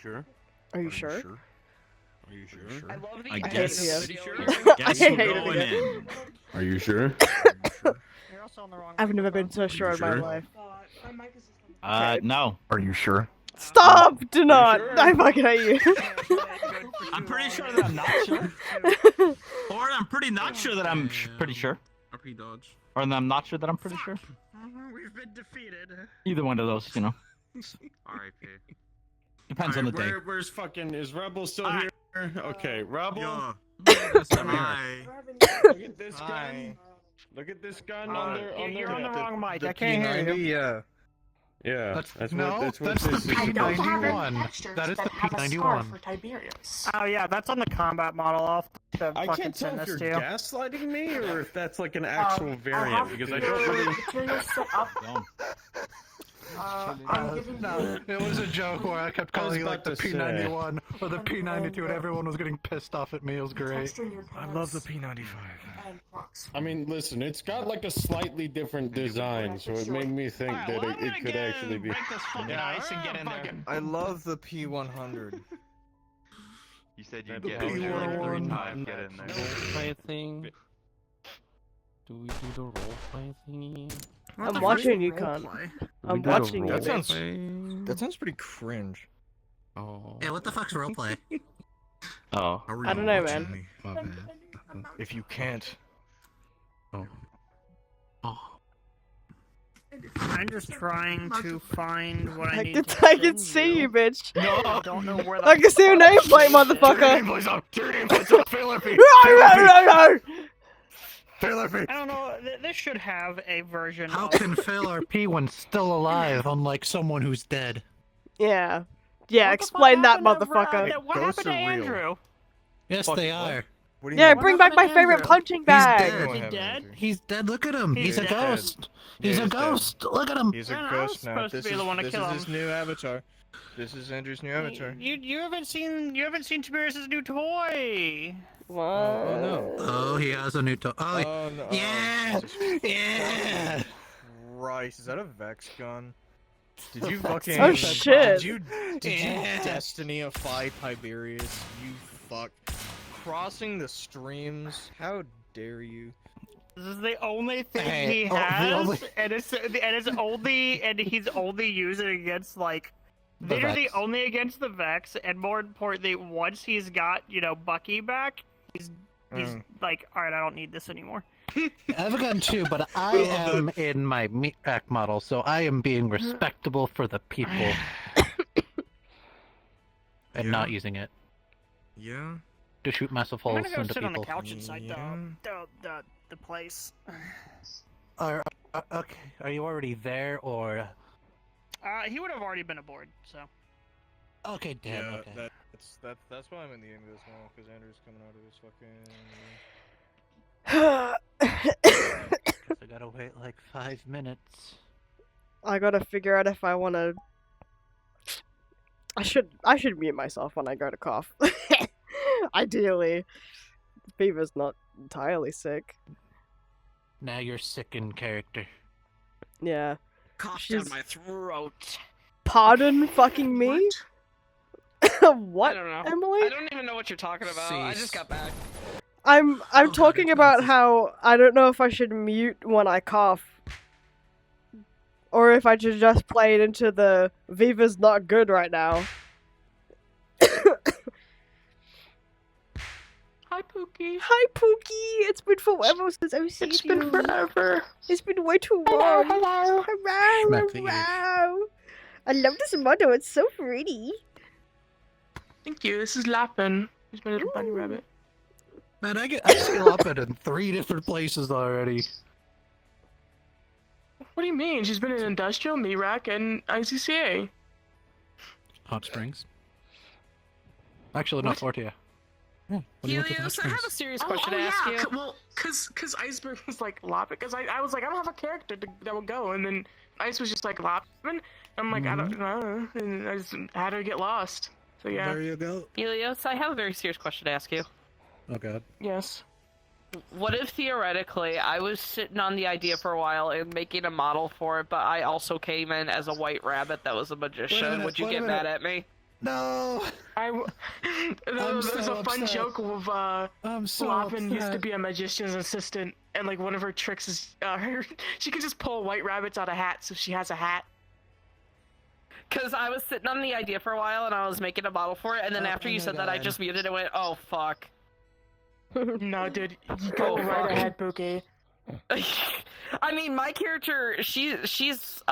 sure? Are you sure? Are you sure? I love the I guess. guess. Guess I who's hate it going again. in? Are you sure? You're also on the wrong I've never been so sure in my sure? life. No. Are you sure? Stop! Do not! sure? I fucking hate you. I'm pretty sure that I'm not sure. Or I'm pretty not sure that I'm pretty sure. RP dodge. Or I'm not sure that I'm pretty sure. We've been defeated. Either one of those, you know. RIP. Depends on the day. Where's fucking... Is Rebel still here? Okay, Rebel. Yo. Come Hi. Look at this gun. Hi. Look at this gun on their... You're on the hip. wrong mic. The I can't hear you. P90, Yeah, That's that's no, what that's this the is. P91. That is the P91. Oh yeah, that's on the combat model. I'll have to I fucking can't tell send if this you're to you. gaslighting me or if that's like an actual variant because I don't really. Don't. It was a joke where I kept I was calling it like about the to say. P91 or the P92 and everyone was getting pissed off at me. It was great. I love the P95. I mean, listen, it's got like a slightly different design, so it made me think that it could actually be. Break this fucking ice and get in there. I love the P100. You said The you'd get P101. in there like 3 times, get in there. Role-play thing. Do we do the role-play thingy? I'm watching you, cunt. I'm watching you. That bitch. sounds. That sounds pretty cringe. Oh. Yeah, what the fuck's roleplay? Oh. I don't know, man. My bad. If you can't. Oh. I'm just trying to find what I need to I can send see you, bitch. I don't know where I can see your nameplate, motherfucker. Nameplate's up! Your nameplate's up! Philippi! Philippi! I don't know. This should have a version. How of... can Phil RP when still alive, unlike someone who's dead? Yeah. Yeah, What the fuck explain that, happened to, motherfucker. what Ghosts happened to are real. Andrew? Yes, Fuck, they what? are. What do you Yeah, mean? bring back my happened to favorite Andrew? punching bag. dead. Is he dead? He's dead. Look at him. He's a He's ghost. He's a he's dead. ghost. Look at him. He's Yeah, a I was ghost now. supposed to This be is the one to this kill is him. his new avatar. This is Andrew's new avatar. You haven't seen Tiberius's new toy. What? Oh no. Oh, he has a new toy. Oh, Oh no. yeah. Jesus Yeah. Christ, is that a Vex gun? Did you fucking? Oh, shit. Did you Yeah. Destiny-ify Tiberius? You fuck. Crossing the streams? How dare you? This is the only thing Hey, he oh, the has, only- and he's only using it against like The literally Vex. only against the Vex, and more importantly, once he's got Bucky back, he's like, all right, I don't need this anymore. I have a gun too, but I am in my meat pack model, so I am being respectable for the people and not using it Yeah. to shoot massive I'm holes gonna go into sit on the people. couch inside the place. Okay, are you already there or? He would have already been aboard, so. Okay, damn. Yeah, Okay. that's why I'm in the end of this now, because Andrew's coming out of his fucking. Guess I gotta wait like 5 minutes. I gotta figure out if I wanna. I should mute myself when I go to cough. Ideally, Beaver's not entirely sick. Now you're sick in character. Yeah. Cough She's- down my throat. Pardon fucking me? What? I don't know. Emily? I don't even know what you're talking about. I just got back. I'm talking about how I don't know if I should mute when I cough. Or if I should just play it into the Viva's not good right now. Hi, Pookie. Hi Pookie! It's been forever since I've seen you. It's been forever. It's been way too long. Hello. Hello, Smack the hello. I love this motto, it's so pretty. Thank you. This is Lappin. He's my little bunny rabbit. Man, I skill up it in 3 different places already. What do you mean? She's been in Industrial, MIRAC, and ICCA. Hot Springs. Actually, not Fortia. Yeah, when you went to Hot Helios, I Springs. have a serious question to ask you. yeah. Well, cause Iceberg was like Lappin, because I was like, I don't have a character that would go, and then Ice was just like Lappin. I'm like, I don't know, and I just had her get lost. So yeah. There you go. Helios, I have a very serious question to ask you. Oh god. Yes. What if theoretically I was sitting on the idea for a while and making a model for it, but I also came in as a white rabbit that was a magician? Would you wait a get minute. mad at me? No. There's a fun joke of I'm so Loppin used to upset. be a magician's assistant, and like one of her tricks is she can just pull white rabbits out of hats if she has a hat. Because I was sitting on the idea for a while and I was making a model for it, and then after you said that, I just muted and went, oh fuck. No, dude, you go right ahead, Pookie. I mean, my character, she's she's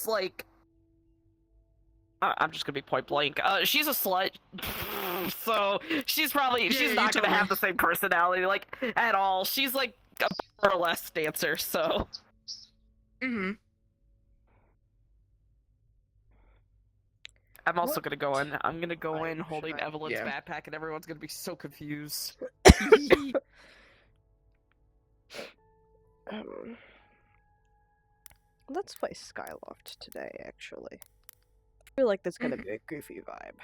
like, I'm just gonna be point blank. She's a slut, so she's probably not gonna have the same personality like at all. She's like a burlesque dancer, so. Mhm. I'm also gonna go in. I'm gonna go in holding Evelyn's backpack, and everyone's gonna be so confused. Let's play Skyloft today, actually. I feel like there's gonna be a goofy vibe.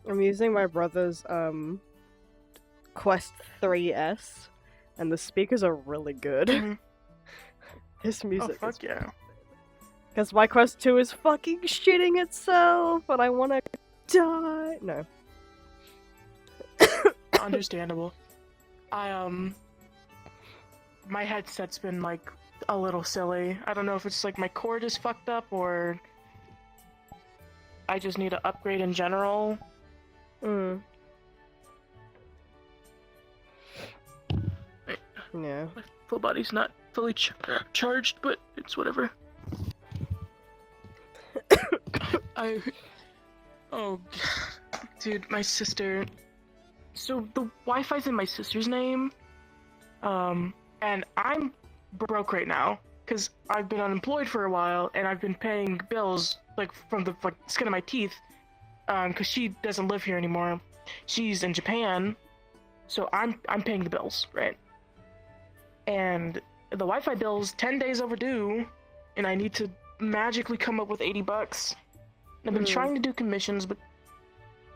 I'm using my brother's Quest 3S, and the speakers are really good. His music. Oh fuck yeah! Because my Quest 2 is fucking shitting itself, and I wanna die. No. Understandable. My headset's been like a little silly. I don't know if it's like my cord is fucked up or I just need to upgrade in general. Yeah. My full body's not fully charged, but it's whatever. Oh, dude, my sister. So the Wi-Fi's in my sister's name, and I'm broke right now because I've been unemployed for a while and I've been paying bills like from the skin of my teeth, because she doesn't live here anymore. She's in Japan, so I'm paying the bills, right? And the Wi-Fi bill's 10 days overdue, and I need to magically come up with $80. I've been trying to do commissions, but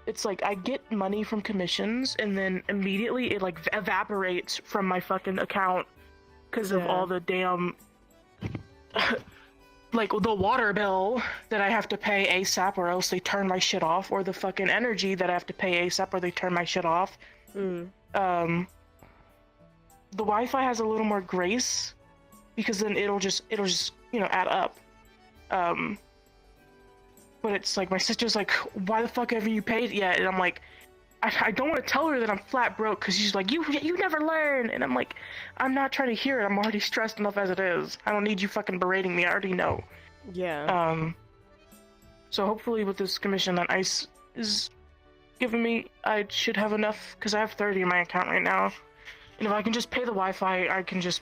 it's like I get money from commissions and then immediately it like evaporates from my fucking account because of all the damn like the water bill that I have to pay ASAP or else they turn my shit off, or the fucking energy that I have to pay ASAP or they turn my shit off. The Wi-Fi has a little more grace because then it'll just you know add up. But it's like my sister's like, why the fuck haven't you paid yet? And I'm like, I don't want to tell her that I'm flat broke because she's like, you never learn. And I'm like, I'm not trying to hear it. I'm already stressed enough as it is. I don't need you fucking berating me. I already know. Yeah. So hopefully with this commission that ICE is giving me, I should have enough because I have 30 in my account right now. And if I can just pay the Wi-Fi, I can just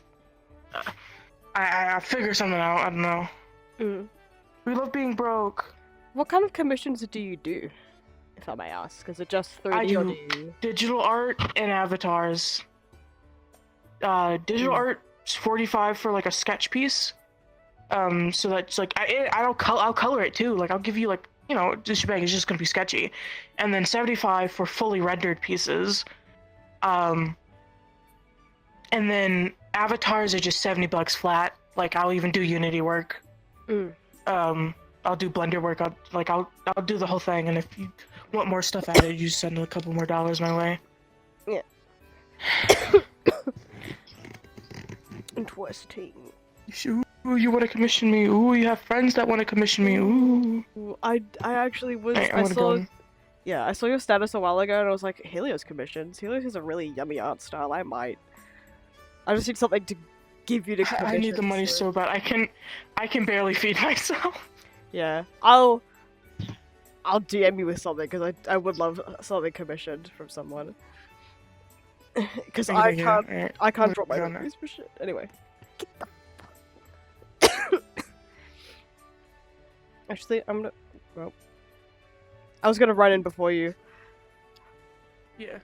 I figure something out. I don't know. We love being broke. What kind of commissions do you do, if I may ask? Is it just 3D I do or do you... digital art and avatars. Digital art is 45 for like a sketch piece. So that's like I'll color it too. Like I'll give you like, you know, this shebang is just gonna be sketchy, and then 75 for fully rendered pieces. And then avatars are just $70 flat. Like I'll even do Unity work. I'll do Blender work. I'll do the whole thing. And if you want more stuff added, you send a couple more dollars my way. Yeah. Interesting. Ooh, you want to commission me? Ooh, you have friends that want to commission me? Ooh. I actually was. Right, I saw. Yeah, I saw your status a while ago, and I was like, Helios commissions. Helios has a really yummy art style. I might. I just need something to give you to commission. I need the money so bad. I can barely feed myself. Yeah, I'll DM you with something because I would love something commissioned from someone. Because I can't drop my reviews for shit. Anyway, get the fuck. Actually, I'm gonna. Well, I was gonna run in before you. Yeah.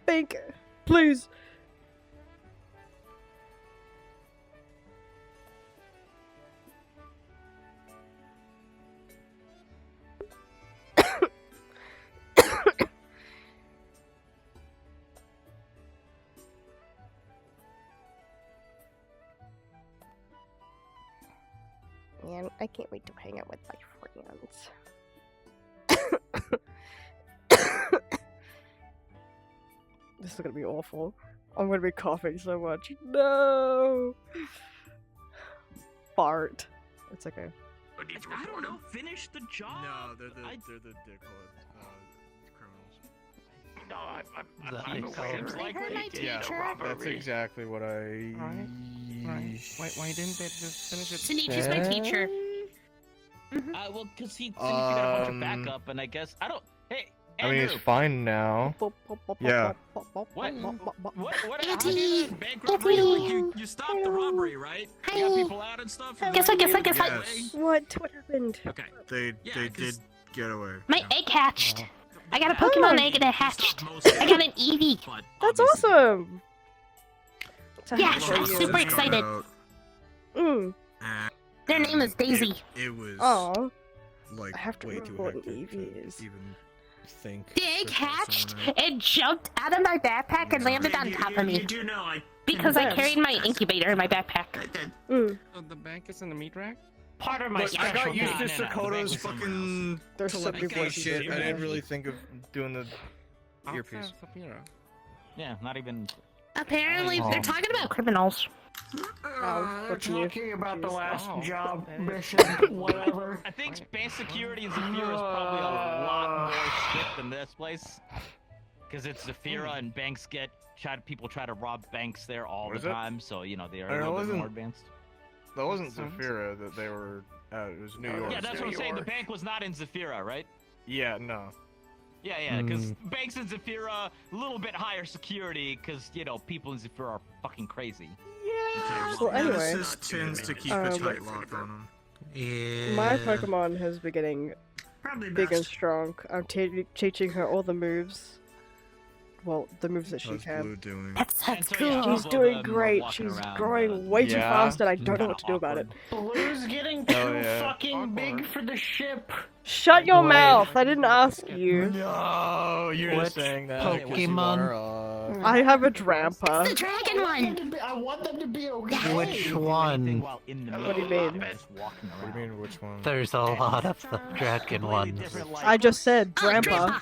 Please. man, I can't wait to hang out with my friends. This is gonna be awful. I'm gonna be coughing so much. No! Fart. It's okay. I don't know. Finish the job. No, they're the dickhead criminals. No, I'm aware. Yeah, that's exactly what I. Right. Why didn't they just finish it? Sinichi's my teacher. Well, because he said he got a bunch of backup, and I guess I don't. Hey, I mean, Andrew, he's fine now. Yeah. What Auntie! happened? Bank robbery? Like you stopped the robbery, right? You got people out and stuff. Guess what? Yes, What? What happened? Okay. they Yeah, did get away. My egg hatched. I got a Pokemon egg and it hatched. I got an Eevee. But That's obviously- awesome! Yeah, Happy I'm for you. super excited. Mm. Their name is Daisy. It was Aw. like I have to way remember too what an hectic Eevee to is. even think. The egg to throw hatched someone out. and jumped out of my backpack and landed on top of me. You do know I Because I carried my incubator in my backpack. Mm. So the bank is in the meat rack? Part of my Look, I special got used to No, no, no, the bank Sakoto's was somewhere fucking There's so many telepathy voices shit. in I there. didn't really think of doing the earpiece. Outside Sapira. Yeah, not even. Apparently, Oh. they're talking about criminals. Oh, what's new? about the last Oh. job Okay. mission, whatever. I think bank security in Zafira is probably a lot more strict than this place. Because it's Zafira and banks people try to rob banks there all What the is it? time, so you know they are I a little bit wasn't- more advanced. That wasn't Sounds- Zafira that they were at. It was New York. Yeah, that's what I'm New saying. The York. bank was not in Zafira, right? Yeah, no. Yeah, because banks in Zafira, a little bit higher security, because, you know, people in Zafira are fucking crazy. Well, anyway, Nemesis tends to keep a tight lock on them. Yeah. my Pokemon has been getting big and strong. I'm teaching her all the moves. Well, the moves that she How's can. Blue doing? That's And so, cool. yeah, She's all of doing them are great. walking She's around, growing way too Yeah. fast, and I don't know kinda what to do about it. awkward. Blue's getting Oh, too yeah. fucking big for the ship. Shut your Wait. mouth! I didn't ask you. No, you're Which just saying that. Pokemon? I have a The Drampa. dragon one. I want them to be okay. Which one? What do you mean? What do you mean, which one? There's a lot of the dragon ones. I just said Oh, Drampa.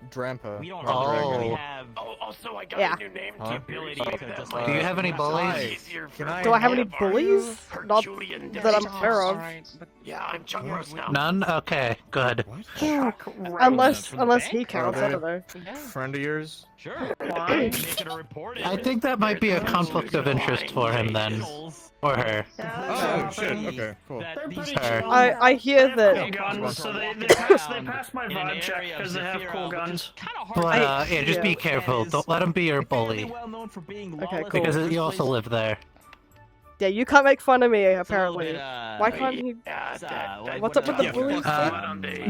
Drampa. We don't Oh. really have Also, I got Yeah. a new name Huh? to ability make to that just, my Do you have any life bullies? easier Can for I Do I have any me. bullies? Not Herculean that I'm aware of. Alright, but Yeah, I'm Chungros now. None? Okay, good. Unless he counts. I don't know. Friend of yours? Sure. Why? Make it a report. I think that might be a conflict of interest for him then. Or her. Oh, shit. Okay, cool. They're pretty Her. chill. I hear They have cool that. guns, so they pass my vibe check because they have cool guns. But, yeah, just be careful. Don't let him be your bully. Okay, cool. Because you also live there. Yeah, you can't make fun of me, apparently. Why can't he? What's up with the bullies?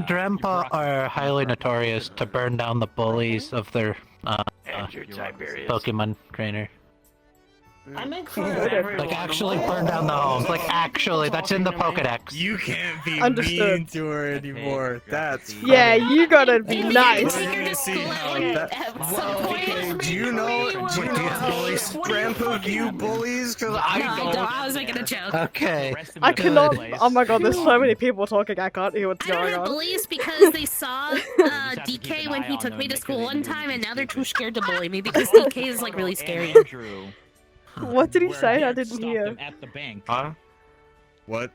Drampa are highly notorious to burn down the bullies of their Pokemon trainer. I make fun of everyone. Like, actually burn down the homes. Like, actually, that's in the Pokedex. You can't be Understood. mean to her anymore. That's Yeah, you gotta be nice. Take her to school at some point. Do you know how bullies Grandpa view bullies? Because No, I I don't. don't. I was making a joke. Okay. I cannot. Oh my god, there's so many people talking. I can't hear what's I don't going have on. bullies because they saw DK when he took me to school one time, and now they're too scared to bully me because DK is like really scary. What did he say? I didn't hear. At the bank. Huh? What?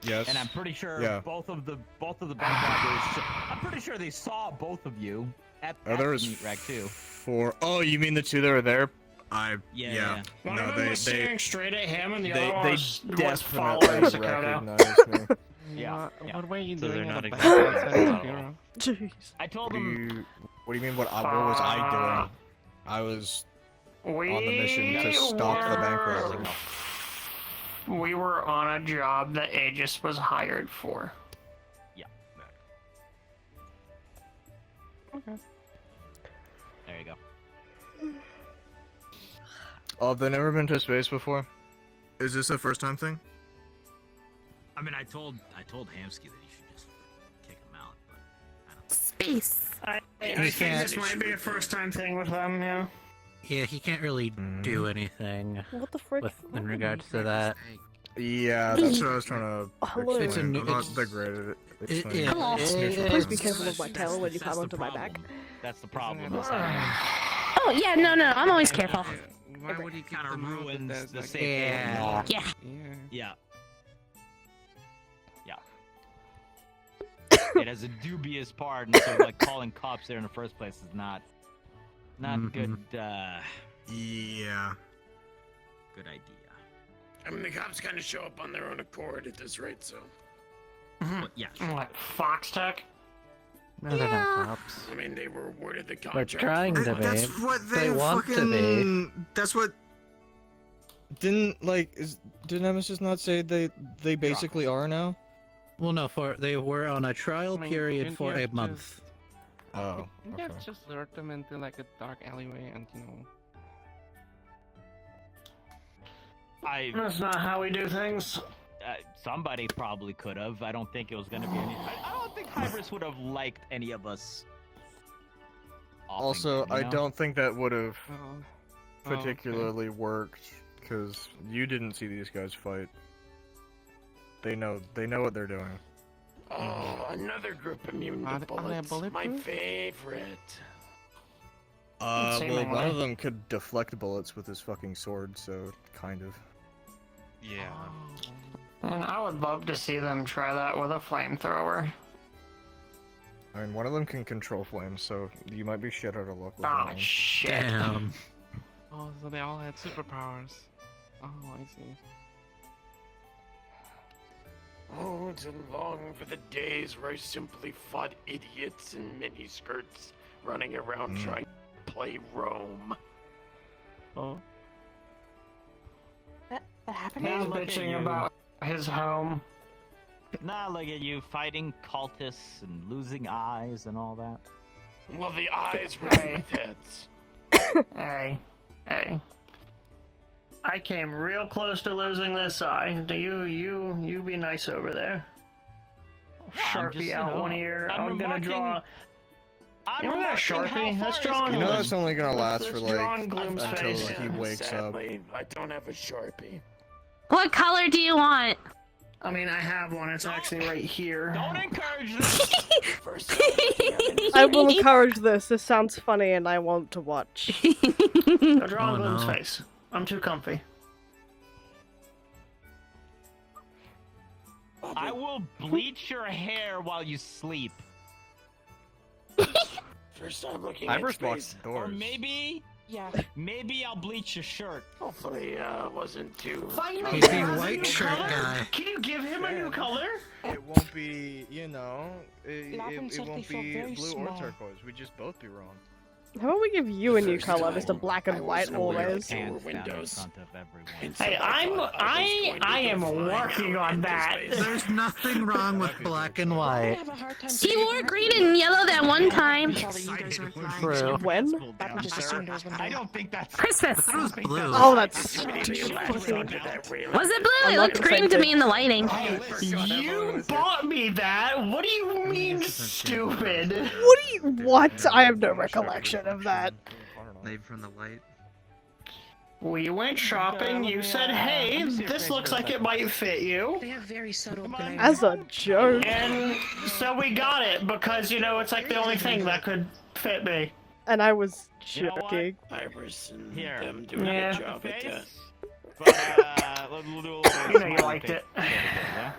Yes. And I'm pretty sure Yeah. both of the bank robbers. I'm pretty sure they saw both of you at Oh, there the was meat rack too. 4. Oh, you mean the 2 that were there? Yeah. One No, of them they was staring straight at him, and the they other one was following definitely Sakoto. recognized me. Yeah. What were you So they're doing not at the exactly back outside criminals. Sapira? Jeez. I told What do them. you mean? What was I doing? I was on the mission to stop the bank robbery. We were on a job that Aegis was hired for. There you go. Oh, have they never been to space before? Is this a first time thing? I mean, I told Hamsky that he should just kick him out, but I don't. Space. I You think can't- this might be a first-time thing with them, yeah. Yeah, he can't really do anything What the frick? with in regards to that. Yeah, that's what I was trying to Hello. explain. I'm not that great at it. explaining Hello. it's neutral Please be ground. careful of my tail when you climb onto my back. That's the problem. Oh yeah, no, I'm always careful. Why would he Kind of ruins the like, safety. Yeah. Yeah. Yeah. It has a dubious part, and so like calling cops there in the first place is not good. Yeah. Good idea. I mean, the cops kind of show up on their own accord at this rate, so. But yeah. Like Fox Tech. No, they're not cops. I mean, they were awarded the They're contract. trying to be. That's what they want to fucking. That's what. Didn't did Nemesis not say they basically are now? Well, no, they were on a trial I mean, period didn't for you a have month. Oh. Didn't you have just lure them into like a dark alleyway and That's not how we do things. Somebody probably could have. I don't think it was going to be any. I don't think Hybris would have liked any of us. Also, I don't think that would have okay. particularly worked because you didn't see these guys fight. They know what they're doing. Oh, another group immune Are to they bullets. My bulletproof? favorite. Well, one of them could deflect bullets with his fucking sword, so kind of. Yeah. And I would love to see them try that with a flamethrower. I mean, one of them can control flames, so you might be shit out of luck with Oh, that one. shit. Damn. Oh, so they all had superpowers. Oh, I see. Oh, to long for the days where I simply fought idiots in miniskirts running around trying to play Rome. Oh. That happened. He's look at bitching you. about his home. Nah, look at you fighting cultists and losing eyes and all that. Well, the eyes were Hey. with heads. Hey. I came real close to losing this eye. Do you be nice over there. I'm just, Sharpie you out know, one ear. I'm I'm gonna draw. I'm You know that remarking how Sharpie? That's far drawing. You know that's only gonna last Let's for draw like on Gloom's until face. he wakes up. Sadly, I don't have a Sharpie. What color do you want? I mean, I have one. It's actually right here. Don't encourage this. First, I will encourage this. This sounds funny and I want to watch. Go draw on Gloom's no. face. I'm too comfy. I will bleach your hair while you sleep. First time looking Hybris at blocks space. the Or doors. maybe I'll bleach your shirt. Hopefully, wasn't too. Finally, He's the has a white new shirt color? guy. Can you give him a new color? It won't be, it won't suddenly felt be very blue small. or turquoise. We'd just both be wrong. How about we give you a new First color, time Mr. Black and I White wasn't aware always? that there were Hands down in windows. front of everyone. And so Hey, I thought I am working on that. There's nothing wrong with black and white. have a hard time He wore green and yellow that one time. True. When? Batman just assumed it was one I day. don't think that's Christmas. It was blue. Oh, that's Was it blue? I'm It not looked gonna green say to me in the lighting. You bought me that? What do you mean, stupid? What? I have no recollection of that. Maybe from the light. We went shopping. You said, "Hey, this looks like it might fit you," They have very subtle glare. As a joke. and so we got it because it's like the only thing that could fit me. And I was You know what? joking. Hybris and Here. them doing Yeah. a good job at that. face. But we'll do a little You know you liked it. Yeah. Man,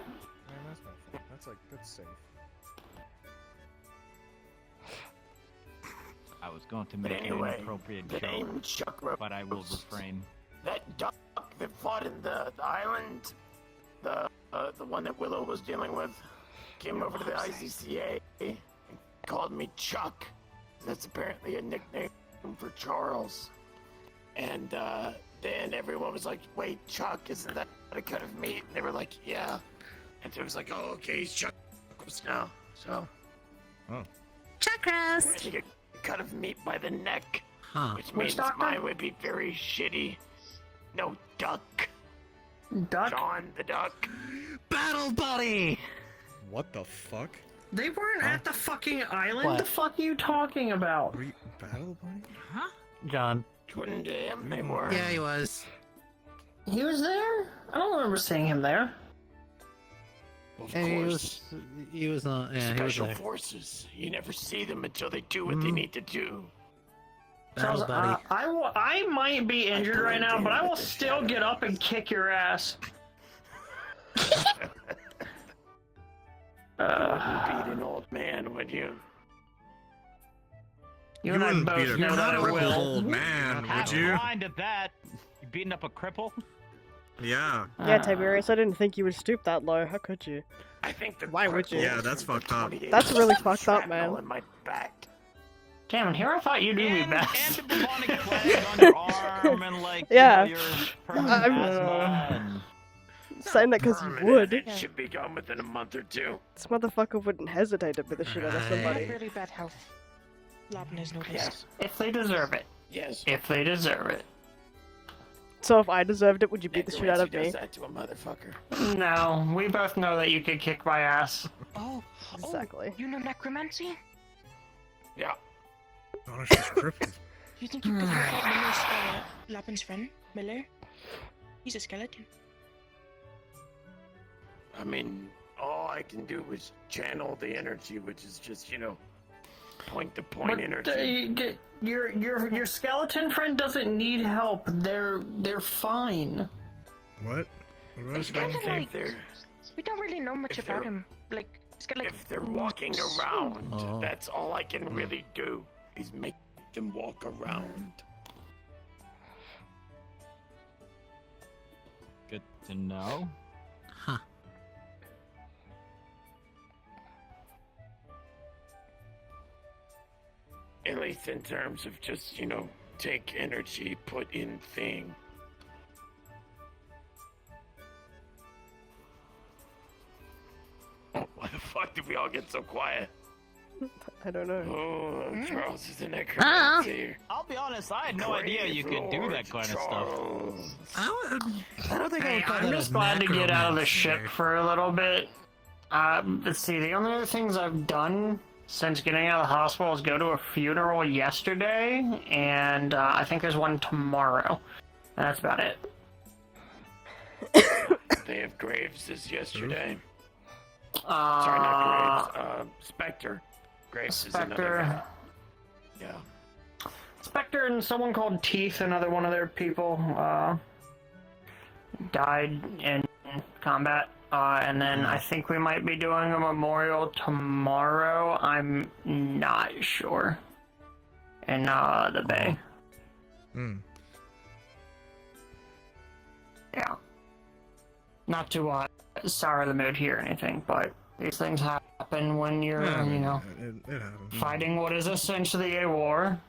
that's not fun. That's safe. I was going to make Anyway, an inappropriate the joke, name Chuck Rose. but I will refrain. That duck that fought in the island, the one that Willow was dealing with, came over to the ICCA and called me Chuck. That's apparently a nickname for Charles. And then everyone was like, "Wait, Chuck, isn't that a cut of meat?" And they were like, "Yeah." And it was like, "Oh, okay, he's Chuck now." So Chakras. take a cut of meat by the neck, Huh. which means doctor? mine would be very shitty. No, duck. Duck? John the duck. Battle buddy! What the fuck? They weren't at the fucking island. What? The fuck are you talking about? Were you battle buddy? John. Twin damn, they were. Yeah, he was. He was there? I don't remember seeing him there. Of Yeah, course. he was on. Yeah, he was Special there. forces. You never see them until they do what they need to do. Battle buddy. I might be injured right now, but I will still get up and kick your ass. You beat an old man, would you? You and I both know that I will. Old man, would you? Blind at that. You beating up a cripple? Yeah. Yeah, Tiberius, I didn't think you would stoop that low. How could you? I think the Why would you? Yeah, that's fucked up. That's really fucked up, shrapnel man. in my back. Damn, and here I thought you knew me best. And the demonic plague on your arm and like Yeah. your permanent I'm asthma and... saying that because you Permanent. would. It should be gone within a month or two. This motherfucker wouldn't hesitate to beat the shit out of somebody. Really bad health. Labin has noticed. Yes. If they deserve it. Yes. If they deserve it. So if I deserved it, would you beat the shit out of Necromancy me? does that to a motherfucker. No, we both know that you could kick my ass. Oh, Exactly. you know necromancy? Yeah. Oh, she's crippled. You think you could help out Miller's, Labin's friend, Miller? He's a skeleton. I mean, all I can do is channel the energy, which is just, point-to-point energy. Your skeleton friend doesn't need help. They're fine. What? What It's is kind that? of like we don't really know much if about they're- him. Like he's got like If they're walking around, Oh. that's all I can really do, is make them walk around. Good to know. Huh. At least in terms of just, take energy, put in thing. Oh, why the fuck did we all get so quiet? I don't know. Oh, Charles is an necromancer. I'll be honest, I had no idea you could do that kind of stuff. I don't think I Hey, would call I'm that just a glad to get out of the necromancy. ship for a little bit. Let's see, the only other things I've done since getting out of the hospital is go to a funeral yesterday, and I think there's one tomorrow. And that's about it. They have Graves this yesterday. Uh, Sorry, not Graves. Spectre. Graves is another Spectre. guy. Yeah. Spectre and someone called Teeth, another one of their people, died in combat. And then I think we might be doing a memorial tomorrow. I'm not sure. In the bay. Hmm. Yeah. Not to sour the mood here or anything, but these things happen when you're, Yeah, I mean, it happens. fighting what is essentially a war.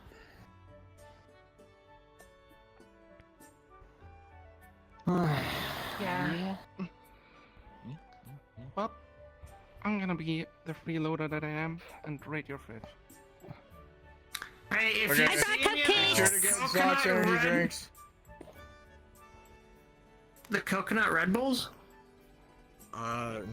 yeah. Well, I'm gonna be the freeloader that I am and raid your fridge. Hey, if Okay. you I see got any of cupcakes. the Sure to get coconut Zox energy Red- drinks. The coconut Red Bulls?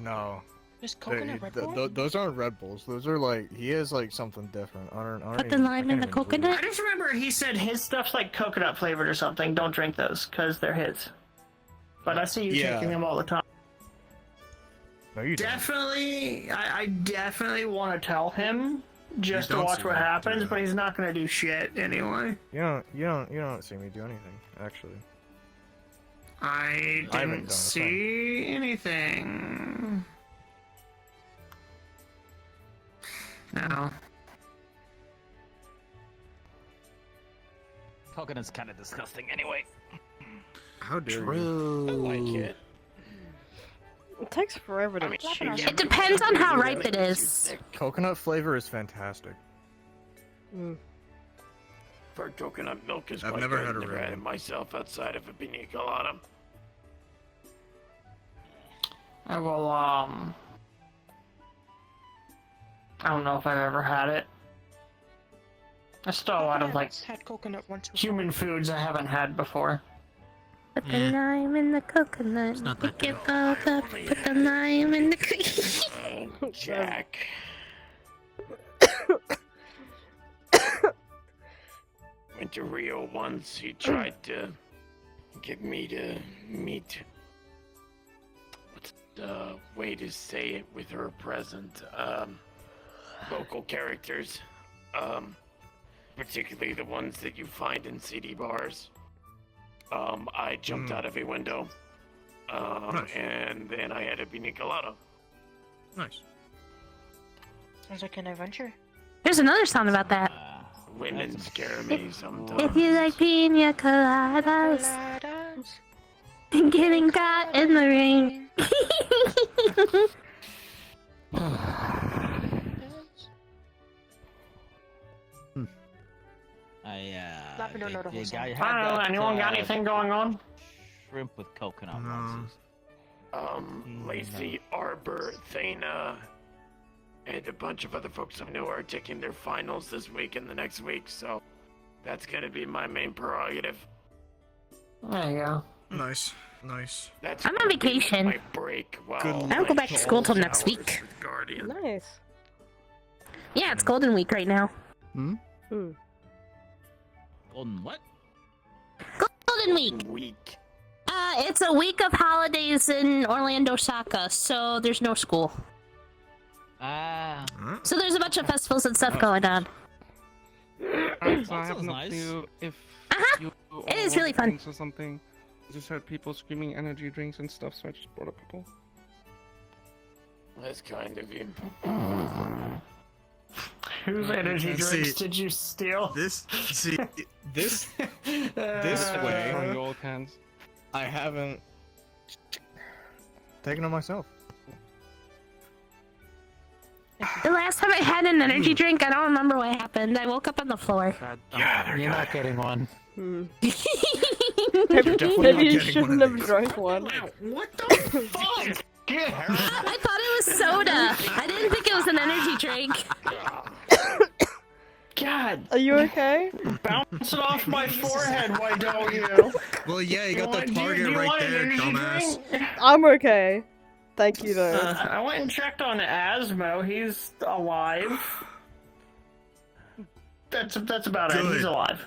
No. Just coconut Red Bull? Those aren't Red Bulls. Those are like, he has like something different. I don't Put the even- I lime can't in the even believe coconut? I just remember he said his stuff's like coconut flavored or something. Don't drink those, because they're his. But I see you Yeah. taking them all the time. No, you don't. Definitely, I definitely want to tell him just to don't watch see what me do happens, that. but he's not gonna do shit anyway. You don't see me do anything, actually. I I haven't done didn't a see anything. No. Coconut's kind of disgusting anyway. How dare you? True. I like it. It takes forever to It depends on how ripe it is. Coconut flavor is fantastic. For coconut milk is I've quite never good. had a Never Red had it Bull. myself outside of a pina colada. I will, I don't know if I've ever had it. There's still a lot of, like, had coconut once before. human foods I haven't had before. Put the lime in the coconut. not that Pick it both up. Put the lime in the Oh, Jack. Went to Rio once. He tried to get me to meet. What's the way to say it with her present? Local characters. Particularly the ones that you find in CD bars. I jumped out of a window. Nice. And then I had a pina colada. Nice. Sounds like an adventure. There's another song about that. Women scare me sometimes. If you like pina coladas and getting caught in the rain. Anyone got anything going on? Shrimp with coconut ones. Lacey, Arbor, Thana, and a bunch of other folks I know are taking their finals this week and the next week, so that's gonna be my main prerogative. There you go. Nice. Nice. That's I'm on vacation. my break while I don't go back to school till next week. Guardian. Nice. Yeah, it's Golden Week right now. Golden what? Golden Week. It's a week of holidays in Orlando, Osaka, so there's no school. So there's a bunch of festivals and stuff going on. So I have no clue if you It is really fun. Or something. I just heard people screaming energy drinks and stuff, so I just brought a couple. That's kind of you. Whose energy drinks did you steal? This way. From the old cans. I haven't taken it myself. The last time I had an energy drink, I don't remember what happened. I woke up on the floor. Yeah, you're not getting one. Maybe you shouldn't have drank one. What the fuck? I thought it was soda. I didn't think it was an energy drink. God. Are you okay? Bounce it off my forehead, why don't you? Well, yeah, you got the target right there, dumbass. I'm okay. Thank you, though. I went and checked on Asmo. He's alive. That's about it. He's alive.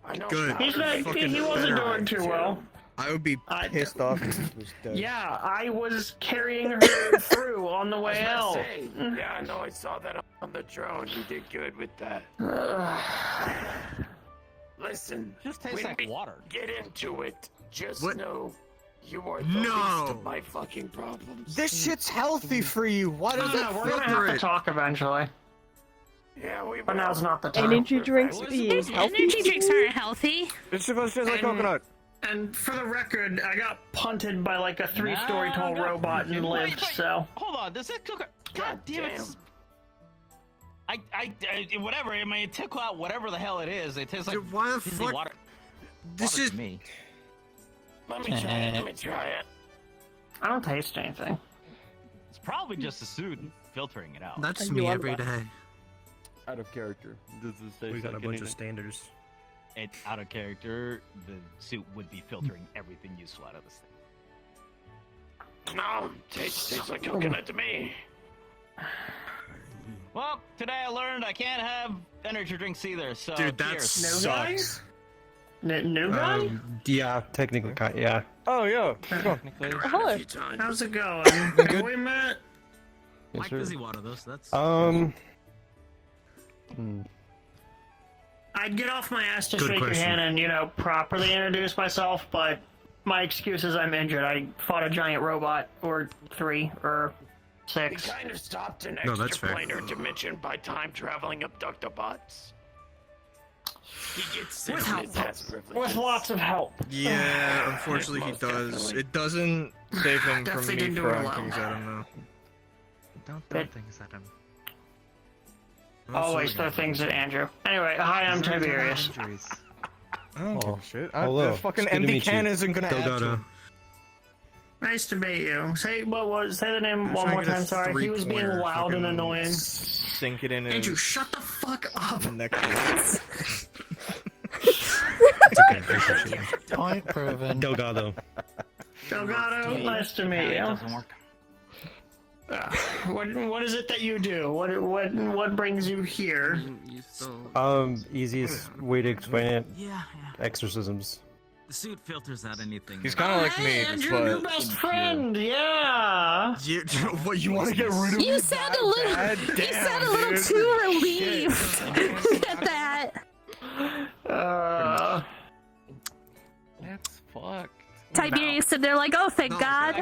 I know. Good. He's not, he wasn't doing too well. I would be pissed off if he was dead. Yeah, I was carrying her through on the way out. Yeah, I know. I saw that on the drone. You did good with that. Listen, Just tastes when like we water. get into it, just What? know you are the least of my fucking problems. This shit's healthy for you. Why does it We're gonna filter have to it? talk eventually. Yeah, we But now's not the time. Energy drinks being healthy. Energy drinks aren't healthy. It's supposed to taste like coconut. And for the record, I got punted by like a 3-story tall robot and lived, so. Hold on, does it cook? God damn it. I whatever. I mean, it took out whatever the hell it is. It tastes like Dude, why the fizzy fuck? water. This Water is to me. Let me try it. Let me try it. I don't taste anything. It's probably just the suit filtering it out. That's Are me you on every that? day. Out of character. Does it say We got a like bunch of anything? standards. It's out of character. The suit would be filtering everything useful out of this thing. No, tastes like coconut to me. Well, today I learned I can't have energy drinks either. So Dude, that cheers. sucks. New guy? Yeah, technically, yeah. Oh, yeah. Technically. Hello. How's it going? Have we met? Yes, sir. fizzy water, though. So that's. I'd get off my ass to Good shake question. your hand and, properly introduce myself, but my excuse is I'm injured. I fought a giant robot, or 3, or We 6. kind of stopped an No, that's fair. extraplanar dimension by time-traveling abductobots. He gets sent With in help. his ass privileges. With lots of help. Yeah, unfortunately he Most does. definitely. It doesn't save him from Definitely me didn't do it throwing alone. things at him, though. Don't throw things at him. Always throw things at Andrew. Anyway, hi, I'm Tiberius. Injuries. I don't give a shit. hello. The fucking It's good to empty meet you. can isn't gonna add to Delgado. it. Nice to meet you. Say the name one Trying more to get a time, sorry. He was being three-pointer, loud and fucking annoying. Sink it in his Andrew, shut the fuck up! neck. Point proven. Delgado. Delgado, nice to meet It you. doesn't work. What is it that you do? What brings you here? Easiest way to explain it. Yeah, Exorcisms. The suit filters out anything. He's kind of like me, And your new but best friend, yeah. what you want to get rid of? You sound a little. You sound a little too relieved at that. That's fucked. Tiberius stood there like, oh, thank God.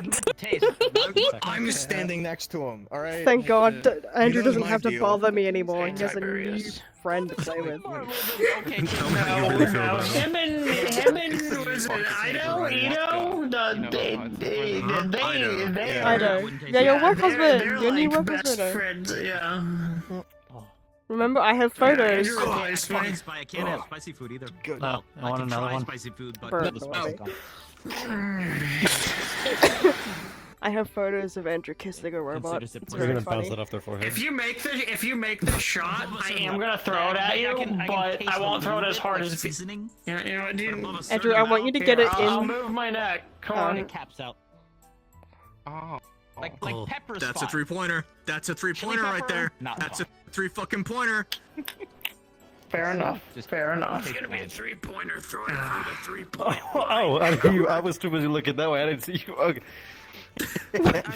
I'm standing next to him. All right. Thank God, Andrew He knows doesn't my have to deal. bother me anymore. He has a new Tiberius. friend to play with. No, him and was it Ido? Ido. Yeah, your work husband. They're Your new like work best husband. friends, yeah. Remember, I have photos. I can't have spicy food either. Good. Well, I want can another try one. spicy food, but Burn the away. spice is gone. I have photos of Andrew kissing a robot. Consider It's We're very gonna bounce funny. that off their forehead. If you make the shot, I am gonna throw it at you, but I won't throw it as hard as seasoning. You know what, dude? Andrew, I want you to get Here, it I'll in. move my neck. Come And on. it caps out. Oh. Like pepper That's spot. a 3-pointer. That's a 3-pointer right pepper? there. Not That's fun. a 3 fucking pointer. Fair enough. Fair enough. It's gonna be a 3-pointer. Throw it out a 3-point. I was too busy looking that way. I didn't see you. Okay.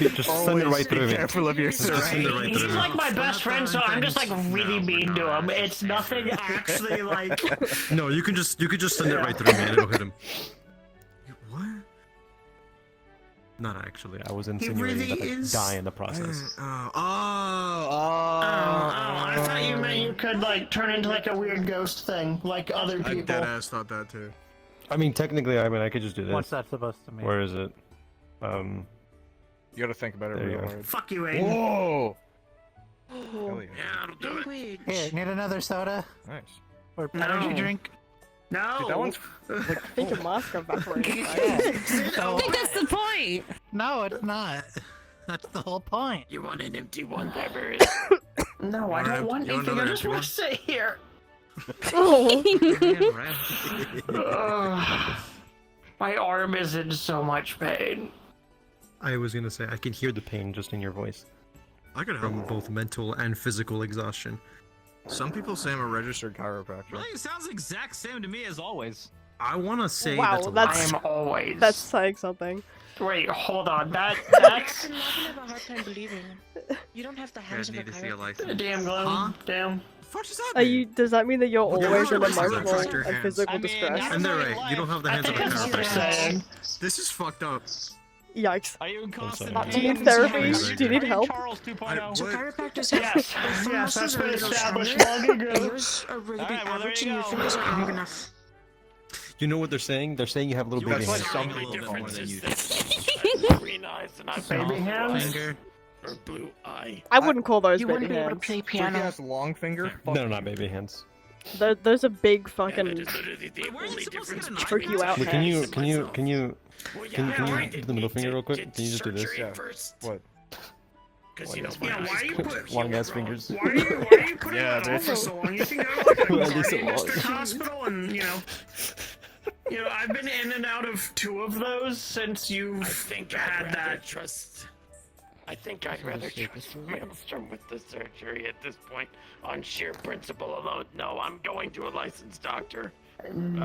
You just send it right through me. Careful of your Just send it right He's through me. like my best friend, so I'm just like really mean to him. It's nothing actually like. No, you can just send it right through me and it'll hit him. What? Not actually. I was insinuating really that I is- die in the process. I thought you meant you could like turn into like a weird ghost thing, like other I people. deadass thought that too. I mean, technically, I could just do this. What's that supposed to mean? Where is it? You gotta think about it There you real go. hard. Fuck you, Aiden. Whoa! Hell yeah. Yeah, that'll do it. Here, need another soda? Nice. Or No. energy drink? No. Dude, that one's I think your mask evaporated. I think that's the point. No, it's not. That's the whole point. You want an empty one, Tiberius? No, I don't want You want anything. I another just empty want one? to sit here. Oh. My arm is in so much pain. I was gonna say, I can hear the pain just in your voice. I could From help. both mental and physical exhaustion. Some people say I'm a registered chiropractor. Really, it sounds exact same to me as always. I wanna say Wow, that's a that's- lie. I am always. That's saying something. Wait, hold on. That's. I'm not gonna have a hard time believing. You don't have the hands of a need to see a chiropractor. license. Damn, Glow. Huh? Damn. The fuck does that Are mean? you? Does that mean that you're Yeah, always in what is that? emotional Trust your and hands. physical I mean, distress? not- And they're right. You don't have the hands of a I think that's what they're chiropractor. saying. This is fucked up. Yikes. Are you in constant sorry. Do you need pain? therapy? Are Do you need help? Charles 2.0. So What? chiropractors have Yes, their thumb yes, muscles that's are been a little established stronger, long ago. and yours are really Alright, well, there average, you and your go. fingers are long enough. You know what they're saying? They're saying you have little baby That's hands. like The only something difference than is you that I have green eyes and I have Baby blue hands? eyes Finger. or blue eye. I wouldn't call those You baby wouldn't be able to hands. play Freaky piano. ass long finger. No, not baby hands. Those are big That fucking is literally the Where is only it supposed to difference get a trick you out Wait, can hands. you do Well, Can you I do did the middle need finger to real quick? get Can you just do this? surgery Yeah. first. What? Because you know Yeah, my why eyes are you could put- have long healed ass wrong. fingers. Why are you putting Yeah, it off for dude. so long? You can go to like a Why are they so Guardian long? District Hospital and, you know, I've been in and out of 2 of those since you've I think I'd had rather that. trust. I think I'd rather trust Maelstrom with the surgery at this point on sheer principle alone. No, I'm going to a licensed doctor. Damn.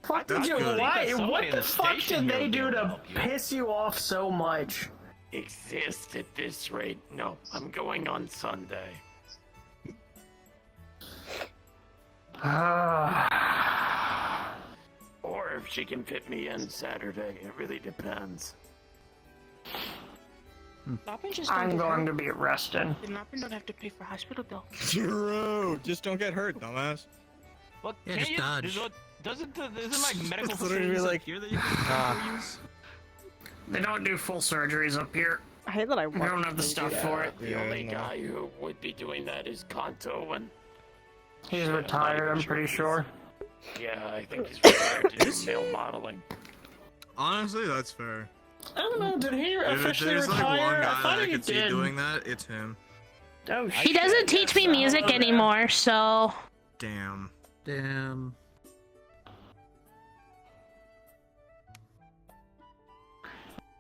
Fuck did That's you? good. Why? Somebody What in the the fuck station did they here do will to help you. piss you off so much? Exist at this rate? No, I'm going on Sunday. Or if she can fit me in Saturday, it really depends. Nothing just I'm don't get going hurt. to be arrested. Then Nothing don't have to pay for hospital bill. True. Just don't get hurt, dumbass. What? Yeah, Can't just you? dodge. Isn't like medical It's literally facilities like- like here that you can use? They don't do full surgeries up here. I hate that I We watched don't have the them do stuff that. for it. The Yeah, only no. guy who would be doing that is Kanto, and He's retired, I'm pretty sure. yeah, I think he's retired to do male modeling. Honestly, that's fair. I don't know, did he If officially there's like one retire? I guy thought that I he could see did. doing that, it's him. Oh, He shit. doesn't teach me music anymore, so Damn. Damn.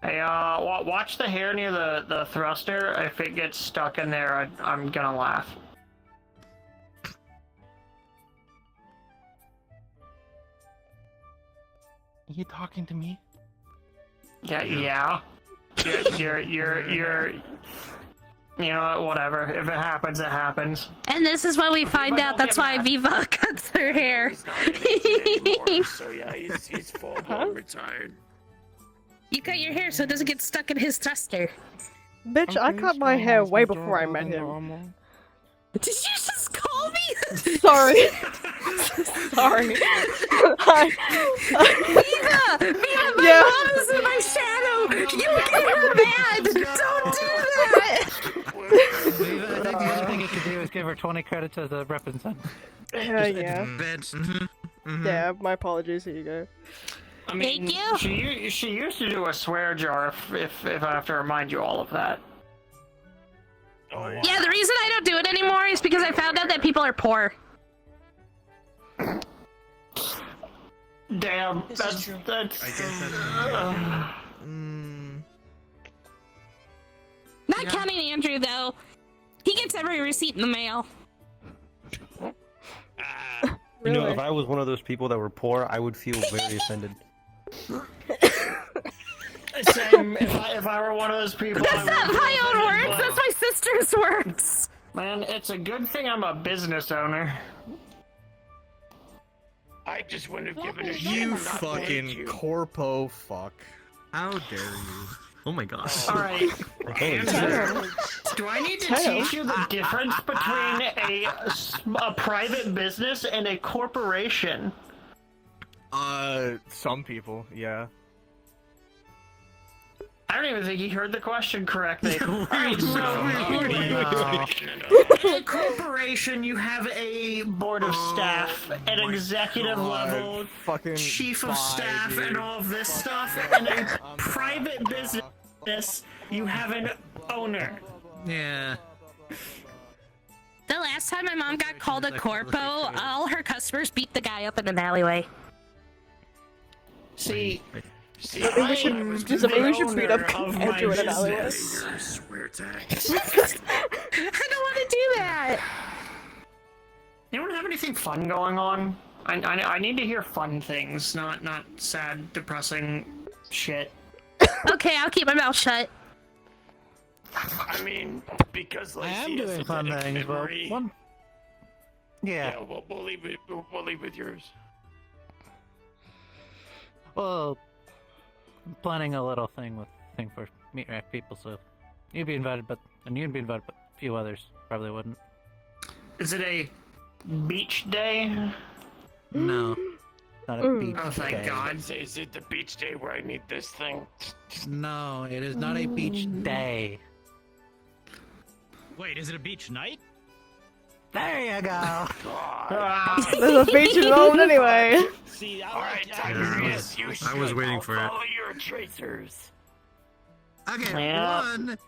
Hey, watch the hair near the thruster. If it gets stuck in there, I'm gonna laugh. you talking to me? Yeah. You're. You know what, whatever. If it happens, it happens. And this is when we find out that's why Viva cuts her hair. He's not in it anymore, so yeah, he's full-blown retired. You cut your hair so it doesn't get stuck in his thruster. Bitch, I cut my hair way before I met him. Did you just call me? Sorry. Sorry. Viva! Viva, my mom is in my shadow! You get her mad! Don't do that! Viva, I think the other thing you could do is give her 20 credits as a representative. Yeah. Mm-hmm. Yeah, my apologies, here you go. I mean, Thank you. She used to do a swear jar. If I have to remind you all of that. Yeah, the reason I don't do it anymore is because I found out that people are poor. Damn, that's. I guess that's. Not counting Andrew, though. He gets every receipt in the mail. You know, if I was one of those people that were poor, I would feel very offended. Same. If I were one of those people. That's not my own words. That's my sister's words. Man, it's a good thing I'm a business owner. I just wouldn't have given a shit. You not paid fucking you. corpo fuck. How dare you? Oh my gosh. Alright, Andrew, do I need to teach you the difference between a private business and a corporation? Some people, yeah. I don't even think he heard the question correctly. Alright, in a corporation, you have a board of staff, an executive level, chief of staff, and all of this stuff. In a private business, you have an owner. Yeah. The last time my mom got called a corpo, all her customers beat the guy up in an alleyway. See, Maybe we should beat up Andrew in an alleyway. Swear tag. I don't want to do that. Anyone have anything fun going on? I need to hear fun things, not sad, depressing shit. Okay, I'll keep my mouth shut. I mean, because like I am doing fun things, but one. Yeah. We'll leave it. We'll leave with yours. Well, I'm planning a little thing for Meat Rack people, so you'd be invited, but you'd be invited, but a few others probably wouldn't. Is it a beach day? No, not a beach Oh, thank day. God. Is it the beach day where I need this thing? No, it is not a beach day. Wait, is it a beach night? There you go. There's a beach involved anyway. See, Alright, Tiberius, you should. I was waiting for it. Follow your tracers. Okay, Yeah. one.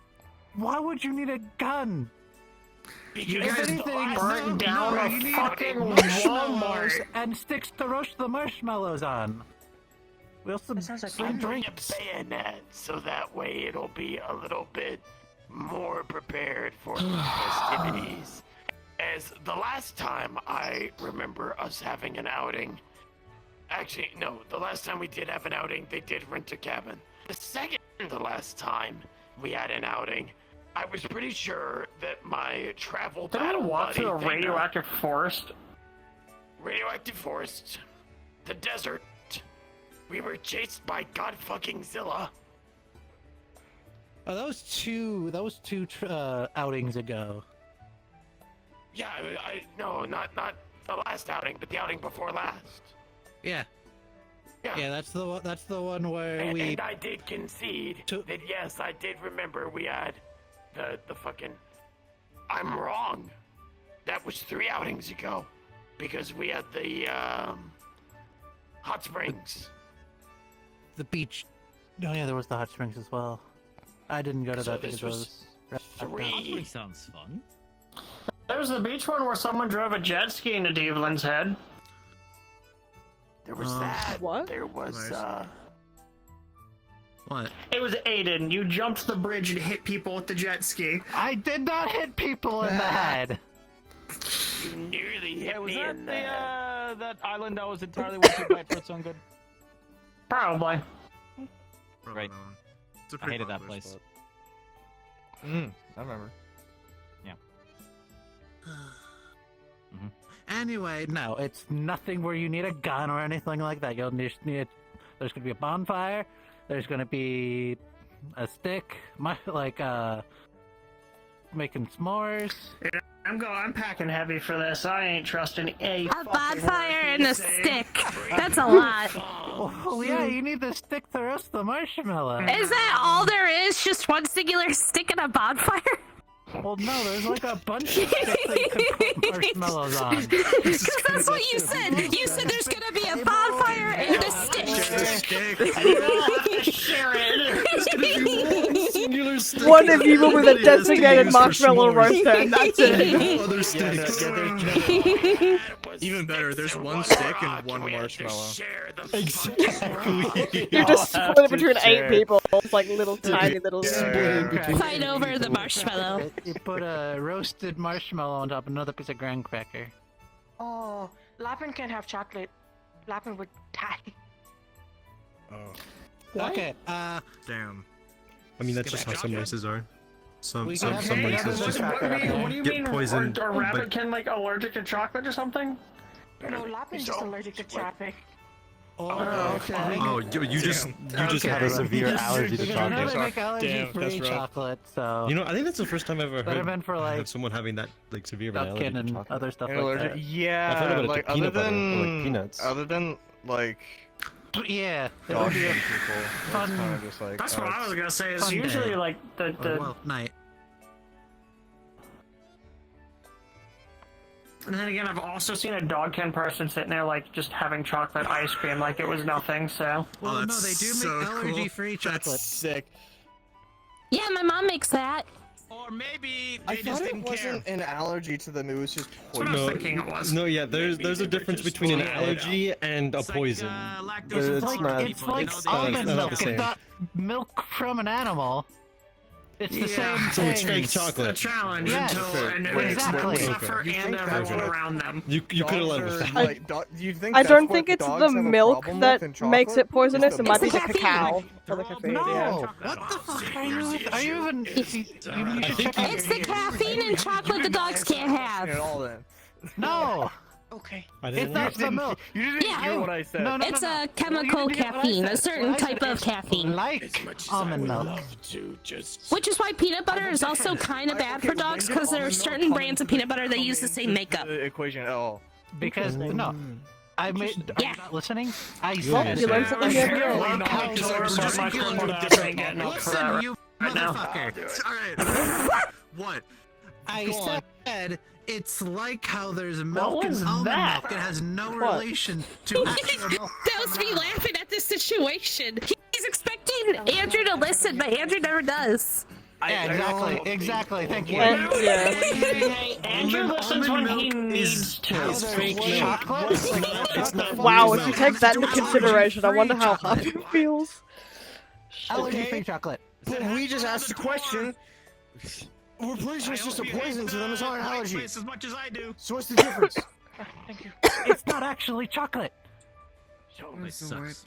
Why would you need a gun? Because If anything, burnt down a you need fucking marshmallows Walmart. and sticks to roast the marshmallows on. We'll some I'm drinks. a bayonet, so that way it'll be a little bit more prepared for the festivities. As the last time I remember us having an outing, actually, no, the last time we did have an outing, they did rent a cabin. The second to last time we had an outing, I was pretty sure that my travel Did I battle walk buddy through a thing- radioactive forest? Radioactive forest, the desert. We were chased by God fucking Zilla. Oh, that was two outings ago. Yeah, no, not the last outing, but the outing before last. Yeah. Yeah. That's the one where And I did concede that yes, I did remember we had the fucking. I'm wrong. That was 3 outings ago, because we had the hot springs. The beach. Oh yeah, there was the hot springs as well. I didn't go to So that this because was I was. 3. Sounds fun. There's the beach one where someone drove a jet ski into Devlin's head. There was that. What? There was What? It was Aiden. You jumped the bridge and hit people with the jet ski. I did not hit people in the head. You nearly hit Was me that in the the. that island that was entirely one big bite for its own good? Probably. Right. I hated that place. I remember. Yeah. Anyway, no, it's nothing where you need a gun or anything like that. You'll just need. There's gonna be a bonfire. There's gonna be a stick, making s'mores. Yeah, I'm packing heavy for this. I ain't trusting a bonfire and a stick. That's a lot. Oh yeah, you need the stick to roast the marshmallow. Is that all there is? Just one singular stick and a bonfire? Well, no, there's like a bunch of sticks that you can put marshmallows on. Because that's what you said. You said there's gonna be a bonfire and a stick. Share it. It's gonna be one singular stick. One of you with a designated marshmallow roaster, and that's it. Other sticks. Even better, there's one stick and one marshmallow. Exactly. You just split it between 8 people. It's like little tiny little. Fight over the marshmallow. You put a roasted marshmallow on top of another piece of graham cracker. Oh, Lapin can't have chocolate. Lapin would die. Oh. Okay, Damn. I mean, that's just how some races are. Some races just What do you get mean? poisoned. A rabbit can like allergic to chocolate or something? No, Lapin's just allergic to traffic. Oh, okay. Oh, you just have a severe allergy to They chocolate. make allergy-free chocolate, so. You know, I think that's the first time I've ever Better heard meant for, like, of someone having that like severe of an allergy Dunkin' to and chocolate. other stuff And like allergic- that. Yeah, I've heard about it like to other peanut butter or like than peanuts. other than like Yeah, it dog would be a food people. fun- It's kind of just like That's what I was gonna say. Is fun usually day. like the Well, night. And then again, I've also seen a dogkin person sitting there like just having chocolate ice cream like it was nothing. So. Well, no, they do make allergy-free chocolate. That's sick. Yeah, my mom makes that. Or maybe I they thought just it didn't care. wasn't an allergy to them. It was just That's what I was poison. thinking it was. No, yeah, there's a difference between an allergy and a poison. It's It's not. like it's not almond the milk. same. It's not milk from an animal. It's the same So it's thing. fake chocolate. A challenge Yes. until and Exactly. suffer and everyone around them. You could have led with that. Do you think I that's don't what think it's dogs the have a milk problem that with in makes chocolate? it poisonous. Just It the might be milk? the cacao or the caffeine. No, Yeah. what the fuck are you even? You should check out It's the caffeine in chocolate the dogs can't have. It all then. No. Okay. It's not the milk. You didn't Yeah, hear what I said. No, no, It's no, a no. chemical You didn't get what I caffeine, a said. certain What I type said of is caffeine. like almond milk. Which is why peanut butter is also kind of bad for dogs, because there are certain brands of peanut butter that use the same makeup. The equation at all. Because no, I made. Are Yeah. you not listening? I Well, said. you learned something new. Apparently not. Ain't getting up for that Listen, you right now. motherfucker. Alright. What? I said it's like how there's milk was and almond that? milk. It has no What? relation to actual milk. That was me laughing at this situation. He's expecting Andrew to listen, but Andrew never does. Yeah, exactly. Thank you. And, yeah. Hey, Andrew listens when he needs to. Is fake chocolate? Wow, if you take that into consideration, I wonder how happy it feels. Allergy-free chocolate. But we just asked the question. We're pretty sure it's just a poison to them. It's not an allergy. As much as I do. So what's the difference? Thank you. It's not actually chocolate. This sucks.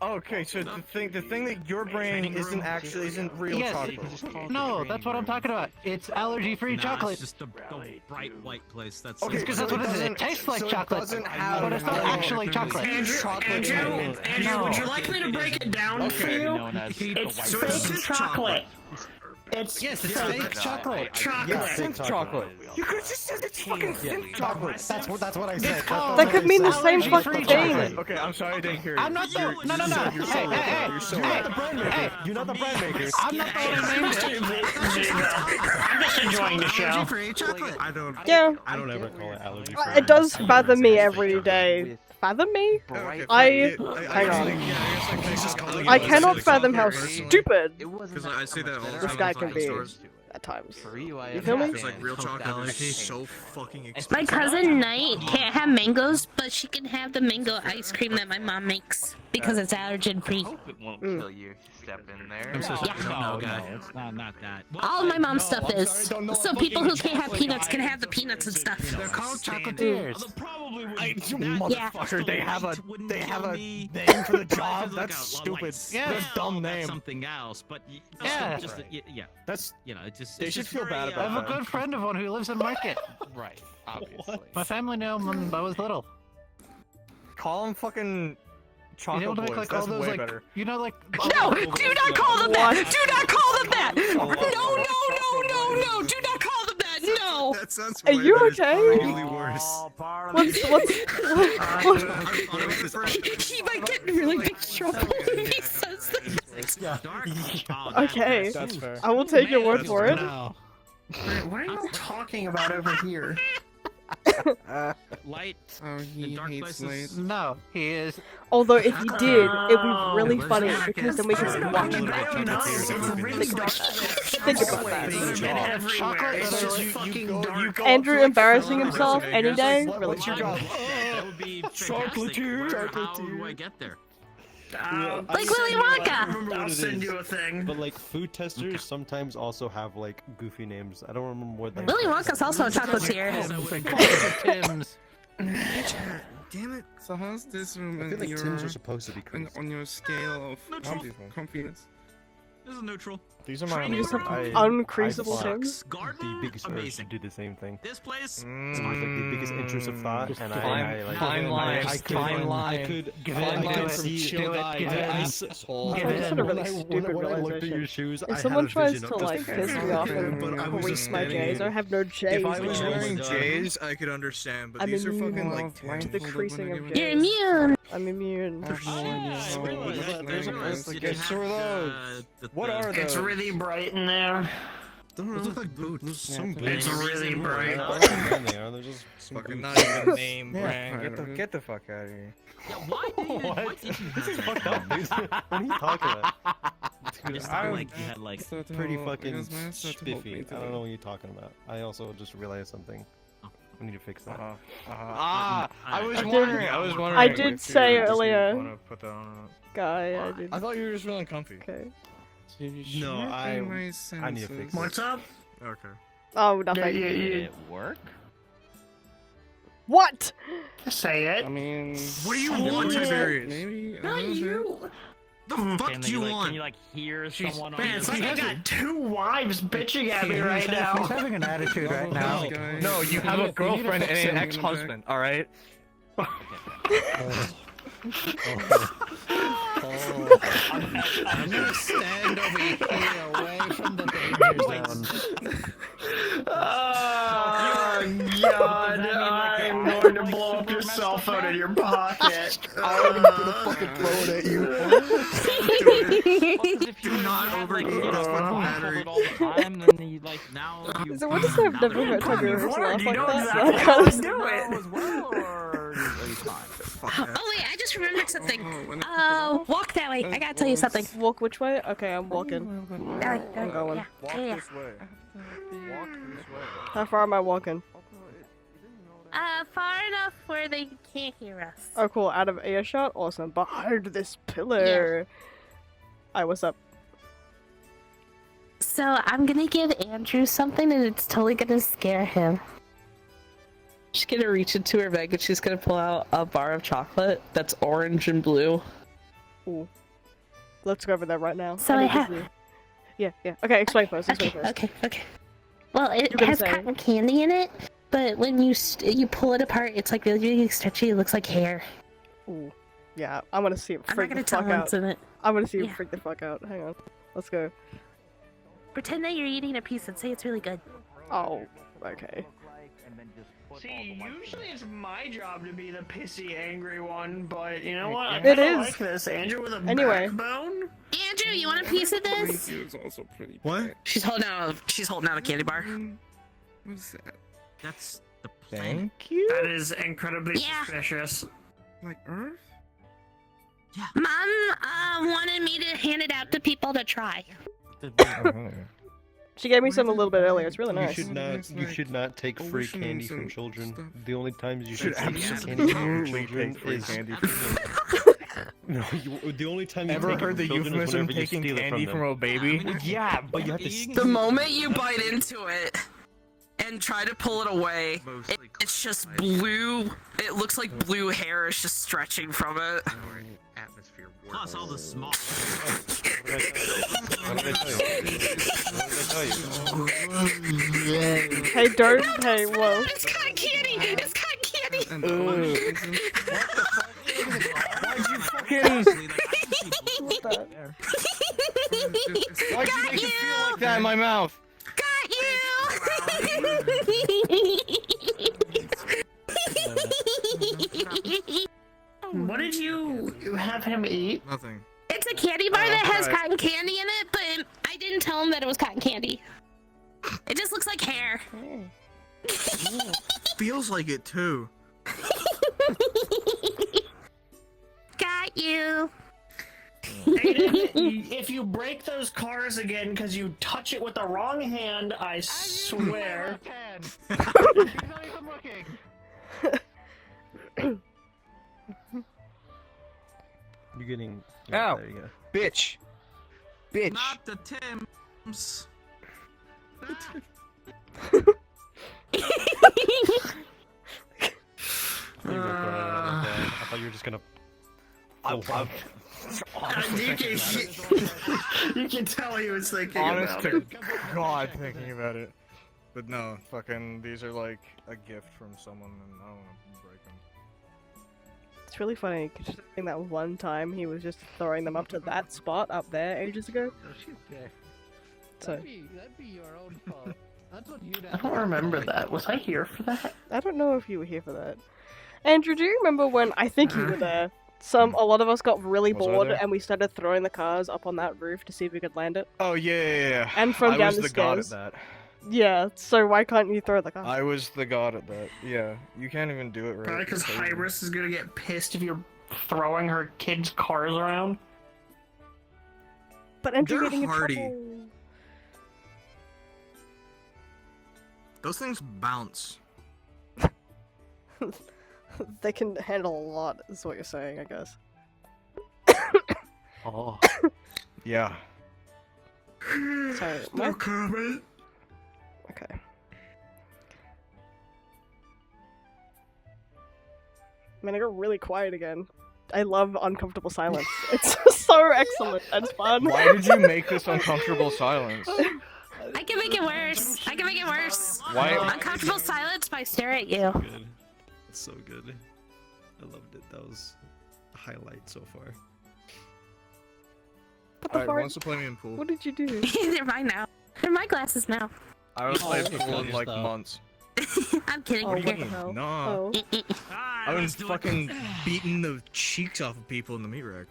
Okay, so the thing that your brain isn't real Yes. chocolate. No, that's what I'm talking about. It's allergy-free chocolate. It's just a bright white place. That's Okay, Because so that's what it is. It doesn't- tastes like so it chocolate, doesn't have but it's not no- actually chocolate. Andrew, would you like me to break it down for you? known as It's the white fake chocolate. It's Yes, it's fake chocolate. chocolate. Synth chocolate. You could just say it's fucking synth chocolate. That's what I said. That could mean the same Allergy-free fucking chocolate. thing. Okay, I'm sorry I didn't hear you. I'm not the. No. You're so right. You're so right. You're not the brand maker. I'm not the one who named it. I'm just enjoying the show. Allergy-free chocolate. I don't. Yeah. I don't ever call it allergy. It does fathom me every day. Fathom me? Hang on. I cannot fathom how stupid Because I say that all the this time guy in can fucking be stores. at times. You You feel me? It's like real chocolate is so fucking expensive. My cousin Knight can't have mangoes, but she can have the mango ice cream that my mom makes. because it's allergen free. Hope it won't kill you if you step in there. I'm so sorry. Yeah. No, guy. it's not that. All of my mom's stuff I'm is. sorry, don't know So what people who fucking can't have peanuts chocolate can guy have the peanuts and stuff. They're called Standard. chocolatiers. The probably would I, that motherfucker, they have a wouldn't they have kill a me. name for the But if job. it's That's like stupid. yeah, That's a dumb that's name. something else, but Yeah. just yeah. That's It just they it's should just feel very, bad I have about a good friend of one who lives in Market. Right, obviously. My family knew him when I was little. Call him fucking He's chocolate able to make boys. like That's all those way like better. you know like No, do not call them that. Do not call them that. No. Do not call them that. No. That sounds Are you way better. okay? Really worse. He might get in really big trouble if he says this. Okay. That's fair. I will take your word for it. What are you talking about over here? Light. Oh, he dark hates places. light. No, he is. Although if he did, it'd be really funny because then we could watch it. Think about that. Everywhere. It's just fucking dark. Andrew embarrassing himself any day. Really What's your job? That would be fantastic. How do I get there? Like Willy Wonka. I'll send you a thing. But like food testers sometimes also have like goofy names. I don't remember what they. Willy Wonka's also a chocolatier. Tim's. Damn it! So how's this room I feel like Tims are supposed to be crazy. on your scale of confidence? This is neutral. These are my You just have I- uncreasable I Tims. The biggest urge to Amazing. do the same thing. This place. It's like the biggest intrusive thought, and I like. fine line, I could, fine line. I could, Give it, I do could it, see do it, give it. Asshole. Give it. That's sort of really when stupid when I looked at realization. your shoes, I If had someone a tries vision to of like just- piss me off and But I was crease just my standing J's, here. I have no J's. If I was which wearing is- J's, I could understand, but I'm these are fucking immune like to the creasing of You're J's. immune. I'm immune. I realized There's a place that gets sort of those. What are those? It's really bright in there. Those look like boots. Those are some It's boots. really bright. They're just some Fucking boots. not even name brand. Get the fuck out of here. Yeah, why did you This is fucked up, dude. What are you talking about? Dude, Just I'm like you had like pretty fucking spiffy. I don't know what you're talking about. I also just realized something. I need to fix that. I was did- wondering. I was wondering. I did if say you just earlier. wanna put that on. Guy, I did. I thought you were just feeling comfy. Okay. No, I need to fix What's up? Okay. Oh, nothing. Did it work? What? Say it. I mean, What do you want, Tiberius? maybe. Not you. The fuck do you want? Can you like hear someone on Man, it's the like I got two wives bitching at me right He's now. having an attitude right now. No, you have a girlfriend and an ex-husband. All right. I'm gonna stand over here away from the danger zone. Oh god, I'm going to blow up your cell phone in your pocket. I'm gonna fucking throw it at you. Do not overheat this fucking battery. all the time, then you like now you. So what does I've never heard Tiberius laugh You like know that? exactly That how kind to of do it. As well, or are you fine? Oh wait, I just remembered something. Walk that way. I gotta tell you something. Walk which way? Okay, I'm walking. I'm going. Yeah. way. Walk this way. How far am I walking? Far enough where they can't hear us. Oh, cool. Out of earshot? Awesome. Behind this pillar. Hi, what's up? So I'm gonna give Andrew something and it's totally gonna scare him. She's gonna reach into her bag and she's gonna pull out a bar of chocolate that's orange and blue. Ooh. Let's go over there right now. So I need to have- see. Yeah. Okay, explain first. Explain first. Okay. Well, it You're gonna has say- cotton candy in it, but when you you pull it apart, it's like really stretchy. It looks like hair. Ooh. Yeah, I'm gonna see him I'm freak not the gonna tell fuck him out. what's in it. I'm gonna see him Yeah. freak the fuck out. Hang on. Let's go. Pretend that you're eating a piece and say it's really good. Oh, okay. See, usually it's my job to be the pissy, angry one, but you know what? I It kinda is. like this. Andrew with a Anyway. backbone? Andrew, you want a piece of this? It's also pretty. What? She's holding out a candy bar. What's that? That's the Thank you. That is incredibly Yeah. suspicious. Like Earth? Mom wanted me to hand it out to people to try. She gave me some a little bit earlier. It's really You nice. should not. It's You like should not take free oceans candy from and children. stuff. The only times you Should should take absolutely candy from children take free is candy. No, the only time you ever take it heard from the children is euphemism whenever you taking steal it candy from from them. a baby? Yeah, but you have to. The moment you bite into it and try to pull it away, it's just blue. It looks like blue hair is just stretching from it. Atmosphere. Plus all the small. What did I tell you? Hey, don't. Hey, whoa. It's cotton candy. It's cotton candy. Why'd you fucking? Why'd you make it feel like that in my mouth? Got you. What did you have him eat? Nothing. It's a candy bar that has right. cotton candy in it, but I didn't tell him that it was cotton candy. It just looks like hair. Feels like it too. Got you. Aiden, if you break those cars again because you touch it with the wrong hand, I swear. He's not even looking. You're getting. Ow. There you go. Bitch. Bitch. Not the Tims. I thought you were just gonna. You can tell he was thinking Honest about to it. God, thinking about it. But no, fucking, these are like a gift from someone, and I don't want to break them. It's really funny, considering that one time he was just throwing them up to that spot up there ages ago. So, That'd be your own fault. That's what you'd I have don't to remember say. that. Was I here for that? I don't know if you were here for that. Andrew, do you remember when, I think you were there, a lot of us got really Was I bored there? and we started throwing the cars up on that roof to see if we could land it? Oh yeah. And from I down was the the god at stairs. that. Yeah, so why can't you throw the car? I was the god at that. Yeah, you can't even do it right. Probably because It's crazy. Hybris is gonna get pissed if you're throwing her kids' cars around. But Andrew They're getting in hardy. trouble. Those things bounce. They can handle a lot, is what you're saying, I guess. Oh. Yeah. Sorry, No what? comment. Okay. Man, I got really quiet again. I love uncomfortable silence. It's so excellent and fun. Why did you make this uncomfortable silence? I can make it worse. I can make it worse. Why? Uncomfortable silence by stare at you. Good. It's so good. I loved it. That was a highlight so far. What the Alright, fart? wants to play me in pool. What did you do? They're mine now. They're my glasses now. I haven't played Oh, pool in like stuff. months. I'm kidding. Oh, What do you what the mean? hell? No. Oh. I've been fucking beating the cheeks off of people in the meat rack.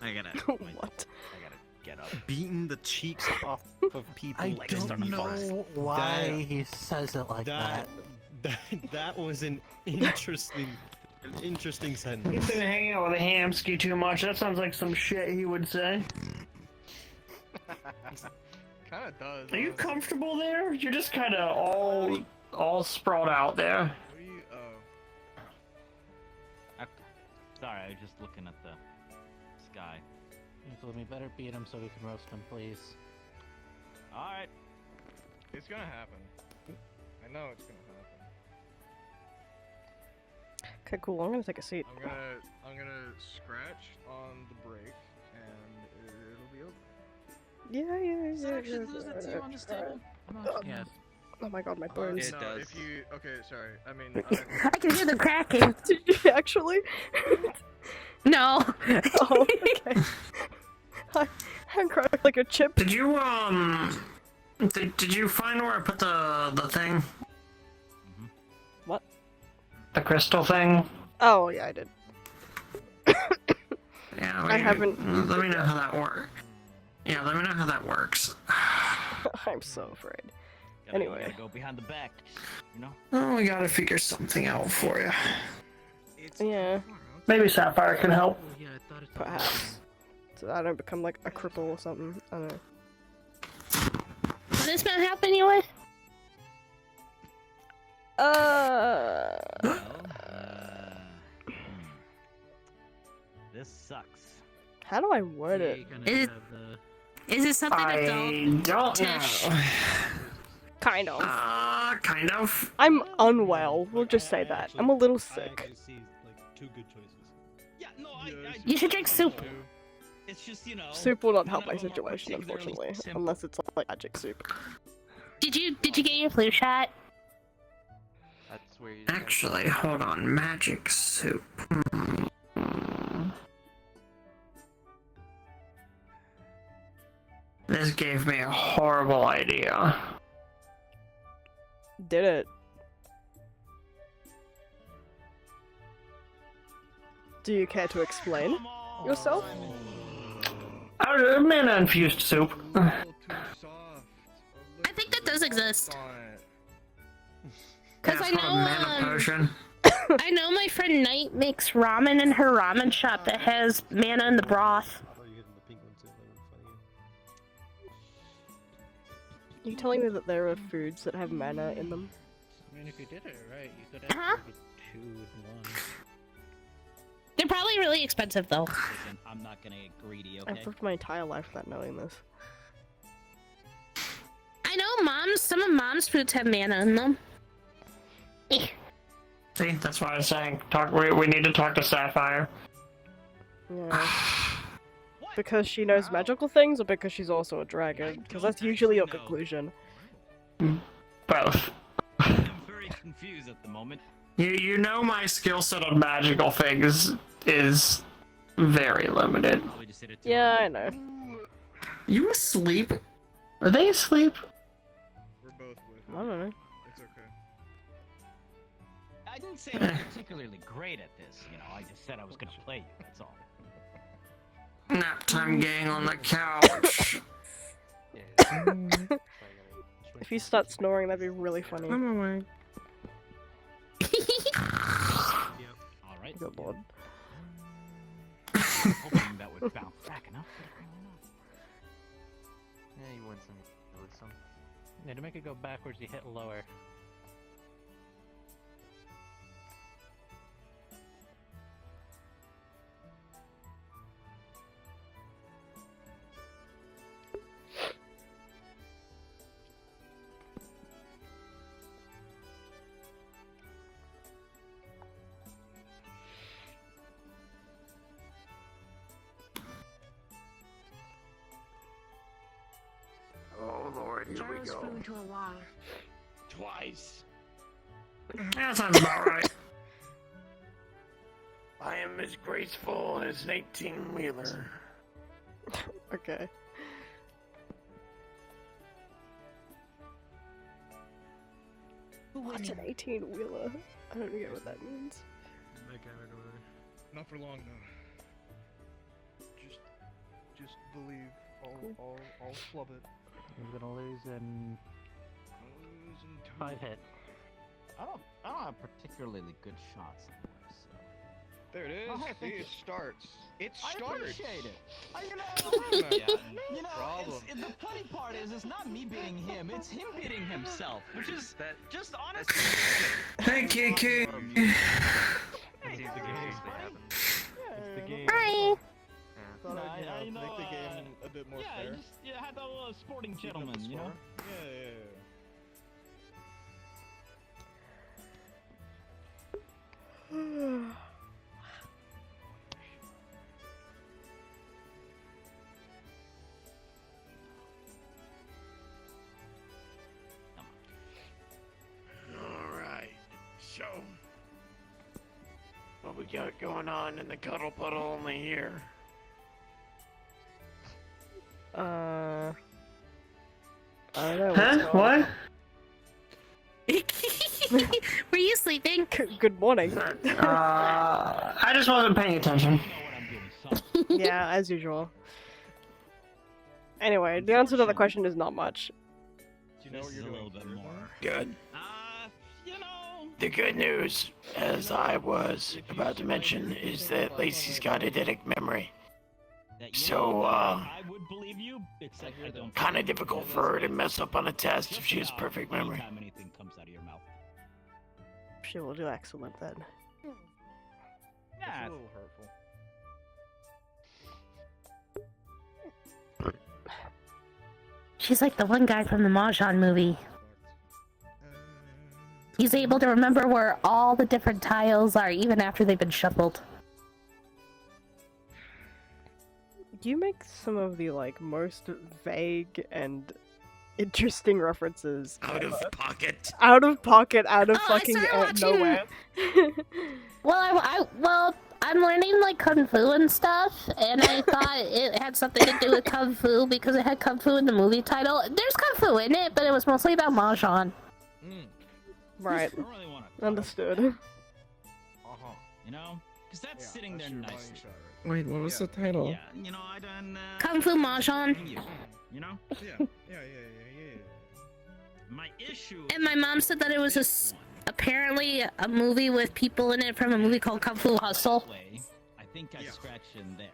I gotta. What? I gotta get up. Beating the cheeks off of people. I Like it's don't starting to burst. know why That- he says it like that. That was an interesting sentence. He's been hanging out with a Hamsky too much. That sounds like some shit he would say. Kinda does. Are you comfortable there? You're just kind of all sprawled out there. What do you, Sorry, I was just looking at the sky. We better beat him so we can roast him, please. Alright. It's gonna happen. I know it's gonna happen. Okay, cool. I'm gonna take a seat. I'm gonna scratch on the break and it'll be over. Yeah. on this table? Yes. Oh my god, my bones. No, if you okay, sorry. I mean, I can hear them cracking. Did you actually? No. Oh, okay. I'm cracked like a chip. Did you did you find where I put the thing? What? The crystal thing? Oh yeah, I did. Yeah. I haven't used Let me it know yet. how that works. Yeah, let me know how that works. I'm so afraid. You Anyway. gotta go behind the back. You know? Oh, we gotta figure something out for you. Yeah, Maybe Sapphire can help. perhaps. So I don't become like a cripple or something. I don't know. Will this not happen you with? this sucks. How do I word it? Is it something I adult? don't Tish? know. Kind of. Kind of. I'm unwell. We'll just say that. I'm a little sick. You should drink soup. It's just, you know. Soup will not help my situation, unfortunately, unless it's like magic soup. Did you get your flu shot? That's where you Actually, hold on. Magic soup. This gave me a horrible idea. Did it? Do you care to explain yourself? Mana infused soup. I think that does exist. Cause I know, I know my friend Knight makes ramen in her ramen shop that has mana in the broth. Are you telling me that there are foods that have mana in them? I mean, if you did it right, you could have 2 in 1. They're probably really expensive though. Listen, I'm not gonna get greedy, okay? I've lived my entire life without knowing this. I know some of mom's foods have mana in them. See, that's why I was saying, we need to talk to Sapphire. Yeah. Because she knows magical things, or because she's also a dragon? Because that's usually your conclusion. Both. I'm very confused at the moment. You know my skill set on magical things is very limited. Yeah, I know. You asleep? Are they asleep? We're both with I don't know. It's okay. I didn't say I was particularly great at this, you know, I just said I was gonna play you, that's all. Nap time gang on the couch. If you start snoring, that'd be really funny. I'm awake. Alright. Good lord. Hoping that would bounce back enough. Yeah, you win some, you lose some. Yeah, to make it go backwards, you hit lower. Oh lord, here we go. Into a wall. Twice. That sounds about right. I am as graceful as an 18-wheeler. Okay. What's an 18-wheeler? I don't get what that means. Not for long though. Just believe. I'll flub it. You're gonna lose in 5 hit. I don't have particularly good shots anymore, so. There it is. Oh, hey, See, thank it you. starts. It I starts. appreciate it. You know, Problem. the funny part is, it's not me beating him, it's him beating himself, which is just honestly. Hey, Kiki. It's the game. Hi. Thought No, I'd, I know, make the game a bit more yeah, fair. just had that little sporting gentleman, you know. Yeah. Alright, so what we got going on in the cuddle puddle only here? I don't know. Huh? What? Were you sleeping? Good morning. I just wasn't paying attention. Yeah, as usual. Anyway, the answer to the question is not much. Do you know what you're doing? Good. You know. The good news, as I was about to mention, is that Lacey's got eidetic memory. So, I would believe you, except I don't. Kinda difficult for her to mess up on a test if she has perfect memory. Anytime anything comes out of your mouth. She will do excellent then. It's a little hurtful. She's like the one guy from the Mahjong movie. He's able to remember where all the different tiles are, even after they've been shuffled. You make some of the most vague and interesting references. Out of pocket. Out of pocket, out of Oh, fucking nowhere. Well, I'm learning Kung Fu and stuff, and I thought it had something to do with Kung Fu because it had Kung Fu in the movie title. There's Kung Fu in it, but it was mostly about Mahjong. Right. Understood. You know? Because that's sitting there nicely. Wait, what was the title? Yeah, you know, I done. Kung Fu Mahjong. You know? Yeah. My issue. And my mom said that it was apparently a movie with people in it from a movie called Kung Fu Hustle. I think I scratched in there.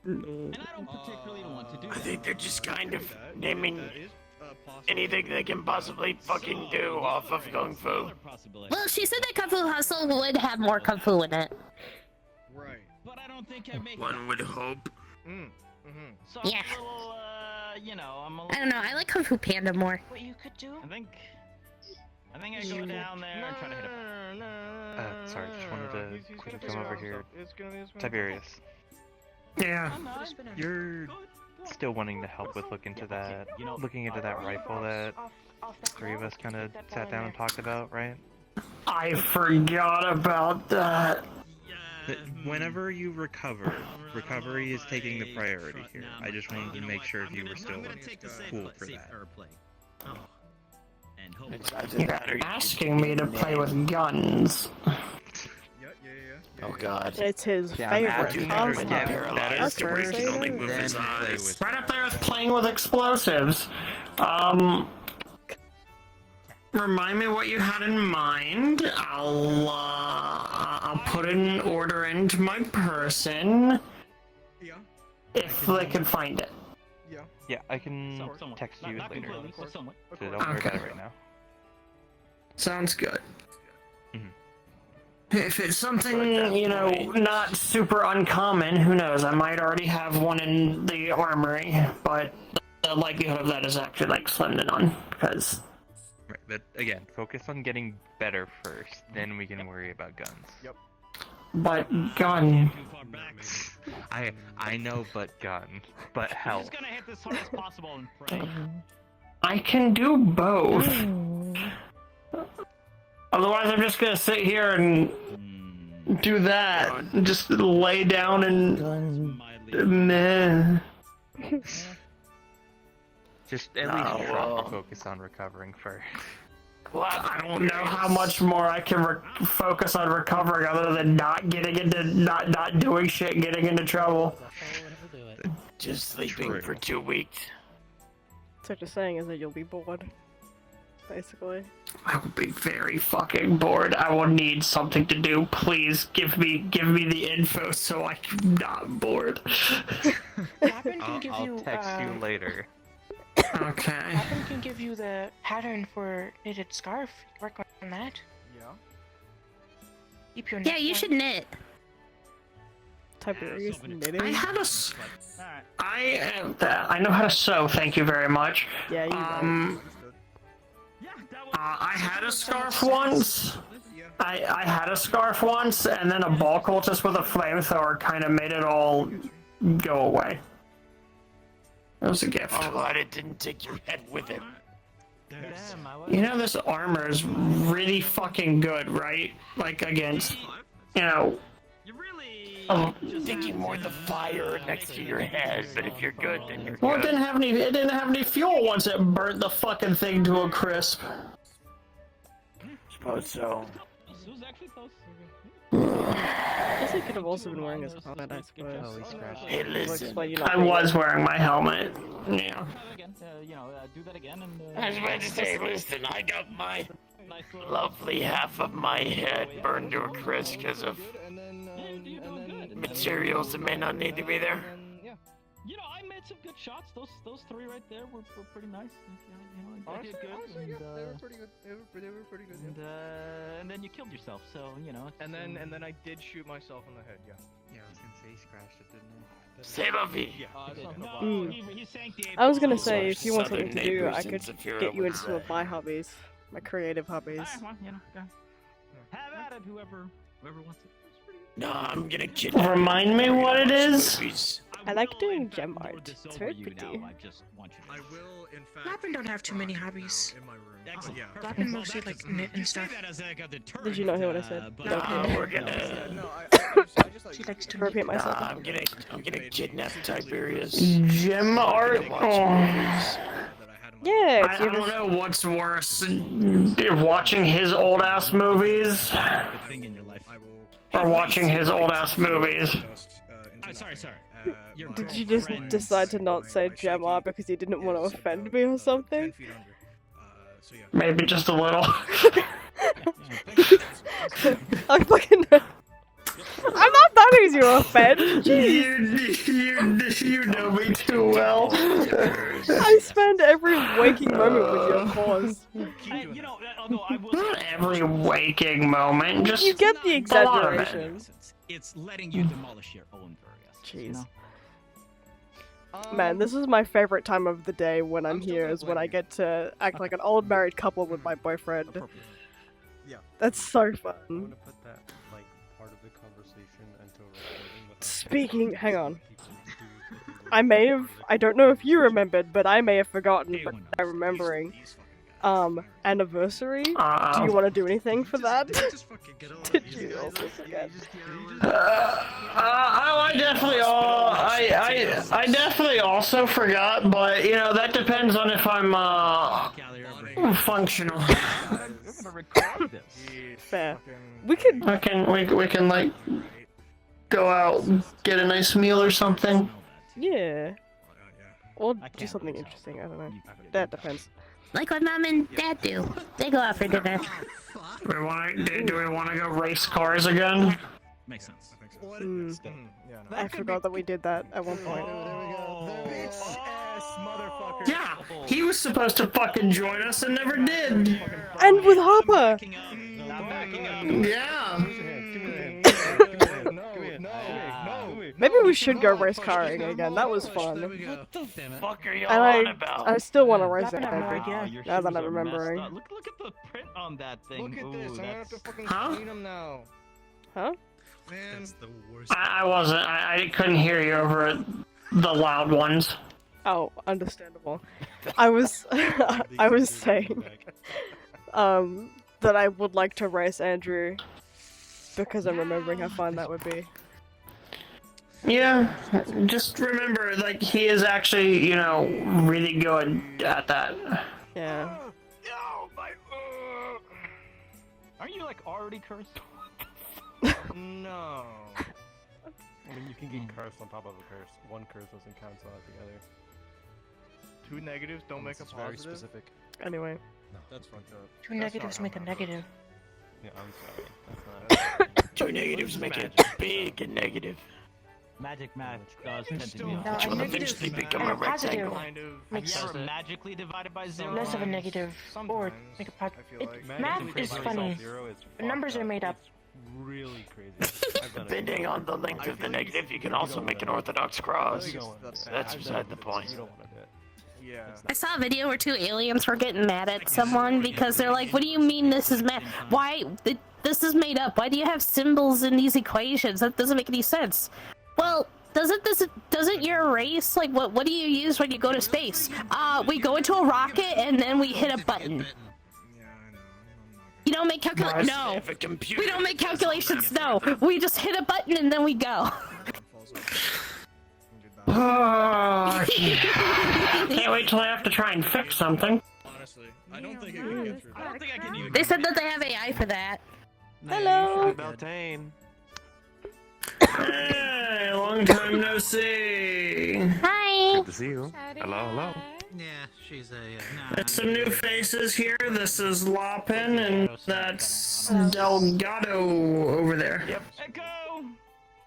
And I don't particularly want to do I that. think they're just kind of naming anything they can possibly fucking do off of Kung Fu. Well, she said that Kung Fu Hustle would have more Kung Fu in it. Right. But I don't think I make One would hope. So Yeah. I'm a little, you know, I'm a little... I don't know, I like Kung Fu Panda more. What you could do? I think I go down there and try to hit a... Sorry, just wanted to quickly come over here. Tiberius. Yeah. You're still wanting to help with looking into that rifle that the three of us kind of sat down and talked about, right? I forgot about that. Whenever you recover, recovery is taking the priority here. I just wanted to make sure if you were still cool for that. You're asking me to play with guns. Oh god. It's his favorite Paralyzed where he can only move his eyes. Right up there with playing with explosives. Remind me what you had in mind. I'll put an order into my person. Yeah. If they can find it. Yeah, I can text you Not later. completely, but somewhat. So don't worry about it right now. Sounds good. If it's something, you know, not super uncommon, who knows, I might already have one in the armory, but the likelihood of that is actually, slim to none, because... Right, but again, focus on getting better first, then we can worry about guns. Yep. But gun... I know, but gun. But I'm help. just gonna hit this hard as possible and pray. I can do both. Otherwise, I'm just gonna sit here and do that. Just lay down and meh. Just at least try to focus on recovering first. Well, I don't know how much more I can focus on recovering other than not getting into not doing shit, getting into trouble. Just sleeping for 2 weeks. So what you're saying is that you'll be bored, basically. I will be very fucking bored. I will need something to do. Please give me the info so I'm not bored. I'll text you later. Okay. Adam can give you the pattern for knitted scarf. Work on that. Yeah. Keep your Yeah, you should knit. Tiberius knitting? I know how to sew, thank you very much. Yeah, you know. I had a scarf once. I had a scarf once, and then a ball cultist with a flamethrower kind of made it all go away. It was a gift. Oh, glad it didn't take your head with it. You know, this armor is really fucking good, right? Against, you know... I'm thinking more the fire next to your head, but if you're good, then you're Well, good. it didn't have any fuel once it burnt the fucking thing to a crisp. Suppose so. It was actually close. I guess he could have also been wearing his helmet, I suppose. Hey, listen. I was wearing my helmet. Yeah. Do that again and... I was about to say, listen, I got my lovely half of my head burned to a crisp because of materials that may not need to be there. You know, I met some good shots. Those three right there were pretty nice. I did good. Honestly, yeah, they were pretty good. They were pretty good. Yeah. And then you killed yourself, so you know. And then I did shoot myself in the head. Yeah. Yeah, I was gonna say he scratched it, didn't he? C'est la vie. I was gonna say, if you want something to do, I could get you into some of my hobbies, my creative hobbies. Well, you know, go. Have at it, whoever wants it. No, I'm gonna kid. Remind me what it is. I like doing gem art. It's very pretty. I just want you to. I will, in fact. Lappin don't have too many hobbies. In my room. Excellent. Yeah. Lappin mostly like knit and stuff. Did you not hear what I said? We're gonna. No, I just like. She likes to repeat myself. I'm gonna kidnap Tiberius. Gem art. Yeah. I don't know what's worse, watching his old ass movies, or watching his old ass movies. Sorry. Did you just decide to not say gem art because you didn't want to offend me or something? Maybe just a little. I fucking know. I'm not that easy to offend. You know me too well. I spend every waking moment with your cause. You know, although I will. Not every waking moment, just You get the a lot of it. exaggeration. It's letting you demolish your own very essence. Jeez. Man, this is my favorite time of the day when I'm here, is when I get to act like an old married couple with my boyfriend. Yeah. That's so I'm fun. gonna put that like part of the conversation into a recording. Speaking, hang on. I don't know if you remembered, but I may have forgotten, but I'm remembering. Anniversary? Do you want to do anything for that? Did you also forget? I definitely also forgot, but you know that depends on if I'm functional. Fair. We can like go out and get a nice meal or something. Yeah. Or do something interesting, I don't know. That depends. Like what mom and dad do. They go out for dinner. Do we want to go race cars again? Makes sense. I forgot that we did that at one point. Yeah, he was supposed to fucking join us and never did. And with Harper! Yeah. Maybe we should go race carring again. That was fun. What the fuck are you And on about? I still want to race it. Now that I'm remembering. Look at the print on that thing. Look at this. I'm gonna have to fucking Huh? clean them now. Huh? Man. That's the worst. I wasn't. I couldn't hear you over the loud ones. Oh, understandable. I was I was saying that I would like to race Andrew because I'm remembering how fun that would be. Yeah, just remember, like, he is actually, you know, really good at that. Yeah. Aren't you like already cursed? No. I mean, you can get cursed on top of a curse. One curse doesn't cancel out the other. Two negatives don't make a It's very positive. specific. Anyway. No, that's fucked up. Two negatives make a negative. Yeah, I'm sorry. That's not. Two negatives make it big and negative. Magic match does tend to be. No, Which a will negative eventually become and a a positive rectangle. makes Have you ever magically divided by zero? less of a negative or make a positive. Math is funny. Numbers are made up. Really crazy. Depending on the length of the negative, you can also make an orthodox cross. That's beside the point. Yeah. I saw a video where two aliens were getting mad at someone because they're like, what do you mean this is math? Why? This is made up. Why do you have symbols in these equations? That doesn't make any sense. Well, doesn't your race, like, what do you use when you go to space? We go into a rocket and then we hit a button. You don't make calculations. No. We don't make calculations. No. We just hit a button and then we go. Oh, can't wait till I have to try and fix something. Honestly, I don't think I can get through that. I don't think I can even. They said that they have AI for that. Hello. Beltane. Hey, long time no see. Hi. Good to see you. Hello. Yeah, she's a. There's some new faces here. This is Lopin, and that's Delgado over there. Yep. Echo.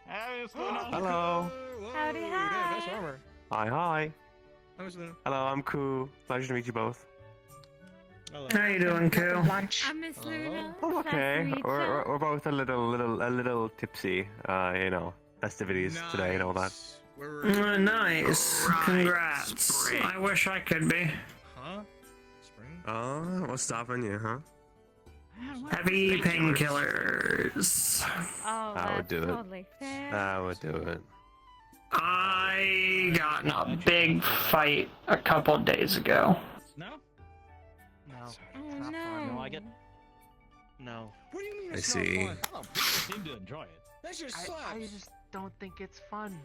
Hey, what's going on? Hello. Howdy, hi. Nice armor. Hi. Hello, I'm Ku. Pleasure to meet you both. How you doing, Kale? I'm Miss Luna. I'm okay. We're both a little tipsy. You know, festivities today and all that. Nice. Congrats. I wish I could be. Huh? Spring? Oh, what's stopping you, huh? Heavy painkillers. Oh, I would do it. totally fair. I would do it. I got in a big fight a couple days ago. No. Oh, No, I get. No. What do you mean I it's see. not fun? Oh, people seem to enjoy it. That just slaps. I just don't think it's fun.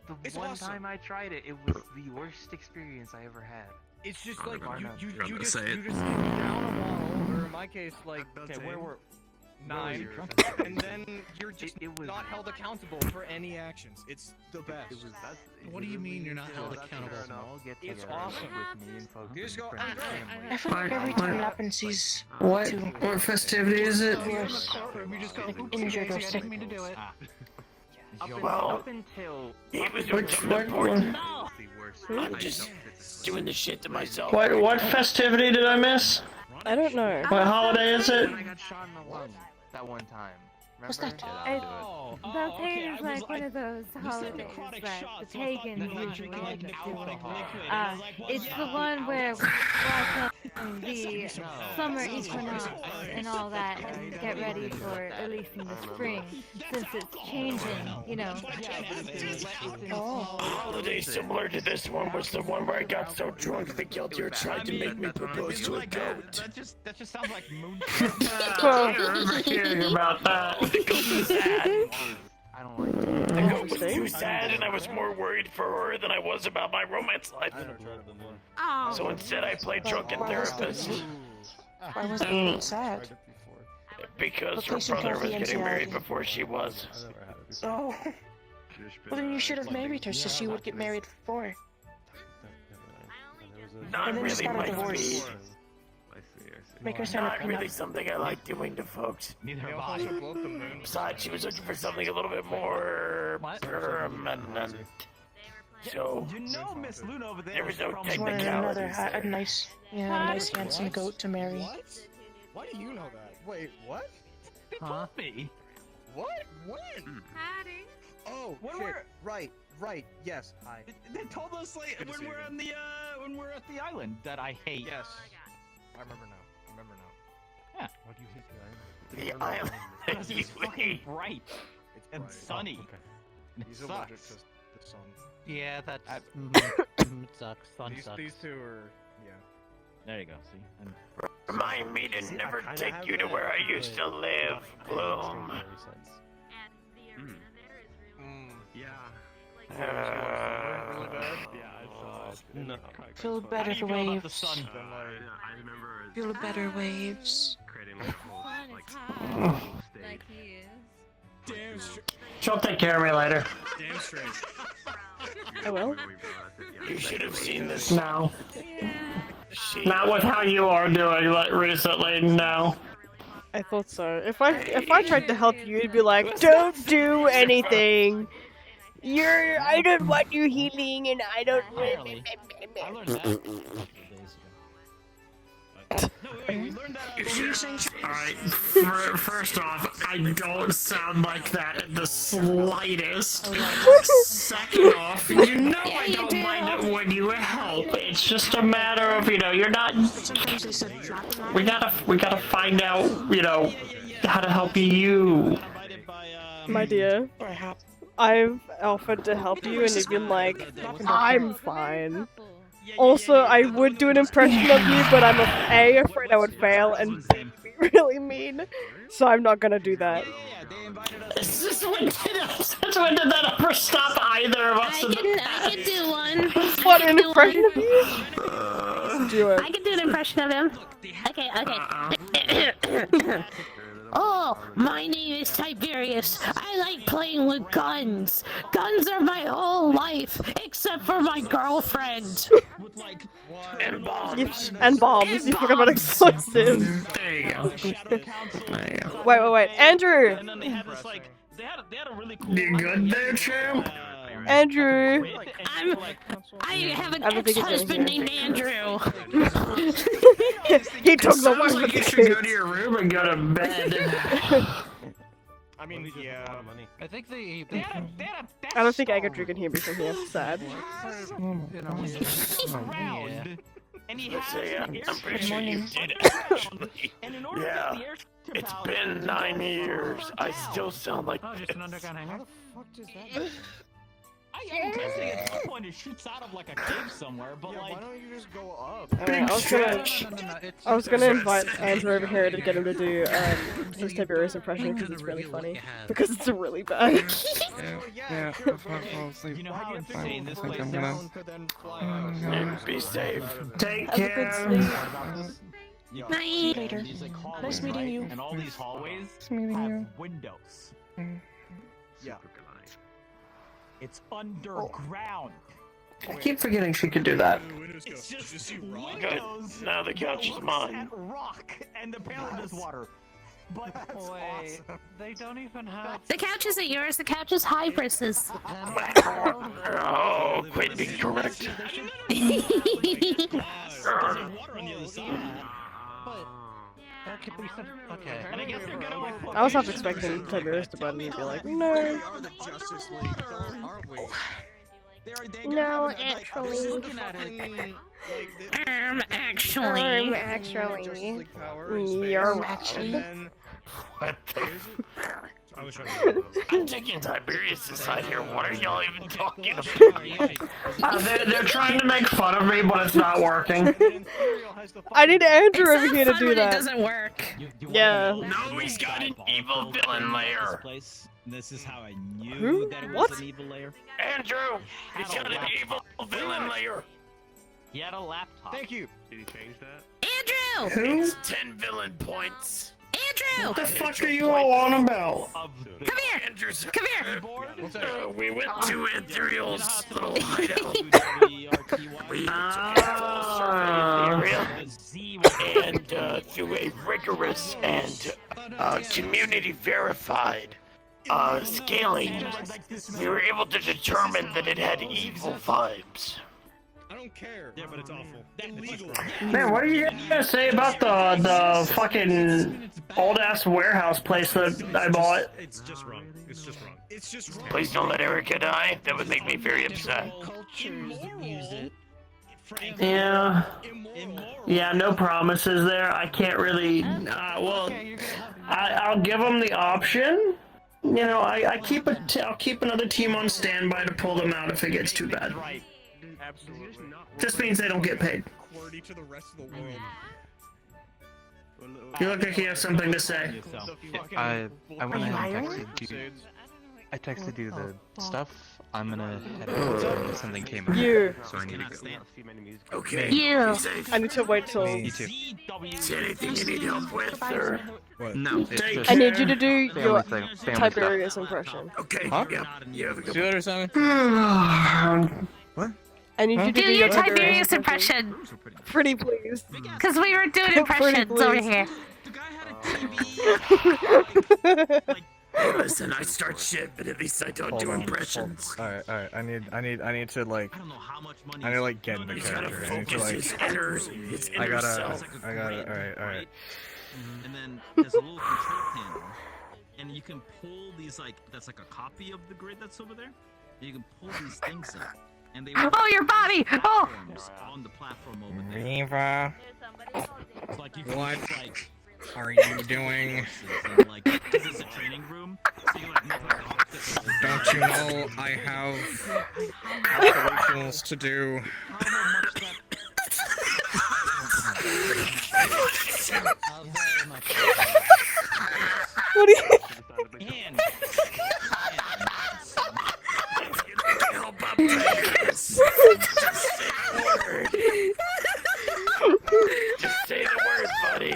The It's one awesome. time I tried it, it was the worst experience I ever had. It's just like Bar you none. just say it. down a wall, or in my case, like Okay, where were 9, you? and then you're just It was not held accountable for any actions. It's the best. What do you mean you're not held accountable? All get It's together awesome. with me and folks. You just go, and I'm friends done. and I feel like every time it happens, he's What festivity is it? injured or sick. Well, Up until it was Which important. the worst. I'm just doing the shit to myself. What festivity did I miss? I don't know. What holiday is it? When I got shot in the lung that one time. What's that? Beltane is like one of those holidays that the pagans usually like to do. It's the one where we watch the summer equinox and all that and get ready for at least in the spring, since it's changing, you know. A holiday similar to this one was the one where I got so drunk the Keltier tried to make me propose to a goat. That just sounds like moon. I remember hearing about that. The goat was sad. I don't like it. The goat was too sad, and I was more worried for her than I was about my romance life. So instead, I played drunken therapist. Why was it sad? Because her brother was getting married before she was. Oh. Well, then you should have married her so she would get married before. Not And then just really got a my divorce. speed. Make her sign a Not really prenup. something I like doing to folks. Neither have I. Besides, she was looking for something a little bit more permanent. So, You know, Miss Luna over there. there was no She wanted another technicalities a nice, nice handsome goat to marry. What? Why do you know that? Wait, what? Huh? Me. What? When? Patty. Oh, When shit. we're- Right. Yes. Hi. They told us like Good to when see we're you. on the when we're at the island that I hate. Yes. I remember now. Yeah. Why do you hate the the island Because you it's fucking hate. bright It's and bright. sunny. Oh, okay. And He's it allergic sucks. to the sun. Yeah, that's it sucks. Sun sucks. These two are, yeah. There you go. See. And Remind me to never take you to where I used to live, Bloom. Really bad? No. Feel how do better you feel about the waves. sun? Feel better waves. Like he is. Damn straight. She'll take care of me later. Damn straight. I will. You should have seen this. No. She, Not with how you are doing recently, no. I thought so. If I tried to help you, you'd be like, "Don't do anything. I don't want you healing, and I don't." Apparently. I learned that a couple days ago. No, wait, we learned that. Alright, first off, I don't sound like that in the slightest. Second off, you know I don't mind it when you help. It's just a matter of, you're not. We gotta find out, how to help you. My dear, I've offered to help you, and you've been like, "I'm fine." Also, I would do an impression of you, but I'm afraid I would fail, and B, be really mean, so I'm not gonna do that. Since when did that ever stop either of us? I can do one. What, an impression of you? Do it. I can do an impression of him. Okay. Oh, my name is Tiberius. I like playing with guns. Guns are my whole life, except for my girlfriend. and bombs. And bombs. You forgot about explosives. There you go. Wait. Andrew! And then they had this like they had a really cool. You good there, champ? Andrew. I have an I don't think it's ex-husband anything. named Andrew. He took the Sounds one like with you the should go kids. to your room and go to bed. I mean, yeah. I think they I don't think Agatha can hear me from here. Sad. And he Let's has say, the I'm air pretty sure you conditioning. did actually. And in order to Yeah. get the air It's power, been 9 years. I still sound like Oh, just an this. underground hangar. I'm guessing at some point it shoots out of like a cave somewhere, but like. Why don't you just go up? I was gonna invite Andrew over here to get him to do his Tiberius impression because it's really funny. Because it's really bad. Yeah, before I fall asleep. You know how insane this I think place I'm is? gonna... Be safe. Take Have a good care. sleep. Night. Later. These, like, hallways, Nice meeting right? you. And all these hallways Nice meeting have you. windows. Yeah. It's underground. I keep forgetting she could do that. It's just Good. windows. Now the couch is mine. And rock, and apparently there's water. But Wait, they don't even have. The couch isn't yours. The couch is Hybris's. Oh, quit being correct. there's water on the other side. There could be some. Okay. And I guess they're gonna. I was half expecting Tiberius to button and be like, no. We are the Justice League, aren't we? No, actually. Actually. You're What the I'm taking Tiberius' side here. What are y'all even talking about? They're trying to make fun of me, but it's not working. I need Andrew over here to Fun do when that. It doesn't work. Yeah. No, he's got an evil villain layer. This is how I knew Who? that it was What? an evil layer. Andrew, he's got an evil villain layer. He had a laptop. Thank you. Did he change that? Andrew! Who? It's 10 villain points. Andrew! What the fuck are you all on about? Come here! Andrew's. Come here! We went to Ethereal's little hideout. We and through a rigorous and community verified scaling, we were able to determine that it had evil vibes. I don't care. Yeah, but it's awful. Illegal. Man, what are you gonna say about the fucking old ass warehouse place that I bought? It's just wrong. It's just wrong. It's just wrong. Please don't let Erica die. That would make me very upset. Yeah. Yeah, no promises there. I can't really. Well, I'll give them the option. You know, I'll keep another team on standby to pull them out if it gets too bad. Absolutely. Just means they don't get paid. To the rest of the world. You look like you have something to say. I went ahead and texted you. I texted you the stuff. I'm gonna head out. Something came up. You. So I need to go. Okay. You. Be safe. I need to wait till. Me too. Is there anything you need help with, or? No, it's just I need you to do your family stuff. Tiberius impression. Okay. Huh? Yeah. You have a good See you later, Simon. What? I need you to Do your Tiberius impression. Pretty please. Because we were doing Pretty impressions over please. here. Hey, listen, I start shit, but at least I don't do impressions. Alright. I need to like. I need to like get in the He's gotta character. I need to focus like. his inner self. I gotta. Alright. And then there's a little control panel, and you can pull these that's like a copy of the grid that's over there. And you can pull these things up, and they Oh, your body! Oh! on the platform over there. Veeva, It's like you can what just, like, are you doing? and, like, 'cause it's a training room, so you like make like a hook that Don't you know I have calculations to do? What do you? And Help up, Tigers. Just say the word, buddy.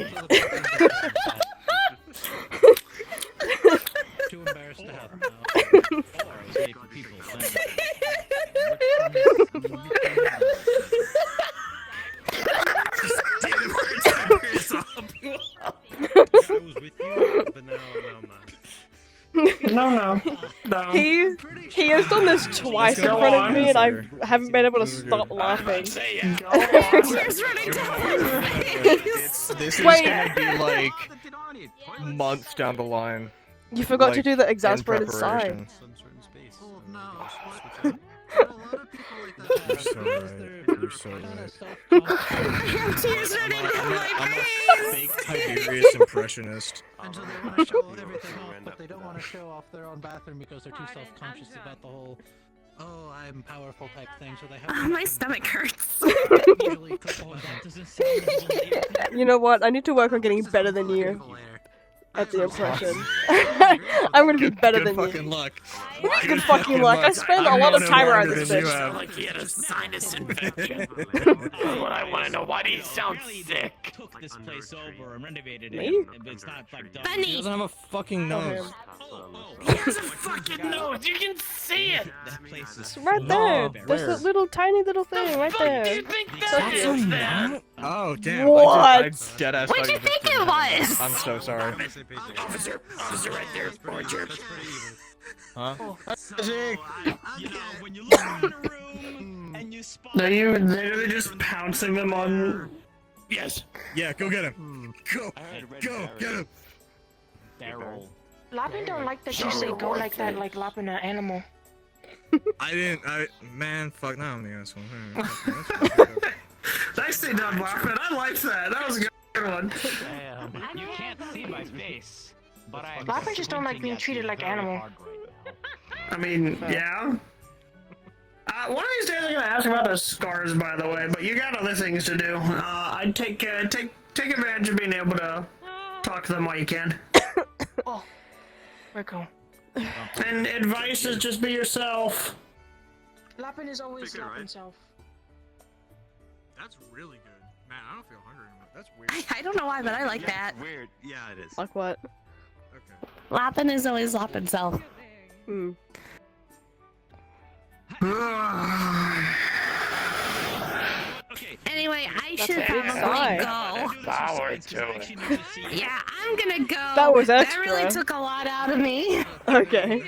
Too embarrassed to help now. No. He He has done this twice in Go front of on, me, and I sir. haven't been able to This is stop good. laughing. Tears running down my face. This is Wait. gonna be like months down the line. You forgot to Like, do the in exasperated sigh. preparation. You're so right. You're so right. Tears running down my I'm face. a fake Tiberius impressionist. And so they want to show everything off, but they don't want to show off their own bathroom because they're too self-conscious about the whole, oh, I'm powerful type thing, so they have Oh, my stomach hurts. You know what? I need to work on getting better than you at the impression. I'm gonna be better Good than fucking you. luck. Good fucking luck. I spend a lot of time around this than you bitch. have. Like he had a sinus infection. That's what I want to know. Why do you sound sick? Took this place over and renovated Me? it. It's not like done. He doesn't have a fucking nose. He has a fucking nose. You can see it. That place is It's right there. There's Where? a little tiny little thing right there. Do you think So that cute. is that? Oh damn! What? I dead ass. What'd you think it was? I'm so sorry. Officer right there. Orange. Huh? You know, when you look in the room and you spot. Are you literally just pouncing them on? Yes. Yeah, go get him. Go, get him. Barrel. Lapin don't like that you say go like that, like Lapin an animal. Man, fuck, now I'm the asshole. Nicely done, Laughing. I liked that. That was a good one. Damn. You can't see my face, but I am Lapin just don't like being treated like animal. I mean, yeah. One of these days I'm gonna ask about those scars, by the way, but you got other things to do. I'd take advantage of being able to talk to them while you can. Oh, Rico. And advice is just be yourself. Lapin is always Lapin self. That's really good. Man, I don't feel hungry anymore. That's weird. I don't know why, but I like that. Weird. Yeah, it is. Like what? Okay. Lapin is always Lapin self. Hmm. Anyway, I That's should a big probably sigh. go. Power to it. Yeah, I'm gonna go. That was That extra. really took a lot out of me. Okay.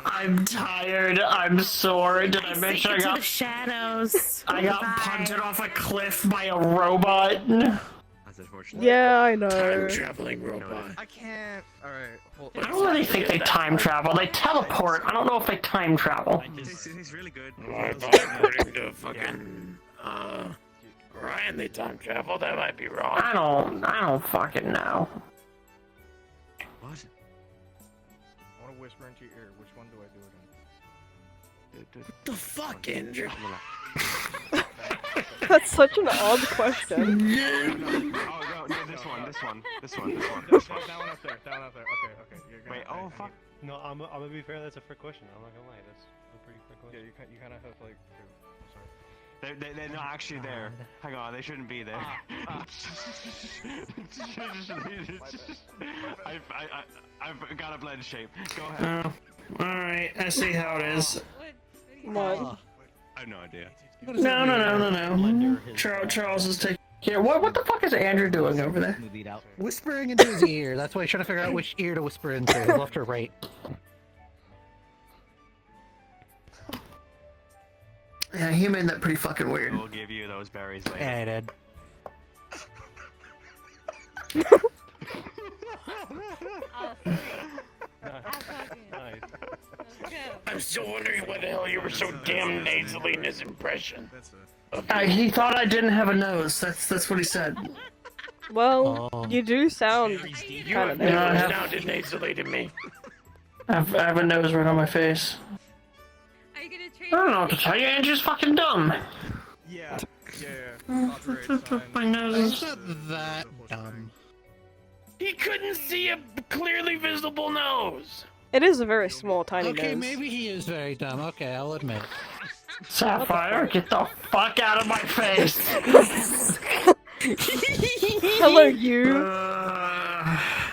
I'm tired. I'm sore. Did I mention I Into the got shadows. I got Goodbye. punted off a cliff by a robot? That's unfortunate. Yeah, I know. Time traveling robot. I can't. Alright, hold I don't really think they time travel. They teleport. I don't know if they time travel. He's really good. According to fucking Ryan, they time travel. That might be wrong. I don't fucking know. What? I want to whisper into your ear. Which one do I do it in? What the fuck, Andrew? That's such an odd question. Oh, no, this one. That one up there. Okay. You're gonna Wait, oh, fuck. No, I'm gonna be fair. That's a fair question. I'm not gonna lie. That's a pretty fair Yeah, question. you kind of have like. I'm sorry. They're not actually there. Hang on, they shouldn't be there. I've got a blend shape. Go ahead. Alright, I see how it is. What? I have no idea. No. Charles is taking care. What the fuck is Andrew doing over there? Whispering into his ear. That's why he's trying to figure out which ear to whisper into, left or right. Yeah, he made that pretty fucking weird. We'll give you those berries later. Yeah, I did. I'm still wondering why the hell you were so damn nasally in his impression. He thought I didn't have a nose. That's what he said. Well, you do sound You kind have of never nasally. sounded nasally to me. I have a nose right on my face. I don't know what to tell you. Andrew's fucking dumb. Yeah. My nose It's is. not that dumb. He couldn't see a clearly visible nose. It is a very small, tiny Okay, nose. maybe he is very dumb. Okay, I'll admit. Sapphire, get the fuck out of my face. Hello, you.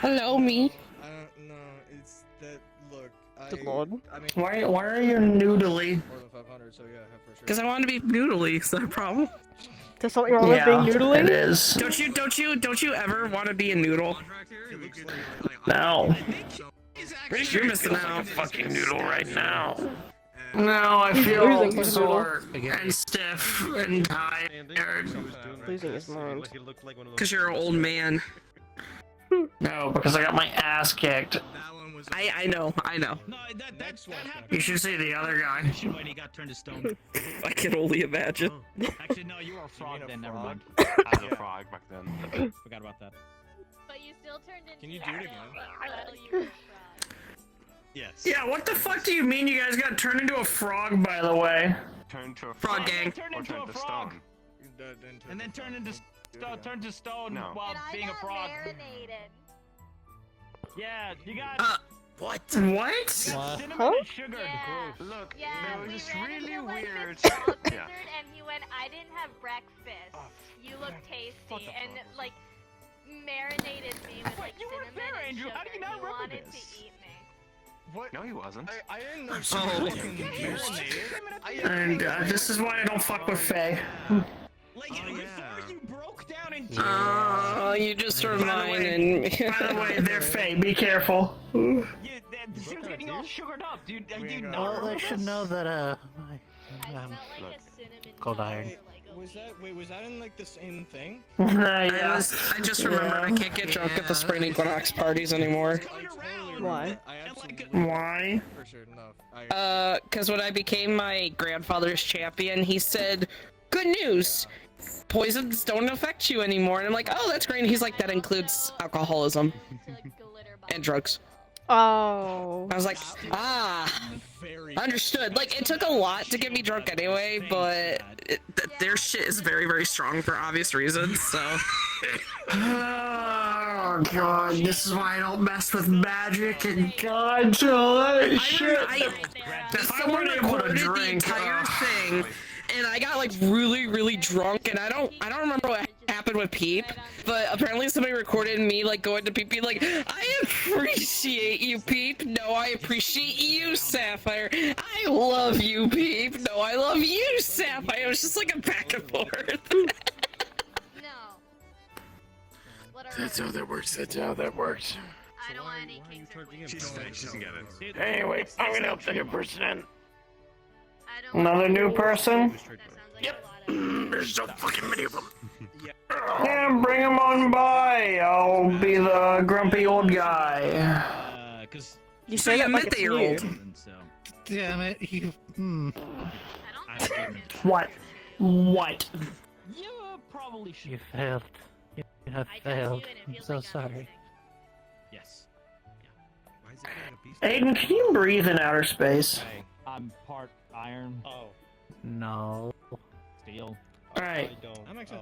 Hello, me. I don't know. It's that. Look. Good lord. I mean. Why are you noodly? More than 500, so yeah, for sure. Because I want to be noodly. Is that a problem? There's something wrong with being noodly? It is. Don't you ever want to be a noodle? No. Pretty sure you're missing out. Like a fucking noodle right now. No, I feel Losing his sore and stiff and tired. Losing his mind. Because you're an old man. No, because I got my ass kicked. I know. You should see the other guy. When he got turned to stone. I can only imagine. Actually, no, you were a frog then. Never mind. I was a frog back then. Forgot about that. But you still turned into. Can you do it again? Yes. Yeah, what the fuck do you mean you guys got turned into a frog, by the way? Turn to a Frog gang. Turned or into turn a to frog. stone. And then turned into turned to stone And while I being a got frog. marinated. Yeah, you got. What? Cinnamon and sugar. Yeah. Look, Yeah, there we was this ran really into, like, weird. this frog Yeah. lizard, and he went, I didn't have breakfast. You look tasty, and like marinated me with like you were cinnamon there, and Andrew. sugar. How do you not He remember wanted this? to eat me. What? No, he wasn't. I didn't know she Oh. was fucking marinated. And this is why I don't fuck with Faye. Like before you broke down and. Oh, you just reminded me. By the way, they're Faye. Be careful. She was getting all sugared up, dude. Do you not Well, remember they should this? know that, I smelled like a cinnamon cold iron. for, like, a week. Was that in like the same thing? Yeah. I just remembered I can't get drunk at the spring equinox parties anymore. Why? Why? For sure, no. Cause when I became my grandfather's champion, he said, "Good news, poisons don't affect you anymore." And I'm like, "Oh, that's great." And he's like, "That includes alcoholism and drugs." Oh. I was like, understood. Like, it took a lot to get me drunk anyway, but their shit is very, very strong for obvious reasons, so. Oh god, this is why I don't mess with magic and god, all that shit. If I weren't able to drink, the entire thing, and I got like really, really drunk, and I don't remember what happened with Peep, but apparently somebody recorded me like going to Peep being like, "I appreciate you, Peep. No, I appreciate you, Sapphire. I love you, Peep. No, I love you, Sapphire." It was just like a back and forth. That's how that works. That's how that works. I don't want any cakes or cookies. She's fine. She doesn't get it. Anyway, I'm gonna help the new person in. Another new person? Yep. There's so fucking many of them. Yeah, bring him on by. I'll be the grumpy old guy. You say that like it's new. Damn it, you. What? What? You probably should. You failed. You have failed. I'm so sorry. Yes. Aiden, can you breathe in outer space? I'm part iron. Oh. No. Steel. Alright.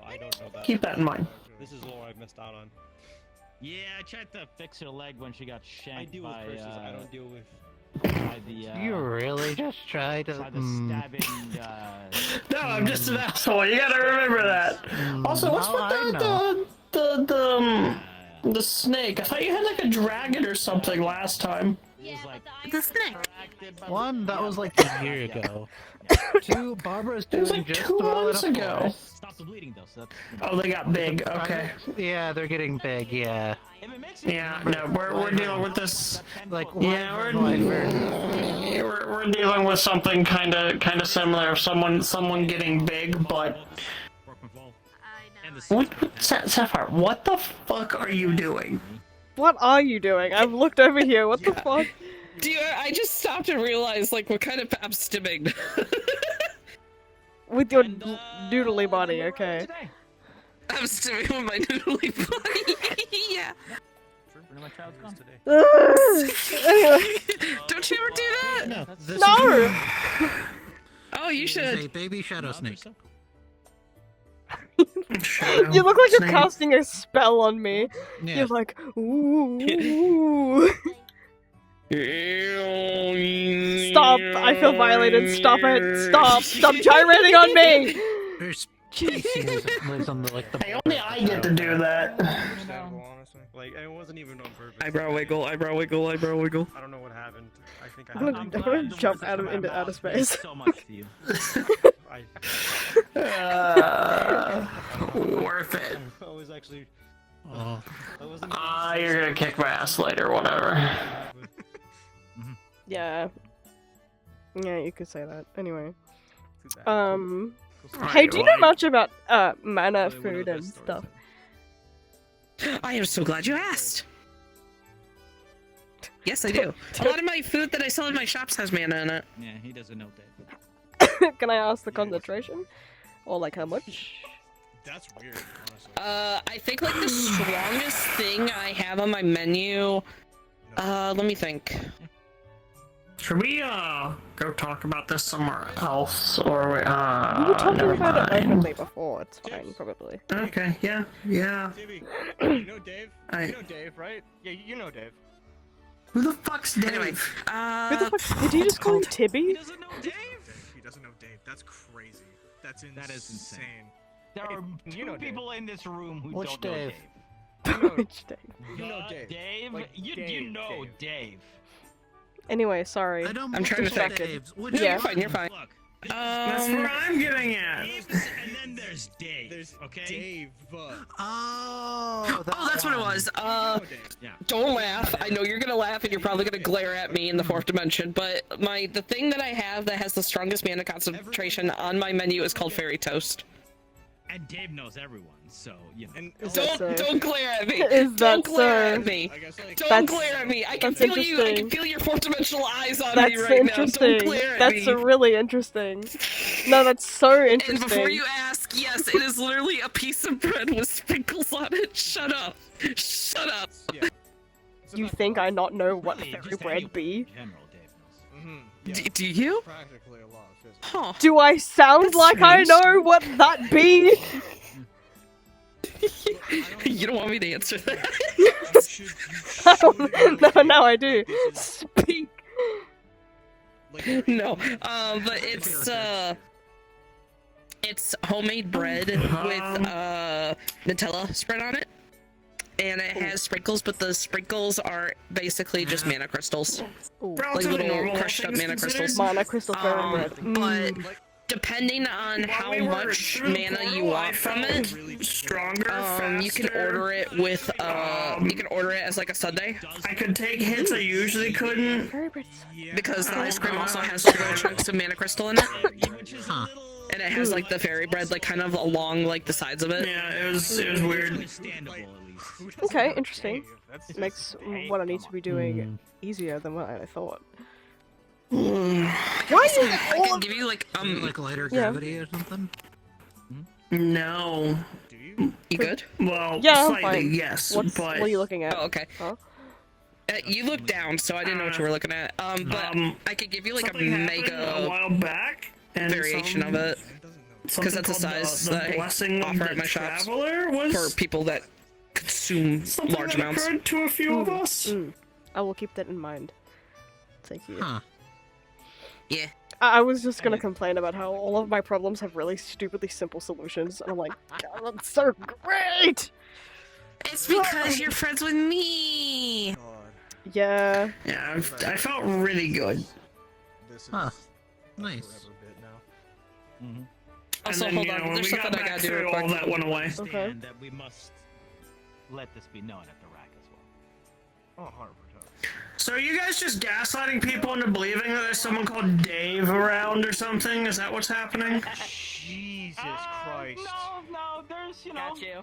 I don't know that. Keep that in mind. This is lore I missed out on. Yeah, I tried to fix her leg when she got shanked I deal with by, curses. I don't deal with. by the, You really just tried to. by the stabbing, No, I'm just an asshole. You gotta remember that. Also, what's with the snake? I thought you had like a dragon or something last time. The snake. One, that was like a year ago. Two, Barbara's It was doing like just 2 well months in a ago. forest. Stop the bleeding though, so that's... Oh, they got big. Okay. Yeah, they're getting big. Yeah. Yeah, no, we're dealing with this. Like Yeah, wyvern. we're dealing with something kind of similar. Someone getting big, but what? Sapphire, what the fuck are you doing? What are you doing? I've looked over here. What the fuck? Dude, I just stopped and realized like what kind of I'm stimming. With your noodly body, okay. I'm stimming with my noodly body. Yeah. Anyway. Don't you ever do that? No. This No! Oh, you is should. a baby shadow snake. You look like you're casting a spell on me. Yeah. You're like, ooh. Stop! I feel violated. Stop it! Stop! Stop gyrating on me! Her species lives on the like the. Hey, only I get to do that. Like, it wasn't even on purpose. Eyebrow wiggle, eyebrow wiggle, eyebrow wiggle. I don't know what happened. I think I'm gonna jump out of into outer space. So much to you. Worth it. I was actually. Oh. You're gonna kick my ass later, whatever. Yeah. Yeah, you could say that. Anyway. Hey, Alright, do you know much about mana, food, and stuff? I am so glad you asked. Yes, I do. A lot of my food that I sell in my shops has mana in it. Yeah, he doesn't know Dave. Can I ask the concentration? Or like how much? That's weird, honestly. I think like the strongest thing I have on my menu. Let me think. Should we go talk about this somewhere else, or We were talking about it openly before. It's fine, probably. Okay, yeah. You know Dave? I- You know Dave, right? Yeah, you know Dave. Who the fuck's Dave? Anyway, Who the fuck? Did you just call him Tibby? He doesn't know Dave. That's crazy. That's insane. That is insane. There are you know two people in this room who Which don't know Dave? Dave. Which Dave? You know The Dave. Dave? Like you Dave, know Dave. Dave. Anyway, sorry. I don't I'm trying to think. Daves. Which Yeah, you're one? fine. You're fine. That's what I'm getting at. And then there's Dave. There's okay? Dave. Oh, That's what it was. Yeah. Don't laugh. I know you're gonna laugh and you're probably gonna glare at me in the fourth dimension, but the thing that I have that has the strongest mana concentration on my menu is called Fairy Toast. And Dave knows everyone, so you know. And Don't glare at me. Is Don't that glare so? at me. Don't That's- glare at me. I can that's feel you. I can interesting. feel your fourth dimensional eyes on That's me right now. Don't interesting. glare at That's me. really interesting. No, that's so interesting. And before you ask, yes, it is literally a piece of bread with sprinkles on it. Shut up. Shut up. Yeah. You think I not know what Really, fairy just bread be? General Dave knows. Yeah. Do you? Practically a lot of physics. Huh. Do I sound That's like I strange. know what that be? You don't want me to answer that? No, I do. Speak. No, but it's homemade bread with Nutella spread on it, and it has sprinkles, but the sprinkles are basically just mana crystals, like Relatively little normal, crushed up things mana crystals. considered. Mana crystal fairy bread. But depending on how we were much through the mana portal, you I want from felt it, stronger, you can faster. order it with you can order it as like a sundae, I could take hits I usually couldn't. Fairy bread's because the ice cream also has little chunks of mana crystal in it. Huh. And it has like the fairy bread like kind of along like the sides of it. Yeah, it was weird. Understandable, at least. Okay, interesting. That's Makes what I need to be doing Hmm. easier than what I thought. Why I can give you like Like lighter Yeah. gravity or something? No. Do you? you good? Well, Yeah, I'm slightly, fine. yes, What but are you looking at? Oh, okay. Huh? You look down, so I didn't know what you were looking at. But I could give you like a something happened a mega while back, and variation of it because that's the size the that I blessing offer of at the my shops traveler was for people that consume something large that amounts. occurred to a few of us. I will keep that in mind. Thank you. Huh. Yeah. I was just gonna complain about how all of my problems have really stupidly simple solutions, and I'm like, God, that's so great! It's because you're friends with me. Yeah. Yeah, I felt really good. This is Huh. a Nice. forever bit now. Mm-hmm. Also, and then, hold you on, know, when there's we something got I back gotta do through real it, all quick. that went away. Understand that we must let this be known at the rack as well. Oh, 100%. So are you guys just gaslighting people into believing that there's someone called Dave around or something? Is that what's happening? Jesus Christ. No, there's, you know. Got you.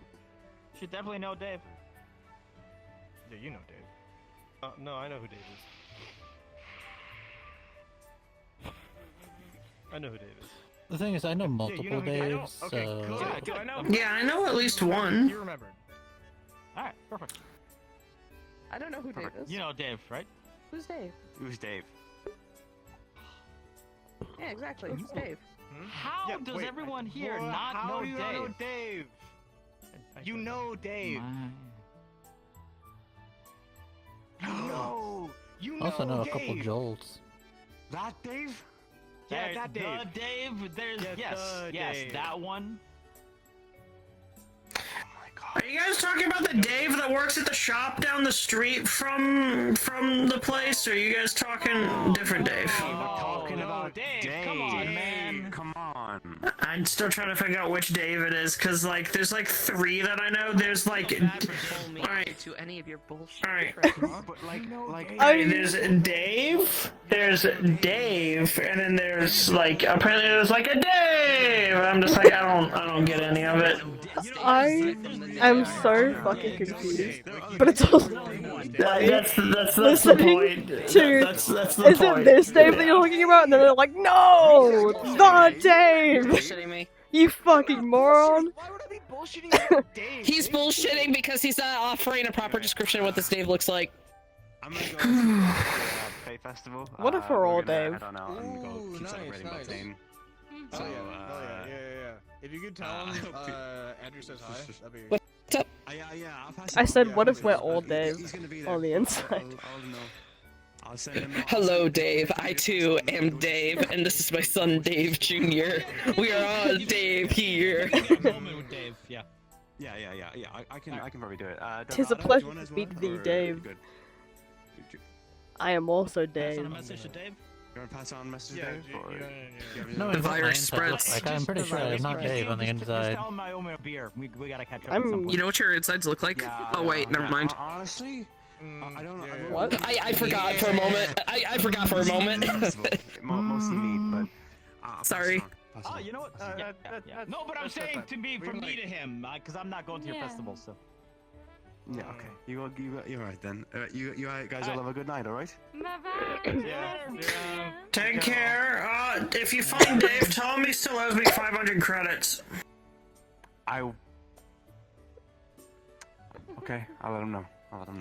Should definitely know Dave. Yeah, you know Dave. No, I know who Dave is. I know who Dave is. The thing is, I know multiple who Dave is? Daves, Okay, so... cool. Yeah, do I know? Yeah, I know at least one. You remembered. Alright, perfect. I don't know who Dave is. You know Dave, right? Who's Dave? Who's Dave? Yeah, exactly. Who's Dave? How Yeah, does wait, everyone here Well, not how know do you Dave? not know Dave? You know Dave. No, you know I also know a Dave. couple Joels. That Dave? Yeah, that Dave. The Dave, there's, Yeah, yes, the Dave. that one. Are you guys talking about the Dave that works at the shop down the street from the place? Or are you guys talking different Dave? We're talking about Dave, Dave. come on, man. Come on. I I'm still trying to figure out which Dave it is, cause like there's like 3 that I know. There's like, alright, to any of your bullshit. alright. But like, Alright, there's Dave, and then there's like apparently there's like a Dave. I'm just like I don't get any of it. I am so fucking confused, but it's all. That's the Listening point. to That's the is point. it this Dave that you're talking about? And then they're like, no, it's not Dave. Bullshitting me. You fucking moron. He's bullshitting because he's not offering a proper description of what this Dave looks like. I'm gonna go to Fay Festival. What if we're all Dave? I don't know. I'm gonna go keep celebrating Bethane. So, yeah. If you could tell him, Andrew says hi, that'd be. What's up? I said, what if we're all Dave on the inside? I'll send him. Hello, Dave. I too am Dave, and this is my son, Dave Jr. We are all Dave here. Dave, yeah. I can probably do it. Tis a pleasure to meet thee, Dave. I am also Dave. You want to pass on a message to Dave? No, The it's not my virus inside spreads. look like. I'm pretty sure I'm not Dave on the Just inside. tell him I owe him a beer. We gotta catch up. at some point. You know what your insides look like? Oh wait, never mind. Honestly, I don't know. What? I forgot for a moment. I forgot for a moment. Mostly me, but Sorry. Oh, you know what? No, but I'm saying from me to him, because I'm not going to your festival, so. yeah, okay. You're right then. You guys all have a good night, all right? Take care. If you find Dave, tell him he still owes me 500 credits. Okay, I'll let him know.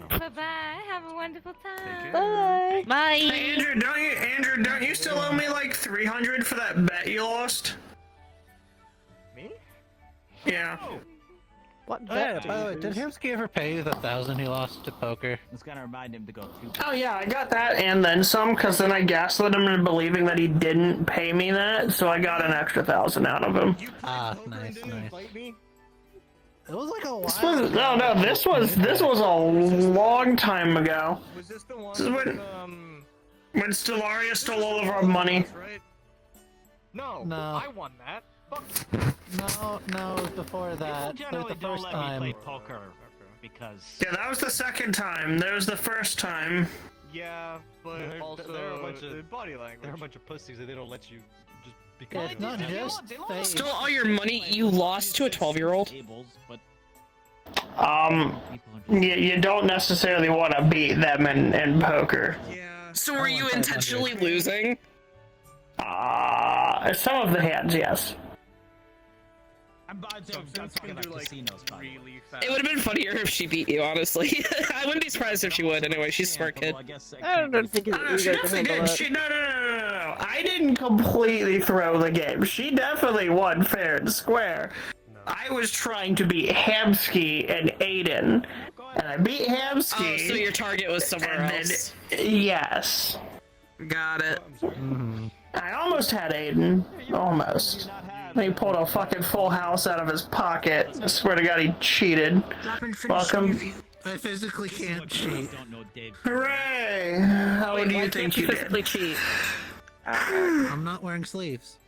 Bye bye. Have a wonderful time. Bye. Bye. Hey, Andrew, don't you still owe me like 300 for that bet you lost? Me? Yeah. What Oh, bet? yeah, by the way, did Himsky ever pay you the 1,000 he lost to poker? It's gonna remind him to go too. Oh yeah, I got that and then some, because then I gaslit him into believing that he didn't pay me that, so I got an extra 1,000 out of him. Ah, nice. It was like a while. This was a long time ago. Was this the This is one? when Stellaria stole all of our money. Right? No, No. I won that. Fuck. No, it was before that. It was Generally, the don't first let time. me play poker because. Yeah, that was the second time. There was the first time. Yeah, but also they're a bunch of body language. They're a bunch of pussies and they don't let you just Yeah, because. it's not just fake. Still all your money you lost to a 12-year-old? You don't necessarily want to beat them in poker. So were you intentionally losing? Some of the hands, yes. It would have been funnier if she beat you, honestly. I wouldn't be surprised if she would. Anyway, she's a smart kid. I don't think his She ego can definitely handle did. that. No. I didn't completely throw the game. She definitely won fair and square. I was trying to beat Hamsky and Aiden, and I beat Hamsky. Oh, so your target was somewhere else. Yes. Got it. I almost had Aiden. Almost. He pulled a fucking full house out of his pocket. I swear to God, he cheated. Welcome. I physically can't cheat. Hooray! How do you think you did? Cheat? I'm not wearing sleeves.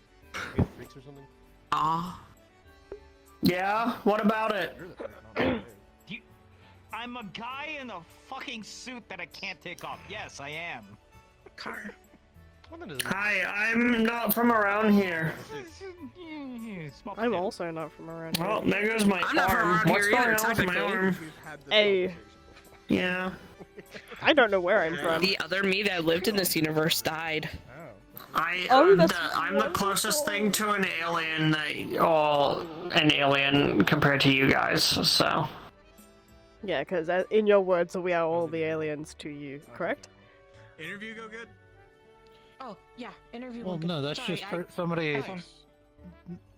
Ah. Yeah? What about it? I'm a guy in a fucking suit that I can't take off. Yes, I am. Car. Hi, I'm not from around here. I'm also not from around here. Well, there goes my I'm not from arm. around What's here going either, on with my technically. arm? Hey, Yeah. I don't know where I'm from. The other me that lived in this universe died. Oh, that's I'm the closest thing to an alien an alien compared to you guys, so. Yeah, because in your words, we are all the aliens to you, correct? Interview go good? Oh, yeah, interview. Well, no, that's just for somebody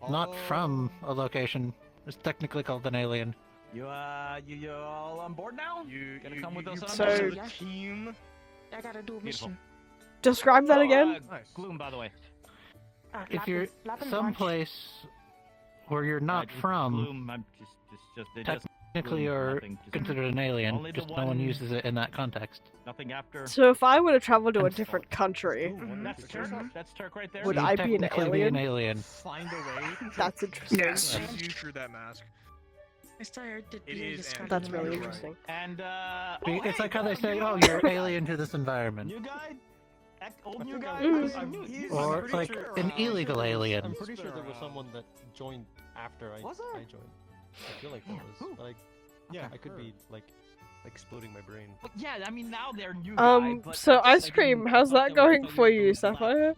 not from a location. It's technically called an alien. You all on board now? You gonna come with us on So- a So, team. I gotta do a mission. Describe that again. Gloom, by the way. If you're someplace where you're not from, Gloom, I'm just it doesn't technically you're Nothing, just- considered an alien, Only the just no one one- uses it in that context. Nothing after. So if I were to travel to a different country, That's Turk. That's Turk right there. would You'd I be an technically be alien? an alien. Find a way. That's interesting. Yes. You through that mask. I started to It is. That's really interesting. And It's like how they say, "Oh, you're alien to this environment," New guy. Old new guy. or like an illegal alien. I'm pretty sure there was someone that joined after I joined. I feel like there was, but I could be like exploding my brain. But yeah, I mean now they're new guy. But So ice cream, how's that going for you, Sapphire?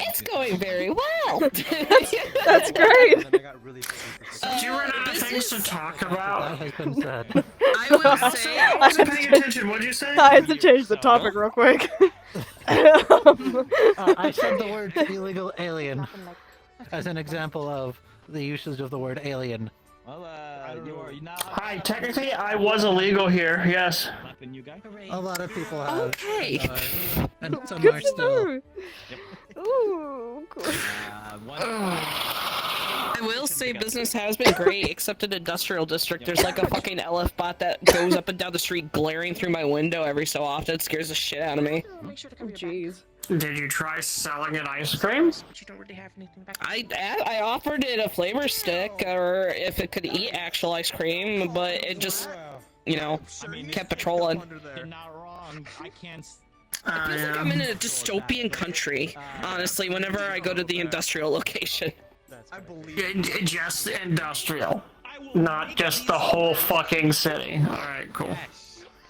It's going very well. That's great. Do you run out of things to talk about? That has been said. I will say, I wasn't paying attention. What'd you say? I had to change the topic real quick. I said the word illegal alien as an example of the usage of the word alien. Well, you are now. Hi, technically I was illegal here, yes. A lot of people have. Okay. And some Good are to still. know. Ooh, cool. I will say business has been great, except in industrial district. There's like a fucking LF bot that goes up and down the street glaring through my window every so often. It scares the shit out of me. Jeez. Did you try selling it ice cream? I offered it a flavor stick, or if it could eat actual ice cream, but it just, kept patrolling. You're not wrong. I can't. It feels like I'm in a dystopian country, honestly, whenever I go to the industrial location. I believe. Just industrial. Not just the whole fucking city. Alright, cool.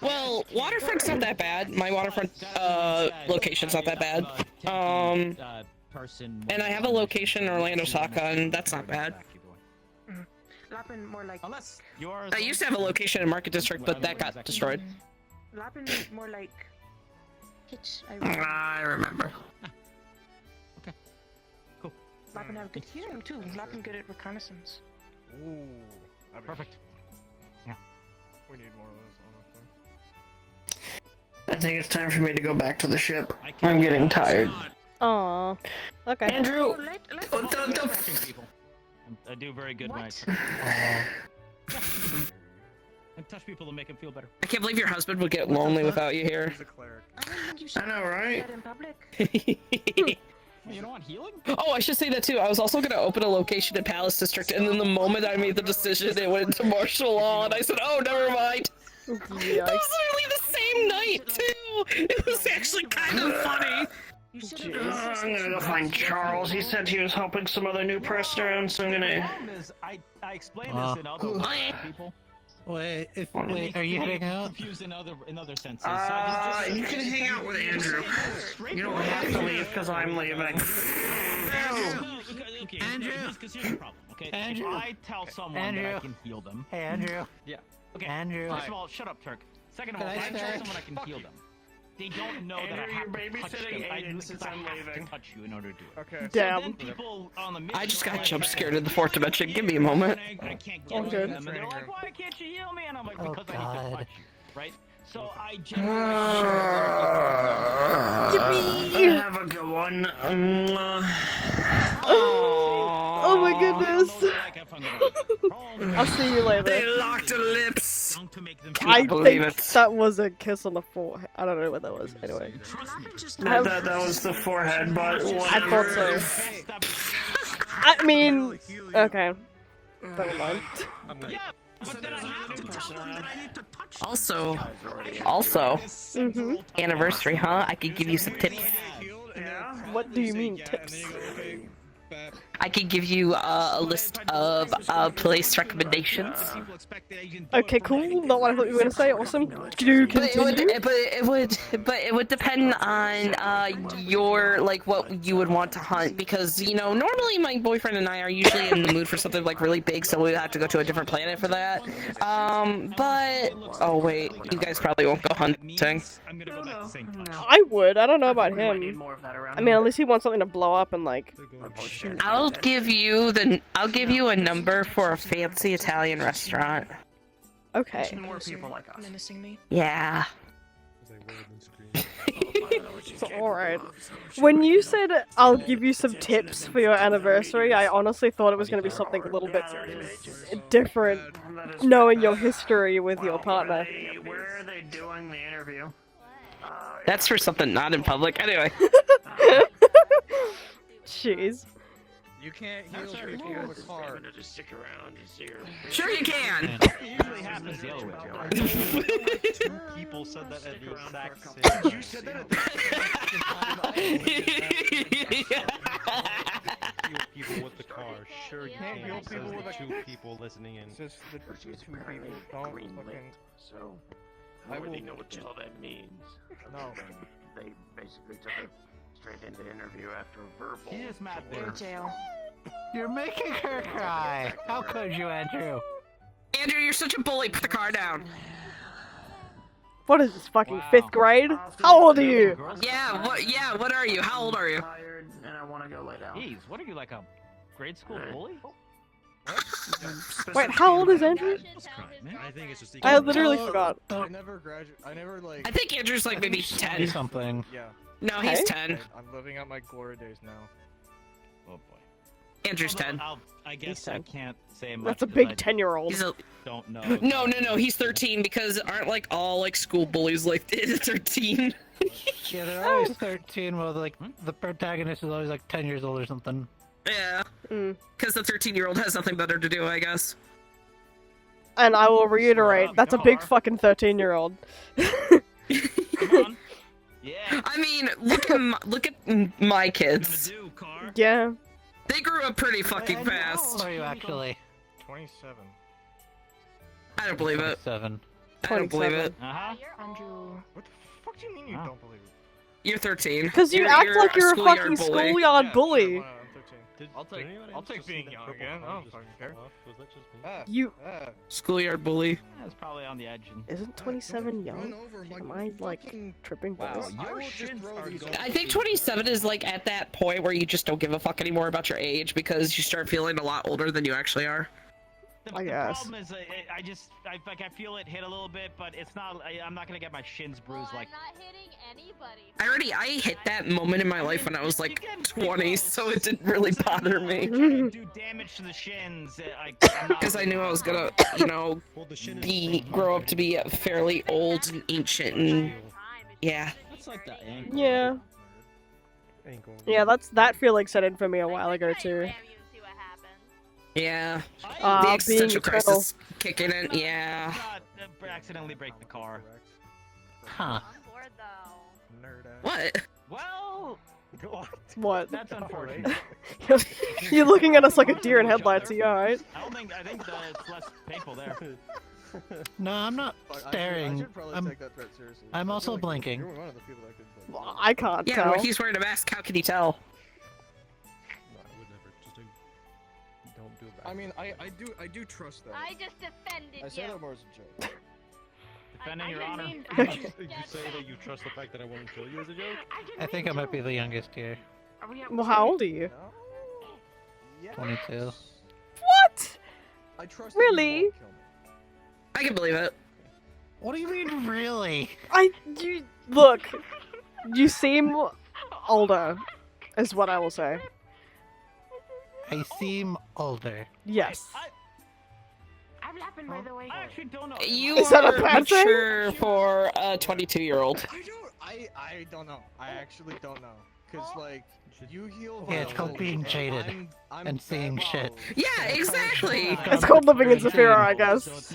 Well, waterfront's not that bad. My waterfront location's not that bad. And I have a location in Orlando, Saka, and that's not bad. Unless yours. I used to have a location in Market District, but that got destroyed. More like Hitch. I remember. Okay. Cool. Lappin have good hearing too. Lappin good at reconnaissance. Ooh. Perfect. Yeah. We need more of those, honestly. I think it's time for me to go back to the ship. I'm getting tired. Aw. Okay. Andrew! I do very good nights. And touch people to make them feel better. I can't believe your husband would get lonely without you here. I know, right? You don't want healing? Oh, I should say that too. I was also going to open a location in Palace District, and then the moment I made the decision, it went into martial law, and I said, oh, never mind. That was literally the same night, too. It was actually kind of funny. I'm gonna go find Charles. He said he was helping some other new prisoner, and so I'm gonna. The problem is, I explained this in other ways to people. Wait, are you heading out? Confused in other senses. You can hang out with Andrew. You don't have to leave because I'm leaving. Okay, Andrew. Because here's the problem. Okay, Andrew. if I tell someone that I can heal them. Hey, Andrew. Yeah. Okay. Andrew. First of all, shut up, Turk. Second of all, if I tell someone I can heal them, they don't know that I Andrew, have you're to touch them. babysitting I Aiden since I'm have leaving. to touch you in order to do it. Okay. Damn. So then people on the I just got jump scared in the 4th dimension. Give me a moment. I can't Oh, get good. them, and they're like, why can't you heal me? And I'm like, Oh, because I need to God. touch you, right? So I I generally. have a good one. Oh my goodness. I'll see you later. They locked their lips. I believe think it. that was a kiss on the forehead. I don't know what that was. Anyway. That was the forehead, but I thought so. I mean, okay. Never mind. Also, Mm-hmm. anniversary, huh? I could give you some tips. What do you mean tips? I could give you a list of place recommendations. Okay, cool. Not what I thought you were gonna say. Awesome. Do But continue. it would depend on your what you would want to hunt, because normally my boyfriend and I are usually in the mood for something like really big, so we would have to go to a different planet for that. But oh wait, you guys probably won't go hunting. I would. I don't know about him. I mean, at least he wants something to blow up and like. I'll give you a number for a fancy Italian restaurant. Okay. More people like us. Menacing me. Yeah. Alright. When you said I'll give you some tips for your anniversary, I honestly thought it was going to be something a little bit different. that is knowing your history with your partner. Where are they doing the interview? That's for something not in public. Anyway. Jeez. You can't heal people in the car. Just stick around and see her. Sure you can. It usually happens the other way, Joe. Two people said that at the exact same time. You said that at the Heal people with the car. Sure you can. Heal people with the two people listening in. Just the two people don't fucking... So, I don't really know what the hell that means. No. They basically took her straight into interview after a verbal. He is mad You're there. jail. You're making her cry. How could you, Andrew? Andrew, you're such a bully. Put the car down. What is this, fucking 5th grade? How old are you? Yeah, what are you? How old are you? Tired and I want to go lay down. Jeez, what are you, like a grade school bully? Wait, how old is Andrew? I think it's just. I literally forgot. I never graduated. I never like. I think Andrew's like maybe 10. Something. Yeah. No, he's 10. I'm living out my glory days now. Oh boy. Andrew's 10. I guess I can't say much. That's a big 10-year-old. He's a... Don't know. No, he's 13 because aren't like all like school bullies like 13? Yeah, they're always 13. Well, like the protagonist is always like 10 years old or something. Yeah. Because the 13-year-old has nothing better to do, I guess. And I will reiterate, that's a big fucking 13-year-old. Yeah. I mean, look at my kids. Yeah. They grew up pretty fucking How fast. old are you actually? 27. I don't believe it. 7. I don't believe it. Uh-huh. Andrew. What the fuck do you mean you don't believe it? You're 13. Because you act like you're a fucking schoolyard bully. I'll take being young again. I don't fucking care. You... Schoolyard bully. That's probably on the edge. Isn't 27 young? Am I, like, tripping balls? Your shins are going. I think 27 is like at that point where you just don't give a fuck anymore about your age because you start feeling a lot older than you actually are. I The guess. problem is, I feel it hit a little bit, but it's not. I'm not gonna get my shins bruised like. I hit that moment in my life when I was like 20, so it didn't really bother me. Do damage to the shins. Because I knew I was gonna, grow up to be fairly old and ancient and yeah. That's like the ankle. Yeah. Yeah, that feeling set in for me a while ago too. Yeah. The Being existential eternal. crisis kicking in, yeah. Accidentally break the car. Huh. What? Well. What? That's unfortunate. You're looking at us like a deer in headlights, are you alright? I think it's less painful there. No, I'm not staring. I'm also blinking. You're one of the people that could. Well, I can't Yeah, tell. but he's wearing a mask, how can you tell? No, I would never. Just don't do that. I mean, I do trust that. I just defended I say you. that more as a joke. Defending your honor. You say that you trust the fact that I won't kill you as a joke? I think I might be the youngest here. Well, how old are you? 22. What? I trust Really? I can believe it. What do you mean, really? Look, you seem older, is what I will say. I seem older. Yes. I'm laughing by the way. I actually don't know. You Is that a are bad thing? mature for a 22-year-old. I don't know. I actually don't know. Cause like, you heal. Yeah, it's called being jaded and seeing shit. Yeah, exactly. It's called living in Zafira, I guess.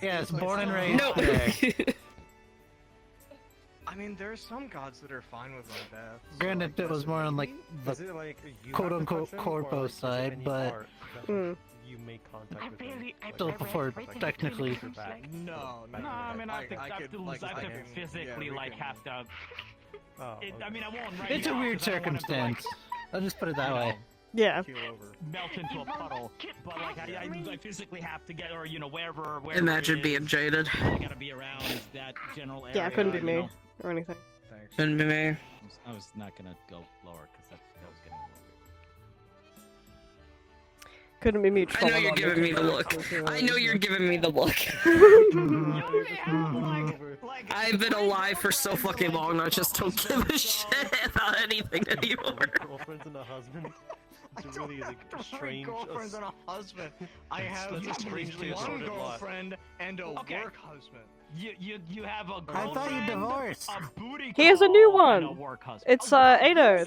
Yes, born and raised No. there. I mean, there are some gods that are fine with my death. Granted, it was more on like the Is it like you quote-unquote have the question, or, corpo like, is it side, any but part that Mm. you make contact with them? still before technically. No, No, I mean, I could, have to physically, yeah, like, have to. Oh, I mean, I won't. Right It's a now, weird 'cause I don't want him to, like, circumstance. I'll just put it that way. Yeah. keel over. melt into a puddle, but like I physically have to get, or wherever. Imagine it being is, jaded. I gotta be around that general area. Yeah, it couldn't be you me know. or anything. Couldn't be me. I was not gonna go lower because that was getting. Couldn't be me. I know you're giving me the look. I know you're giving me the look. I've been alive for so fucking long, I just don't give a shit about anything anymore. Girlfriends and a husband. It's a really like a strange. girlfriends and a husband. I have That's a strangely one assorted lot. girlfriend and a work husband. You have a girlfriend. I thought you divorced. A booty He has a new call, and a one. work husband. It's Ado,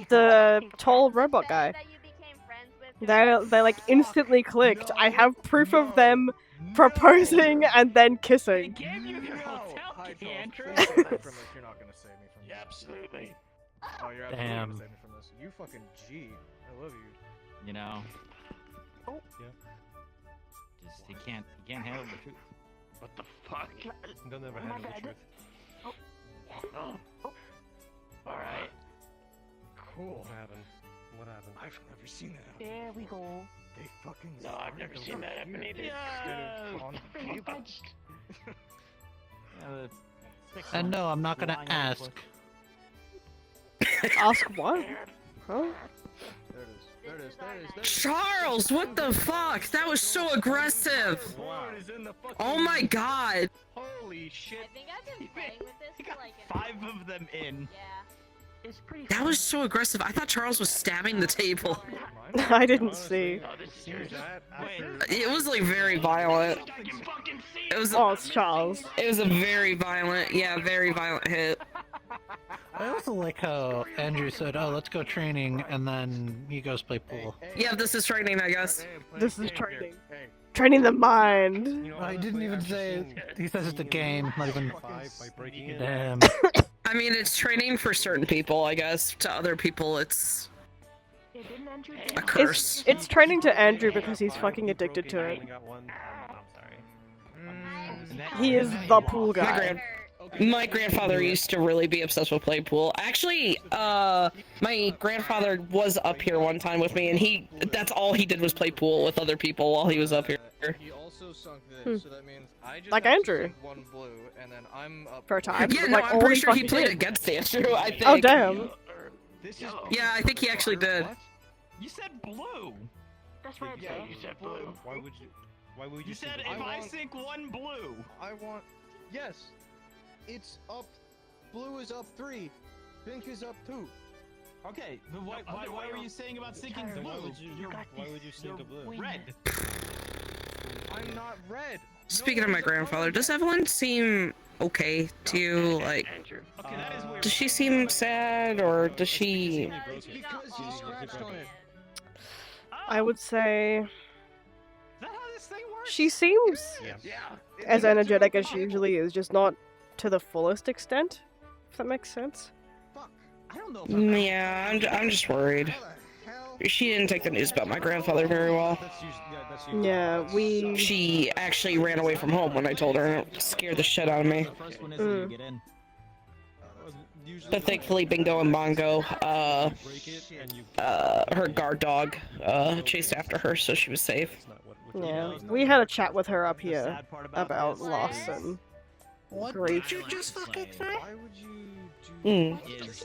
the tall robot guy. They like instantly clicked. I have proof of them proposing and then kissing. You're not gonna save me from this. Yeah, absolutely. Oh, you're absolutely Damn. gonna save me from this. You fucking G. I love you. You know, Oh. Yeah. just he can't handle the truth. What the fuck? They'll never handle the truth. Oh. Alright. Cool. What happened? What happened? I've never seen that. There we go. They fucking. No, I've never seen that happen either. And no, I'm not gonna ask. Ask what? Huh? There it is. There it is. There it is. There it is. Charles, what the fuck? That was so aggressive. Oh my god. Holy shit! I think I've been playing with this for like 5 of them in. Yeah. It's pretty. That was so aggressive. I thought Charles was stabbing the table. I didn't see. It was like very violent. It was. Oh, it's Charles. It was a very violent, very violent hit. I also like how Andrew said, "Oh, let's go training," and then he goes play pool. Yeah, this is training, I guess. This is training. Training the mind. I didn't even say it. He says it's a game, not even. Damn. I mean, it's training for certain people, I guess. To other people, it's a curse. It's training to Andrew because he's fucking addicted to it. He is the pool guy. My grandfather used to really be obsessed with playing pool. Actually, my grandfather was up here one time with me, and that's all he did was play pool with other people while he was up here. He also sunk this, so that means I just Like have to Andrew. sink one blue, and then I'm up For a time. Yeah, no, like, I'm all pretty sure he fucking played did. against Andrew, I think. Oh, damn. Yeah, I think he actually did. You said blue. That's right. Yeah, you said blue. Why would you? Why would you? You said sink if I want- sink one blue. I want. Yes. It's up. Blue is up 3. Pink is up 2. Okay, but why were you saying about sinking Then blue? why would you sink a blue? Red. I'm not red. Speaking of my grandfather, does Evelyn seem okay to you? Like, does she seem sad, or does she... Because you scratched on it. I would say she seems as energetic as she usually is, just not to the fullest extent. If that makes sense. I don't know. Yeah, I'm just worried. She didn't take the news about my grandfather very well. Yeah, She actually ran away from home when I told her, and it scared the shit out of me. But thankfully, Bingo and Bongo, her guard dog, chased after her, so she was safe. Yeah, we had a chat with her up here about loss and grief. Did you just fucking say? Why would you do? Is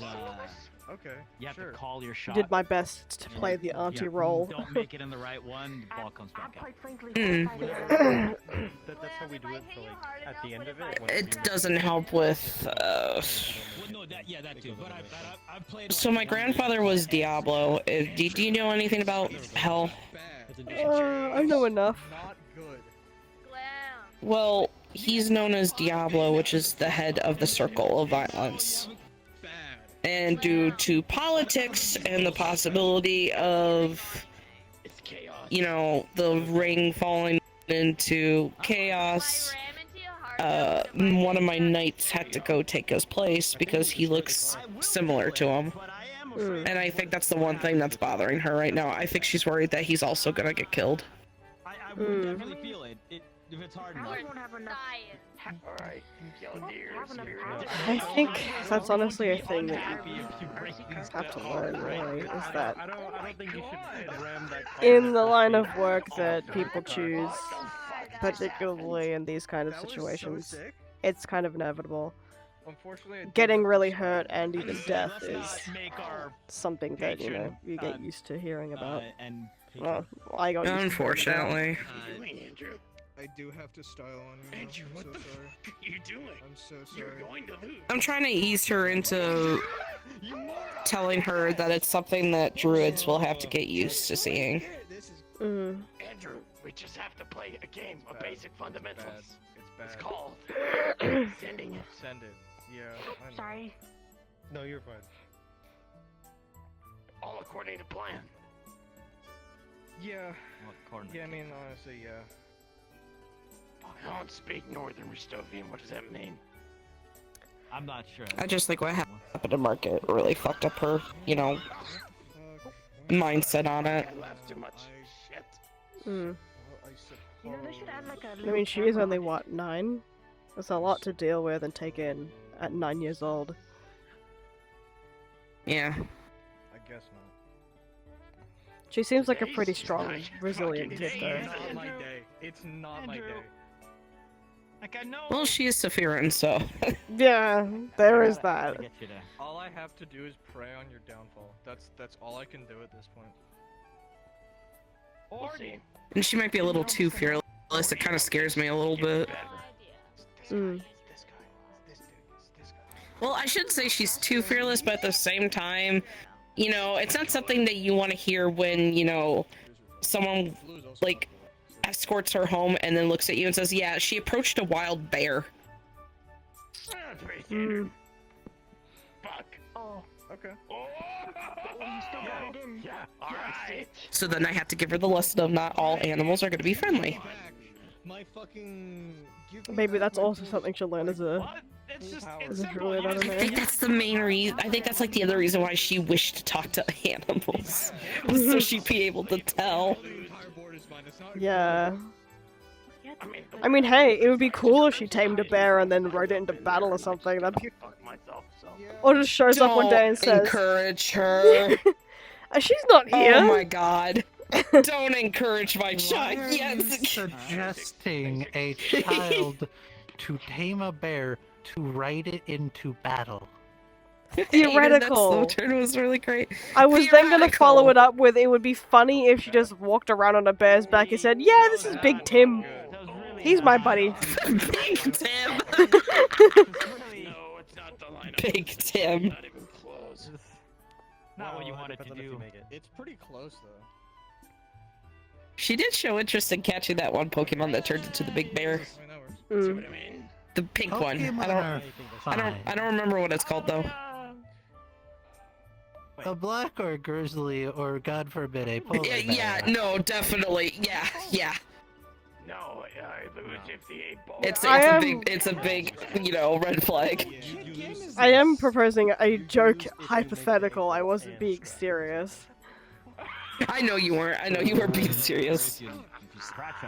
Okay. you have to call your shot. Did my best to play the auntie role. Don't make it in the right one, the ball comes back out. That's how we do it for like at the end of it. It doesn't help with, Well, no, that too. But I've played. So my grandfather was Diablo. Do you know anything about Hell? I know enough. Not good. Well, he's known as Diablo, which is the head of the Circle of Violence. And due to politics and the possibility of, you know, the ring falling into chaos, one of my knights had to go take his place because he looks similar to him. And I think that's the one thing that's bothering her right now. I think she's worried that he's also gonna get killed. I would definitely feel it. If it's hard enough. Alright, I think that's honestly a thing that you have to learn, really, is that I don't think you should ram that. in the line of work that people choose, particularly in these kind of situations, it's kind of inevitable. Unfortunately, Getting really hurt and even death is something that, you know, you get used to hearing about. Well, I got used to hearing about. Unfortunately. I do have to style on you. Andrew, I'm what so the sorry. fuck are you doing? I'm so sorry. You're going to lose. I'm trying to ease her into telling her that it's something that druids will have to get used to seeing. Mm. Andrew, we just have to play a game of basic fundamentals. It's bad. It's called sending it. Send it. Yeah. I know. Sorry. No, you're fine. All according to plan. Yeah. Yeah, I mean, honestly, yeah. I don't speak Northern Ristovian. What does that mean? I'm not sure. I just think what happened to Market really fucked up her, you know, mindset on it. I laugh too much. Shit. Mm. You know, they should add like a I mean, she is only, what, 9? That's a lot to deal with and take in at 9 years old. Yeah. I guess not. She seems like a pretty strong, resilient kid, It's though. not my day. It's not my day. Like I know. Well, she is Sephiran, so. Yeah, there is that. All I have to do is pray on your downfall. That's all I can do at this point. We'll see. And she might be a little too fearless. It kind of scares me a little bit. Mm. Well, I shouldn't say she's too fearless, but at the same time, you know, it's not something that you want to hear when, you know, someone, like, escorts her home and then looks at you and says, yeah, she approached a wild bear. That's pretty standard. Fuck. Oh. Okay. Oh, you still got it in. Yeah, alright. So then I have to give her the lesson of not all animals are going to be friendly. My fucking... Maybe that's also something she'll learn as a... As a druid, I don't know. I think that's the main reason. I think that's like the other reason why she wished to talk to animals, was so she'd be able to tell. Yeah. I mean, hey, it would be cool if she tamed a bear and then rode it into battle or something. That'd be... Or just shows up one day and says... Encourage her. She's not here. Oh my god. Don't encourage my child. Why are Yes. you suggesting a child to tame a bear to ride it into battle? Theoretical. That slow turn was really great. I was then gonna follow it up with, it would be funny if she just walked around on a bear's back and said, yeah, this is Big Tim. He's my buddy. Big Tim. No, it's not the lineup. Big Tim. Not even close. Not what you wanted to do. It's pretty close, though. She did show interest in catching that one Pokemon that turned into the big bear. See what I mean? The pink one. Pokemon I don't remember what it's called though. A black or grizzly or God forbid a polar bear. Yeah, no, definitely. Yeah. No, I lose if the 8-ball. It's a big, you know, red flag. I am proposing a joke hypothetical. I wasn't being serious. I know you weren't. I know you were being serious.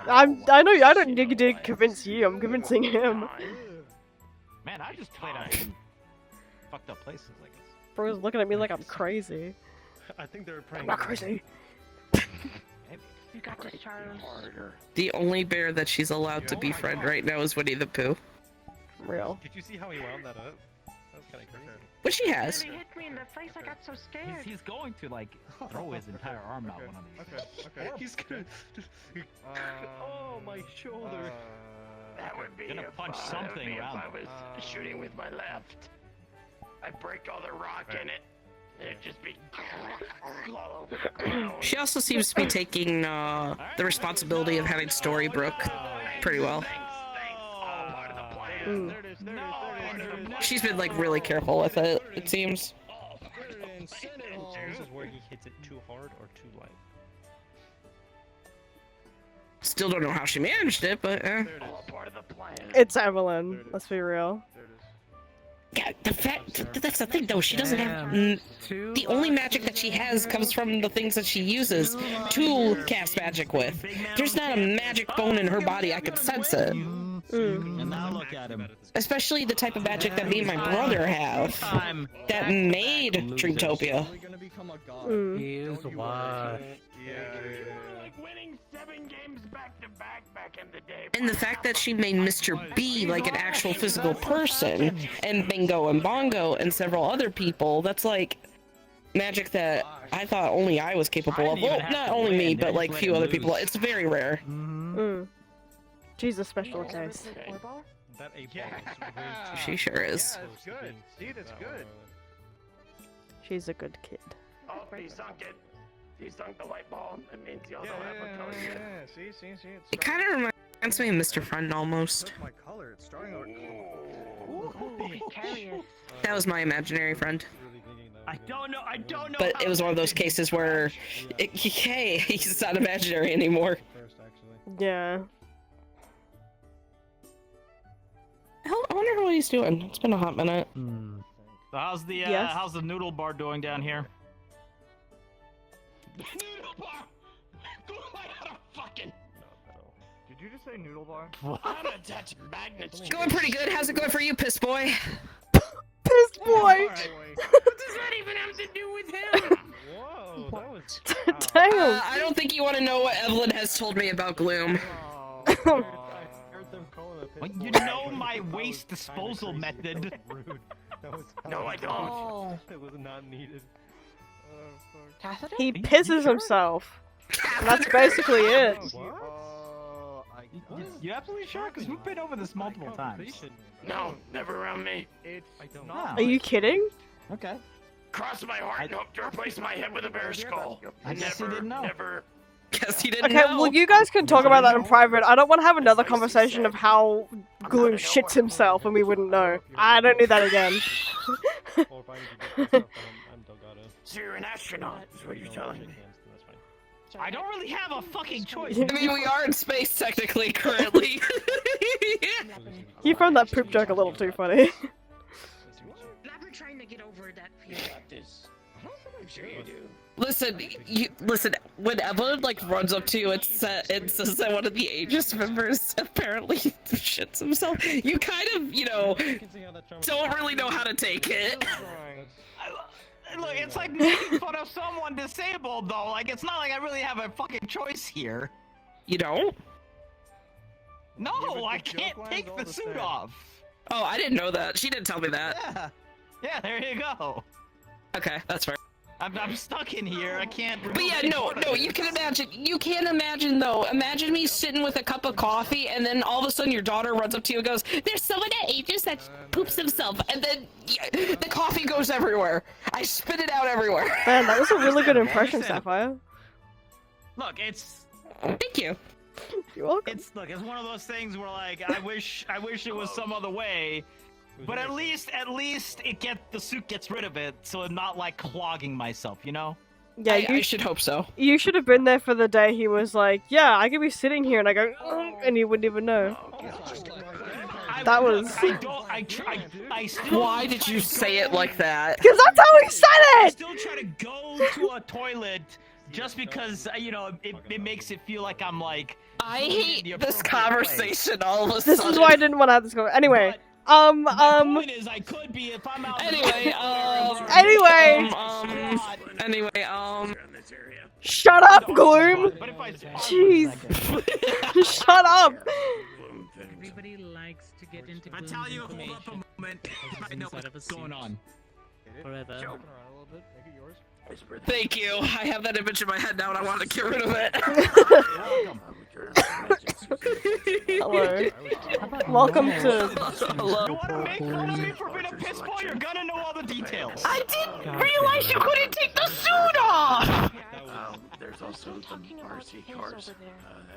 I know. I don't need to convince you. I'm convincing him. Man, I just played on some fucked up places, I guess. Bro's looking at me like I'm crazy. I think they're praying. I'm not crazy. You got this, Charles. The only bear that she's allowed to befriend right now is Winnie the Pooh. Real. Did you see how he wound that up? That was kind of crazy. But she has. He hit me in the face. I got so scared. He's going to like throw his entire arm out one of these. Okay. He's gonna. Oh, my shoulder. That would be Gonna if, punch that something would be around. if I was shooting with my left. I'd break all the rock in it. It'd just be all over the ground. She also seems to be taking the responsibility of having Storybrooke pretty well. She's been like really careful with it, it seems. This is where he hits it too hard or too light. Still don't know how she managed it, but It's Evelyn. Let's be real. yeah, that's the thing though. She doesn't have the only magic that she has comes from the things that she uses to cast magic with. There's not a magic bone in her body. I could sense it. And now look at him. Especially the type of magic that me and my brother have that made Dreamtopia. He is washed. Winning 7 games back to back in the day. And the fact that she made Mr. B like an actual physical person, and Bingo and Bongo and several other people, that's like magic that I thought only I was capable of. Well, not only me, but like few other people. It's very rare. She's a special case. That 8-ball is way She sure is. Yeah, it's good. See, that's good. She's a good kid. Oh, he sunk it. He sunk the light ball. It means he also have a color here. Yeah, see, it's It kind of reminds me of Mr. Friend almost. my color. It's starting to That was my imaginary friend. I don't know. But it was one of those cases where, hey, he's not imaginary anymore. Yeah. I wonder what he's doing. It's been a hot minute. So how's the Yes? how's the noodle bar doing down here? Noodle bar! Go right out of fucking... Did you just say noodle bar? I'm attaching magnets to Going pretty good. How's it going for you, piss boy? Piss boy! What does that even have to do with him? Whoa, that was... Damn! I don't think you want to know what Evelyn has told me about Gloom. Well, you know my waste disposal method. No, I don't. It was not needed. He pisses himself. And that's basically it. You absolutely sure? Because we've been over this multiple times. No, never around me. Are you kidding? Okay. Cross my heart and hope to replace my head with a bear skull. I guess you didn't know. Never. Guess he didn't Okay, know. well you guys can talk about that in private. I don't want to have another conversation of how Gloom shits himself and we wouldn't know. I don't need that again. So you're an astronaut, is what you're telling me. I don't really have a fucking choice. I mean, we are in space technically currently. You found that poop joke a little too funny. Never trying to get over that I'm sure you do. Listen. When Evelyn runs up to you and says that one of the Aegis members apparently shits himself, you kind of, don't really know how to take it. Look, it's like making fun of someone disabled, though. Like, it's not like I really have a fucking choice here. You don't? No, I can't take the suit off. Oh, I didn't know that. She didn't tell me that. Yeah, there you go. Okay, that's fair. I'm stuck in here. I can't. But yeah, no, you can imagine. You can't imagine though. Imagine me sitting with a cup of coffee, and then all of a sudden your daughter runs up to you and goes, "There's someone at Aegis that poops himself," and then the coffee goes everywhere. I spit it out everywhere. Man, that was a really good impression, Sapphire. Look, it's. Thank you. You're welcome. It's one of those things where like I wish it was some other way. But at least the suit gets rid of it, so I'm not like clogging myself, you know? Yeah, I should hope so. You should have been there for the day he was like, yeah, I could be sitting here, and I go, and you wouldn't even know. That was... Why did you say it like that? Because that's how he said I it! still try to go to a toilet just because, it makes it feel like I'm like... I hate this conversation all of a This sudden. is why I didn't want to have this conversation. Anyway. My point is, I could be if I'm out. Shut up, Gloom! Jeez. Shut up! Everybody likes to get into I tell you, hold up a moment. I know what's going on. Forever. Thank you. I have that image in my head now and I want to get rid of it. Hello. Welcome to... Hello. You want to make fun of me for being a piss boy? You're gonna know all the details. I didn't realize you couldn't take the suit off! There's also the RC cars,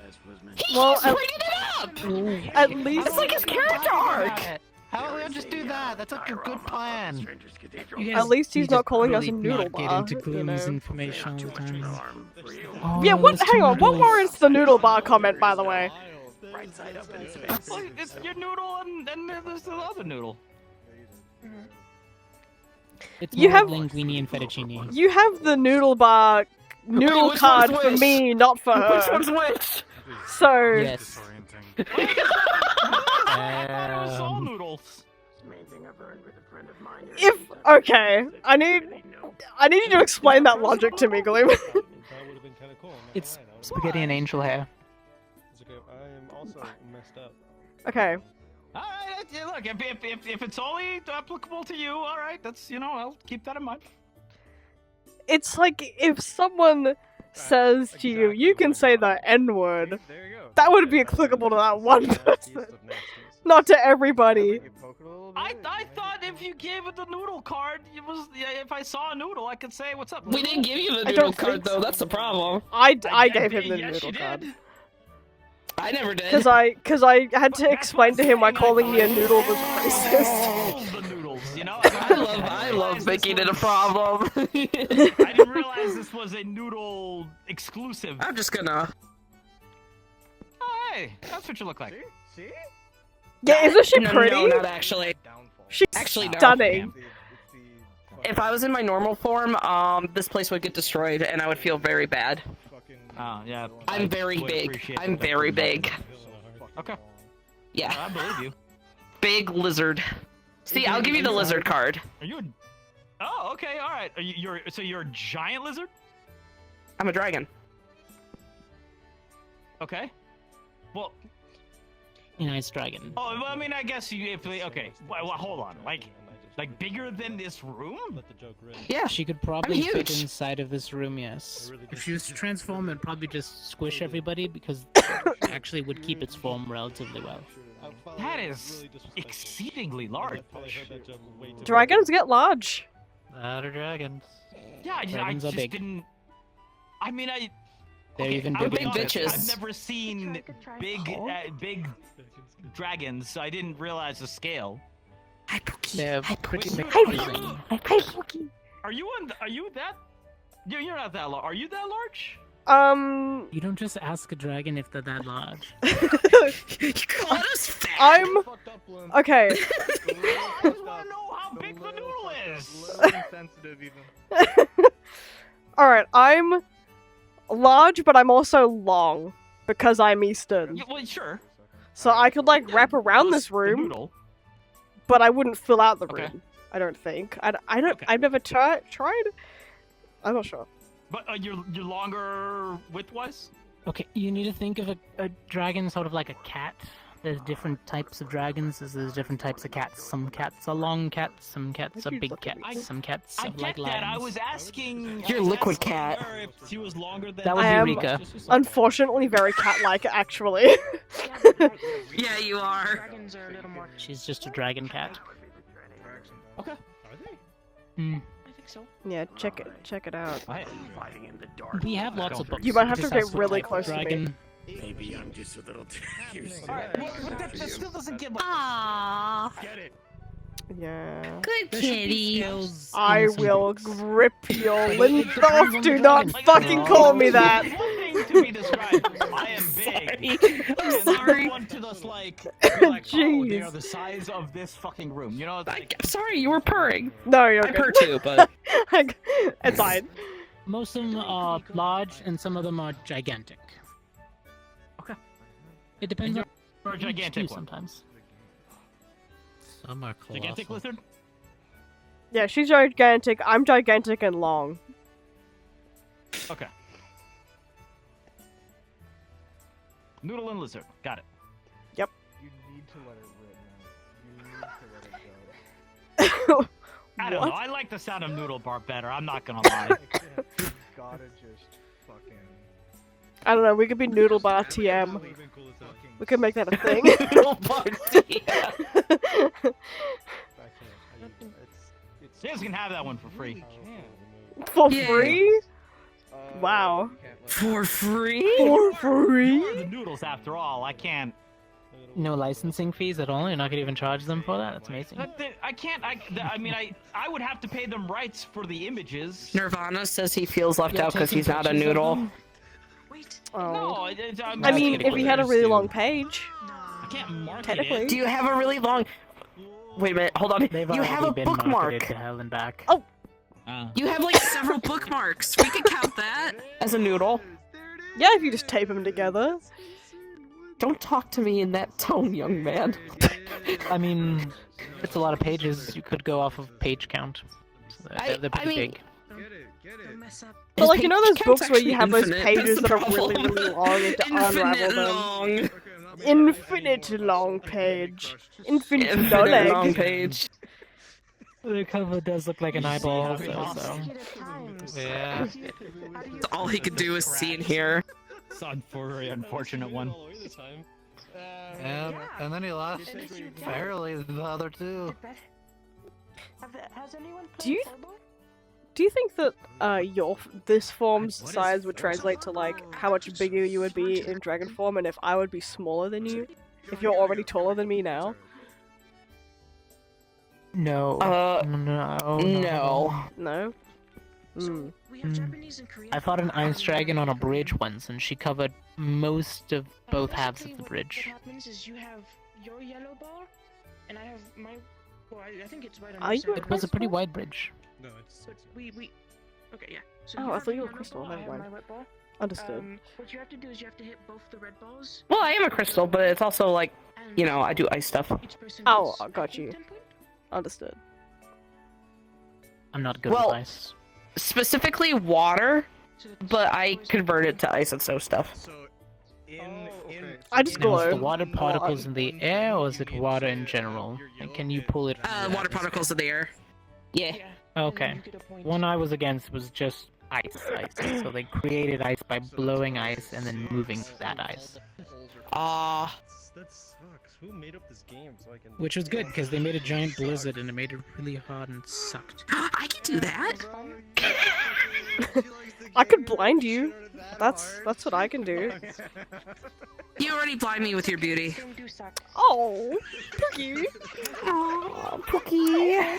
as was mentioned. He keeps bringing it up! At least... It's like his character arc! How will we just do that? That's like a good plan. At least he's not calling us a noodle Get bar, into you Gloom's know. information all the time. Yeah, what? Hang on, what warrants the noodle bar comment, by the way? Right side up in space. Oh, it's your noodle and there's the other noodle. It's You more have- linguine and fettuccine. You have the noodle bar noodle which card one's for which? me, not for her. Which one's which? So... Yes. I thought it was all noodles. Main thing I've learned with a friend of mine. If... Okay, I need you to explain that logic to me, Gloom. It's spaghetti and angel hair. I'm also messed up. Okay. Alright, look, if it's only applicable to you, alright, that's, I'll keep that in mind. It's like if someone says to you, you can say the N-word. There you go. That would be applicable to that one person, not to everybody. I thought if you gave it the noodle card, it was if I saw a noodle, I could say what's up. We didn't give you the I noodle don't card think though. so. That's the problem. I gave him the Yes, noodle you card. did. I never did. Because I had to explain to him why calling me a noodle was racist. The noodles, you know. I love making it a problem. I didn't realize this was a noodle exclusive. I'm just gonna. Oh, hey, that's what you look like. See? Yeah, isn't she No, pretty? No, not actually. She's actually no. stunning. If I was in my normal form, this place would get destroyed, and I would feel very bad. Oh yeah. I'm very big. I'm very big. Okay. Yeah. I believe you. Big lizard. See, I'll give you the lizard card. Are you? Oh, okay, all right. You're a giant lizard? I'm a dragon. Okay. Well. Nice dragon. Oh, well, I mean, I guess okay. Well, hold on. Like bigger than this room? Yeah. She could probably fit huge. inside of this room, yes. If she was to transform, it'd probably just squish everybody because it actually would keep its form relatively well. That is exceedingly large. Dragons get large. That are dragons. Yeah, Dragons I are just big. didn't. I mean, They're even I'm bigger. being honest, bitches. I've never seen big dragons, so I didn't realize the scale. They're pretty big. Are you that? You're not that large. Are you that large? You don't just ask a dragon if they're that large. I'm okay. I just want to know how big the noodle is. Insensitive even. All right, I'm large, but I'm also long because I'm Eastern. Yeah, well, sure. So I could like wrap around this room, Noodle. but I wouldn't fill out the Okay. room. I don't think. I don't. I've never tried. I'm not sure. But you're longer width-wise? Okay, you need to think of a dragon sort of like a cat. There's different types of dragons. There's different types of cats. Some cats are long cats. Some cats are big cats. Some cats I are like get that. I lions. was asking. You're a liquid cat. If she was longer than. That would I be am Rika. unfortunately very cat-like, actually. Yeah, you are. Dragons are a little more. She's just a dragon cat. Okay. Hmm. I think so. Yeah, check it out. Fighting in the dark. We have lots of books. You might have Just to get ask what really type of close to dragon. me. Maybe I'm just a little too used Alright, but that still doesn't get. Aww. Get it. Yeah. Good There should be kitty. skills I in some will books. grip your Like, lint it depends off. on Do the not dragon. fucking call me that. One thing to be described. I am big. I'm sorry. One to just like, be like, oh, they Jeez. are the size of this fucking room. You know, it's like, I'm sorry, you were purring. No, you're I good. purr too, but It's fine. Most of them are large, and some of them are gigantic. Okay. It depends on Or a gigantic each one. sometimes. Some are colossal. Gigantic lizard. Yeah, she's gigantic. I'm gigantic and long. Okay. Noodle and lizard. Got it. Yep. You need to let it rip, man. You need to let it go. I don't What? know. I like the sound of noodle bark better. I'm not gonna lie. You gotta just fucking. I don't know. We could be noodle bar TM. We could make that a thing. Noodle bar TM. You guys can have that one for free. For Yeah. free? Wow. For free? For free? You're the noodles after all. I can't. No licensing fees at all? You're not gonna even charge them for that? That's amazing. I can't. I mean, I would have to pay them rights for the images. Nirvana says he feels left You're out because taking he's not a pictures of noodle. them? Oh. No, I mean, if he had a really long page. I can't market Technically. it. Do you have a really long? Wait a minute, hold on. They've You have a already been bookmark. marketed to hell and back. Oh. You have like several bookmarks. We could count that as a noodle. Yeah, if you just tape them together. Don't talk to me in that tone, young man. I mean, it's a lot of pages. You could go off of page count. So they're pretty big. But like, you know those count's books where you have those infinite, pages that's that the are really, problem. really long and to unravel them? long. Infinite long page. Infinite Infinite knowledge. long page. The cover does look like an eyeball, so. Yeah. All he could do is see and hear. Son for a very unfortunate one. And then he lost fairly the other two. Has anyone Do you think that this form's size would translate to like how much bigger you would be in dragon form, and if I would be smaller than you, if you're already taller than me now? No. No. I fought an ice dragon on a bridge once, and she covered most of both halves of the bridge. What happens is you have your yellow bar, and I have my. Well, I think it's right on Are your you side. It was a pretty wide bridge. No, it's. We. Okay, yeah. So Oh, you I have thought you your were yellow crystal. ball, I Never have mind. my red ball. Understood. What you have to do is you have to hit both the red balls. Well, I am a crystal, but it's also like, you know, I do ice stuff. Oh, got you. Understood. I'm not good Well, with ice. Specifically water, but I convert it to ice and snow stuff. I just Now, is glow. the water particles in the air, or is it water in general? And can you pull it? Water particles in the air. Yeah. Okay. One I was against was just ice. So they created ice by blowing ice and then moving that ice. That sucks. Who made up this game so I can? Which was good, because they made a giant blizzard and it made it really hard and sucked. I can do that. I could blind you. That's what I can do. You already blind me with your beauty. Oh, Pookie. Oh, Pookie.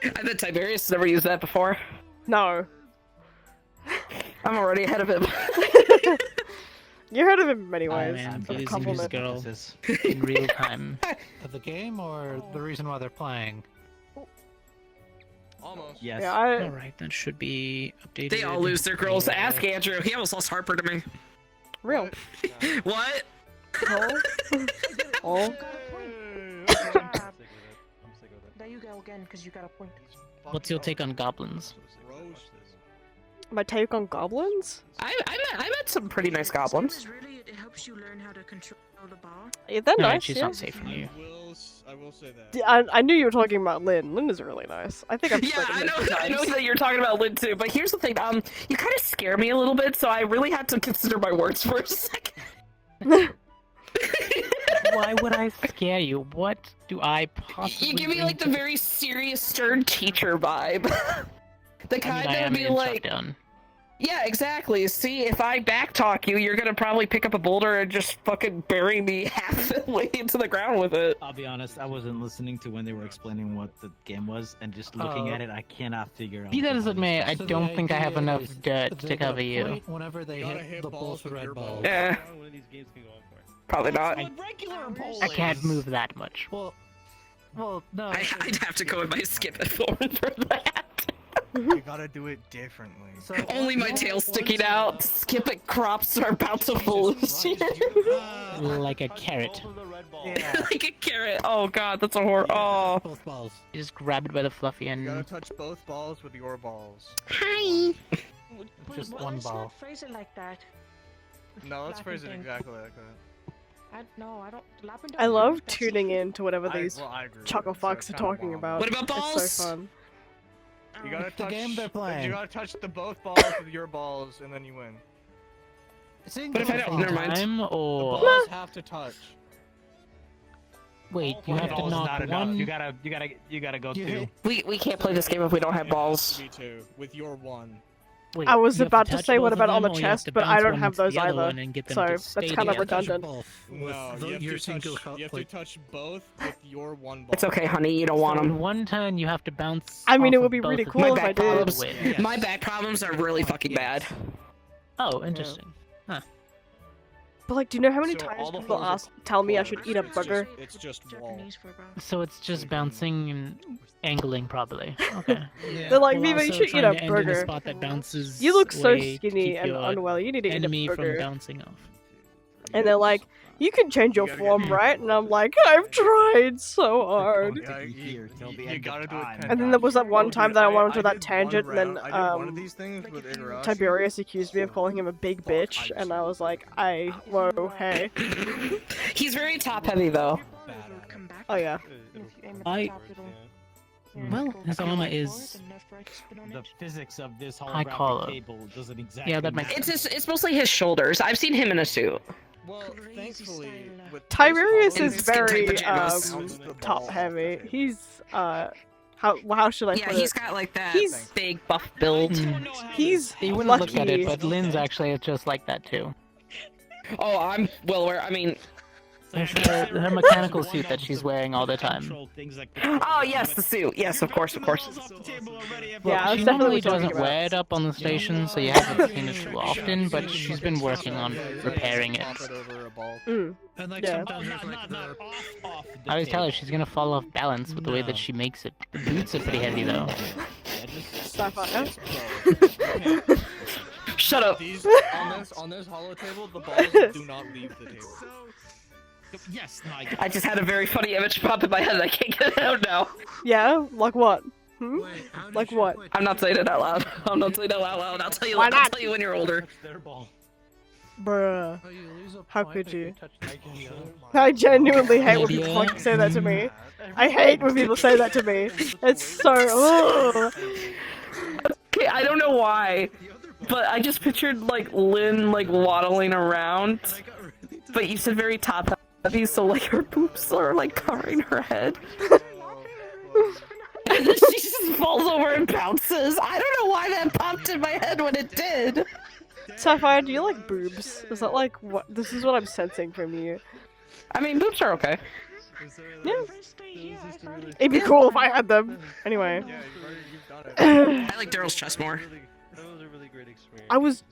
I bet Tiberius never used that before. No. I'm already ahead of him. You heard of him in many ways. I'm For the losing this compliment. girl in real time. Of the game or the reason why they're playing? Almost. Yes. Yeah, I- Alright, that should be updated. They all lose their girls. Ask Andrew. He almost lost Harper to me. Real. What? Oh. There you go again, because you got a point. What's your take on goblins? My take on goblins? I met some pretty nice goblins. Really, it helps you learn how to control the bar. Yeah, they're Alright, nice. she's Yeah. not safe from you. I will say that. Yeah, I knew you were talking about Lynn. Lynn is really nice. I think I've Yeah, spoken I to know. her a few I know times. that you're talking about Lynn too. But here's the thing. You kind of scare me a little bit, so I really had to consider my words for a second. Why would I scare you? What do I possibly You give me bring like to the very serious, stern teacher vibe. The kind I that am would be in like, shutdown. yeah, exactly. See, if I backtalk you, you're gonna probably pick up a boulder and just fucking bury me half the way into the ground with it. I'll be honest, I wasn't listening to when they were explaining what the game was, and just looking at it, I cannot figure out. Be that as it may, I So the don't think I have idea enough is dirt they to get a cover you. point whenever they hit the balls with red balls. Yeah. One of these games can go on for. Probably not. I can't move that much. Well, no. I'd have to go with my skip and forward for that. You gotta do it differently. Only my tail sticking out. Skip it crops are about to lose. Like a carrot. Like a carrot. Oh god, that's a horror. Oh. Both balls. You just grab it by the fluffy You gotta end. touch both balls with your balls. Hi. Just one Let's ball. not phrase it like that. No, let's Laughing phrase it thing. exactly like that. I don't. Lapping I down love that's tuning in to whatever I these agree with chuckle it, so fucks it's are kinda talking wild. about. What about balls? It's so fun. You gotta It's the touch game they're playing. You gotta touch the both balls with your balls, and then you win. But if I don't, never mind. Time The or balls have to touch. wait, you have to Balls is knock not enough. one. You gotta go You two. hit- We can't play this game if we don't have balls. Me too. With your one. Wait, I was you have about to touch say what both of about on the them, or you have chest, to but I bounce don't one have into those the other either. one and get them So to that's stay kind of together. redundant. No, you have to touch both with your one ball. It's okay, honey. You don't want So in them. one turn, you have to bounce. I mean, off it would of be both really of cool them My if I back did. problems. win. My back problems are really fucking bad. Oh, interesting. Huh. But like, do you know how many So times all the people holes are tell me I should eat a closed. burger? It's just wall. Japanese for bro. So it's just bouncing and angling, probably. Okay. They're like, While Viva, you also should eat trying a to end in a burger. spot that bounces You look so away to skinny keep and your unwell. You need to eat a enemy from burger. bouncing off. And they're like, you can change your form, right? And I'm like, I've tried so hard. Yeah, you gotta do it 10 And then there was that one Oh, time dude, that I went into I that did tangent, one and then round- I did one of these things with Igarashi. Tiberius accused me of calling him a big bitch, and I was like, whoa, hey. He's very top heavy though. Oh yeah. Well, his armor is The physics of this high collar. holographic cable doesn't exactly. Yeah, that makes It's mostly his shoulders. I've seen him in a suit. Well, thankfully, with Tiberius In is skin tight very pajamas. top heavy. He's how should I Yeah, put he's it? got like that He's big buff build. He's You wouldn't lucky. look at it, but Lynn's actually just like that too. Oh, I'm well aware. I mean, Her mechanical suit that she's wearing all the time. oh yes, the suit. Yes, of course, of course. Yeah, She that's definitely normally what you're doesn't talking wear it up on the station, so you haven't seen it too often, but she's been working on repairing it. Mm. And like Yeah. sometimes there's like the I always tell her she's gonna fall off balance with the way that she makes it. The boots are pretty heavy though. Shut up. These on this hollow table, the balls do not leave the table. Yes, I just had a very funny image pop in my head. I can't get it out now. Yeah, like what? Like what? I'm not saying it out loud. I'm not saying it out loud. I'll tell you. Why I'll not? tell you when you're older. Bruh. How could you? I genuinely hate when people fucking say that to me. I hate when people say that to me. It's so. Ugh. Okay, I don't know why, but I just pictured like Lynn like waddling around. But you said very top heavy, so like her boobs are like covering her head. And then she just falls over and bounces. I don't know why that popped in my head when it did. Sapphire, do you like boobs? Is that like what? This is what I'm sensing from you. I mean, boobs are okay. Yeah. It'd be cool if I had them. Anyway. I like Daryl's chest more. I was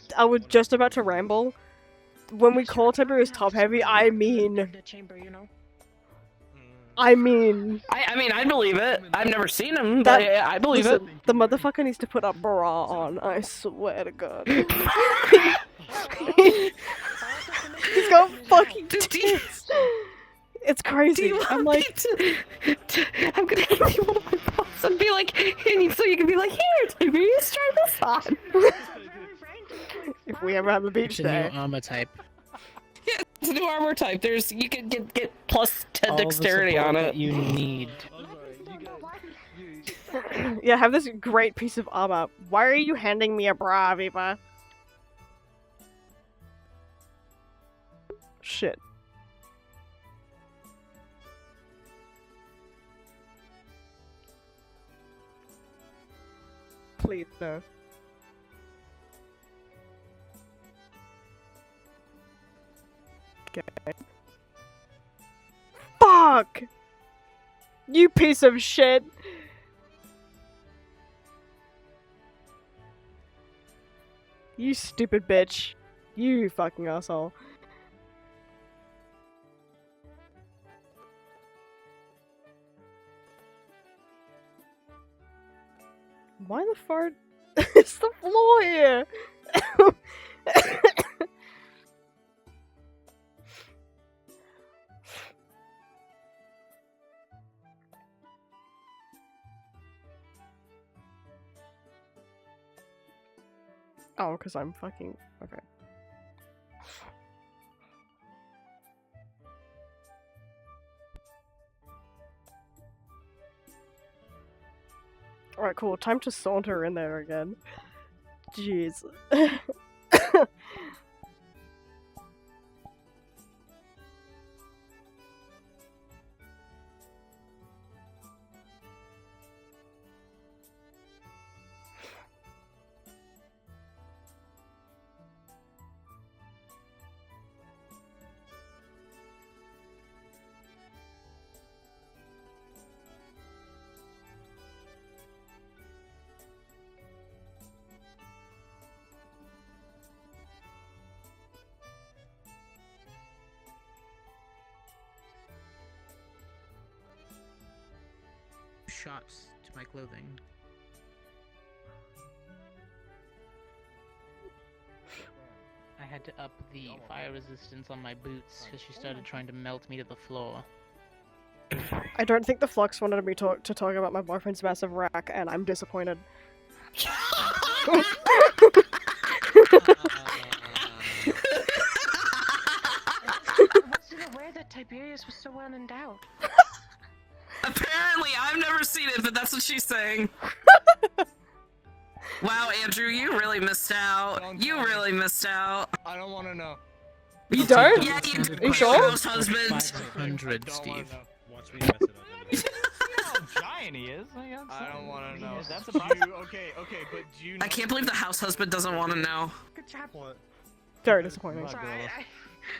just about to ramble. When we call Tiberius top heavy, I mean. I mean, I believe it. I've never seen him, but I believe it. The motherfucker needs to put a bra on. I swear to God. He's got fucking tits. It's crazy. I'm like, I'm gonna give you one of my balls and be like, so you can be like, here, Tiberius, try this on. if we ever have a beach It's a day. new armor type. Yeah, it's a new armor type. You can get plus 10 All the dexterity support on that it. you need. Yeah, have this great piece of armor. Why are you handing me a bra, Veeva? Shit. Please, no. Okay. Fuck! You piece of shit! You stupid bitch. You fucking asshole. Why the fart? It's the floor here! Oh, because I'm fucking... Okay. Alright, cool. Time to saunter in there again. Jeez. Shots to my clothing. I had to up the fire resistance on my boots because she started trying to melt me to the floor. I don't think the Flux wanted me to talk about my boyfriend's massive rack, and I'm disappointed. I wasn't aware that Tiberius was so well endowed. Apparently Apparently, I've never seen it, but that's what she's saying. Wow, Andrew, you really missed out. You really missed out. I don't want to know. You don't? Yeah, you do. Are you sure? House husband. 500, Steve. Watch me mess it up. See how giant he is? I don't want to know. That's a Okay, but do you know? I can't believe the house husband doesn't want to know. Good job. What? Very disappointing.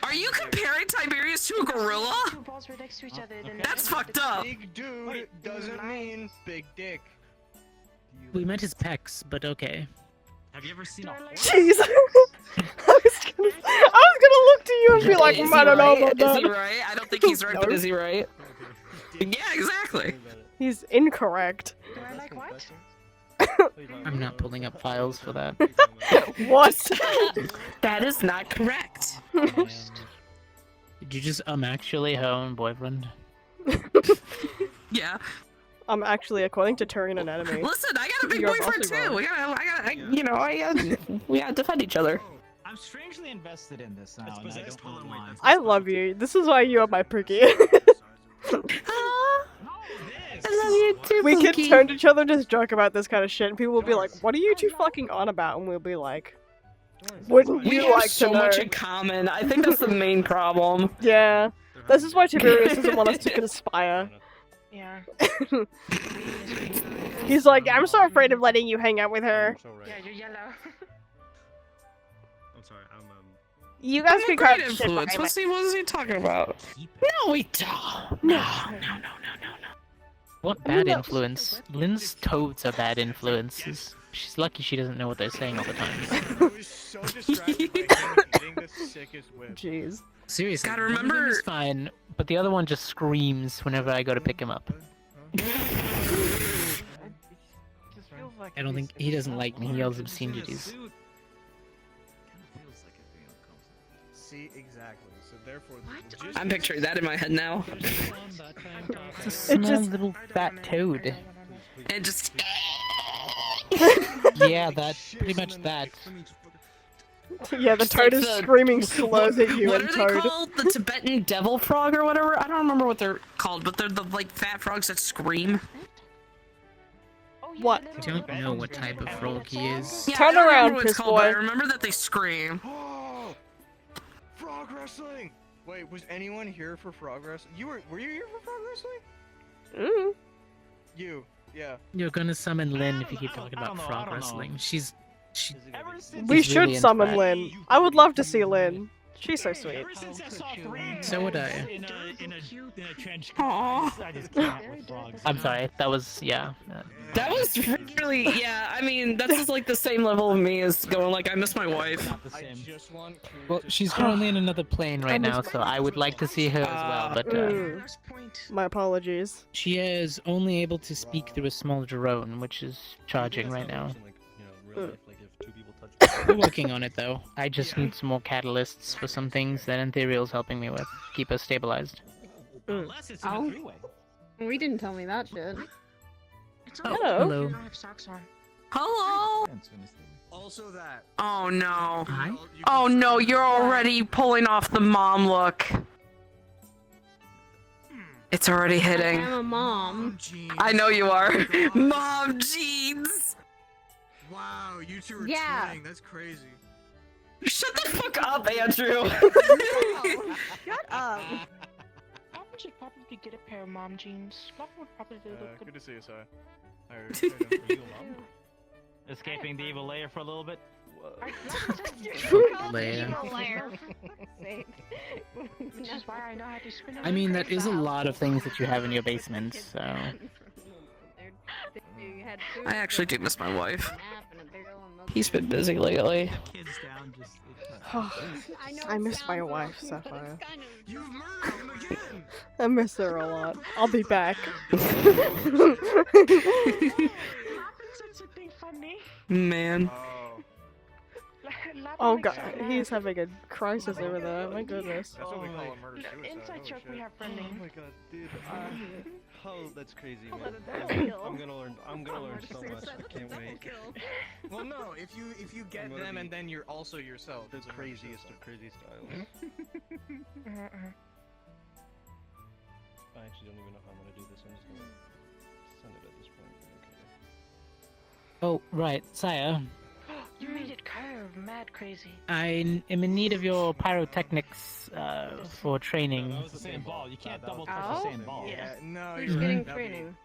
Are you comparing Tiberius to a gorilla? Two balls were next to each other. Then That's fucked up. Big dude doesn't mean big dick. We meant his pecs, but okay. Have you ever seen a horse? Jeez. I was gonna look to you and be like, I don't know about that. Is he right? I don't think he's right, but is he right? Yeah, exactly. He's incorrect. Do I like what? I'm not pulling up files for that. What? That is not correct. Did you just actually home boyfriend? Yeah. Actually, according to Turian Anatomy. Listen, I got a big You're boyfriend also too. wrong. We gotta defend each other. I'm strangely invested in this now, and I don't know why. I love you. This is why you are my pricky. I love you too, We can Pookie. turn to each other and just joke about this kind of shit, and people will be like, "What are you two fucking on about?" And we'll be like, "Wouldn't We you have like so to know?" much in common. I think that's the main problem. Yeah, this is why Tiberius doesn't want us to conspire. Yeah. He's like, "I'm so afraid of letting you hang out with her." Yeah, you're yellow. I'm sorry. You guys I'm a can cut great shit influence. behind What is he talking about? No, we don't. No. What bad influence? Lynn's toads are bad influences. She's lucky she doesn't know what they're saying all the time. So distracted by him eating the sickest whip. Jeez. Seriously, Gotta one of them remember- is fine, but the other one just screams whenever I go to pick him up. I don't think he doesn't like me. He yells obscenities. See, exactly. So therefore, I'm picturing that in my head now. It's a small little fat toad. And just. Yeah, that. Pretty much that. Yeah, the Just toad like is the- screaming slurs at you What and are they Toad. called? The Tibetan devil frog or whatever? I don't remember what they're called, but they're the like fat frogs that scream. What? I don't know what type of frog he is. Yeah, Turn I don't remember around, what it's piss called, but I boy. remember that they scream. Oh, frog wrestling. Wait, was anyone here for frog wrestling? Were you here for frog wrestling? You, yeah. You're gonna summon Lynn if you keep talking about frog wrestling. She. We she's should really into summon that. Lynn. I would love to see Lynn. She's so sweet. So would I. In a trench Aw. I just can't with frogs. I'm sorry. That was That was really, yeah. I mean, that's just like the same level of me as going like, I miss my wife. Well, she's currently in another plane right now, so I would like to see her as well. But My apologies. she is only able to speak through a small drone, which is charging right now. We're working on it though. I just need some more catalysts for some things that Ethereal's helping me with. Keep us stabilized. Unless it's in a Oh. three-way. We didn't tell me that shit. Hello. Hello. I don't have socks on. Hello? Also that. Oh no. Hi. Oh no, you're already pulling off the mom look. It's already hitting. I'm a mom. I know you are. Mom jeans. Wow, you two are Yeah. twinning. That's crazy. Shut the fuck up, Andrew. Shut up. Papa should probably get a pair of mom jeans. Papa would probably look Good to see you, Sai. Escaping the evil layer for a little bit. Leia. Which is why I know how to spin I mean, that is a lot of things that you have in your basement, so... I actually do miss my wife. He's been busy lately. I miss my wife, Sapphire. I miss her a lot. I'll be back. Man. Oh god, he's having a crisis over there. My goodness. That's what we call a murder suicide. Inside joke we have friending. Oh my god, dude. Oh, that's crazy, man. I'm gonna learn so much. I can't wait. Well, no, if you get them and then you're also yourself. The craziest of crazy styles. I actually don't even know how I'm gonna do this. I'm just gonna send it at this point. Oh, right, Sire. You made it curve, mad crazy. I am in need of your pyrotechnics for training. That was the same ball. You can't double touch the same ball. Yeah. No, Who's getting training?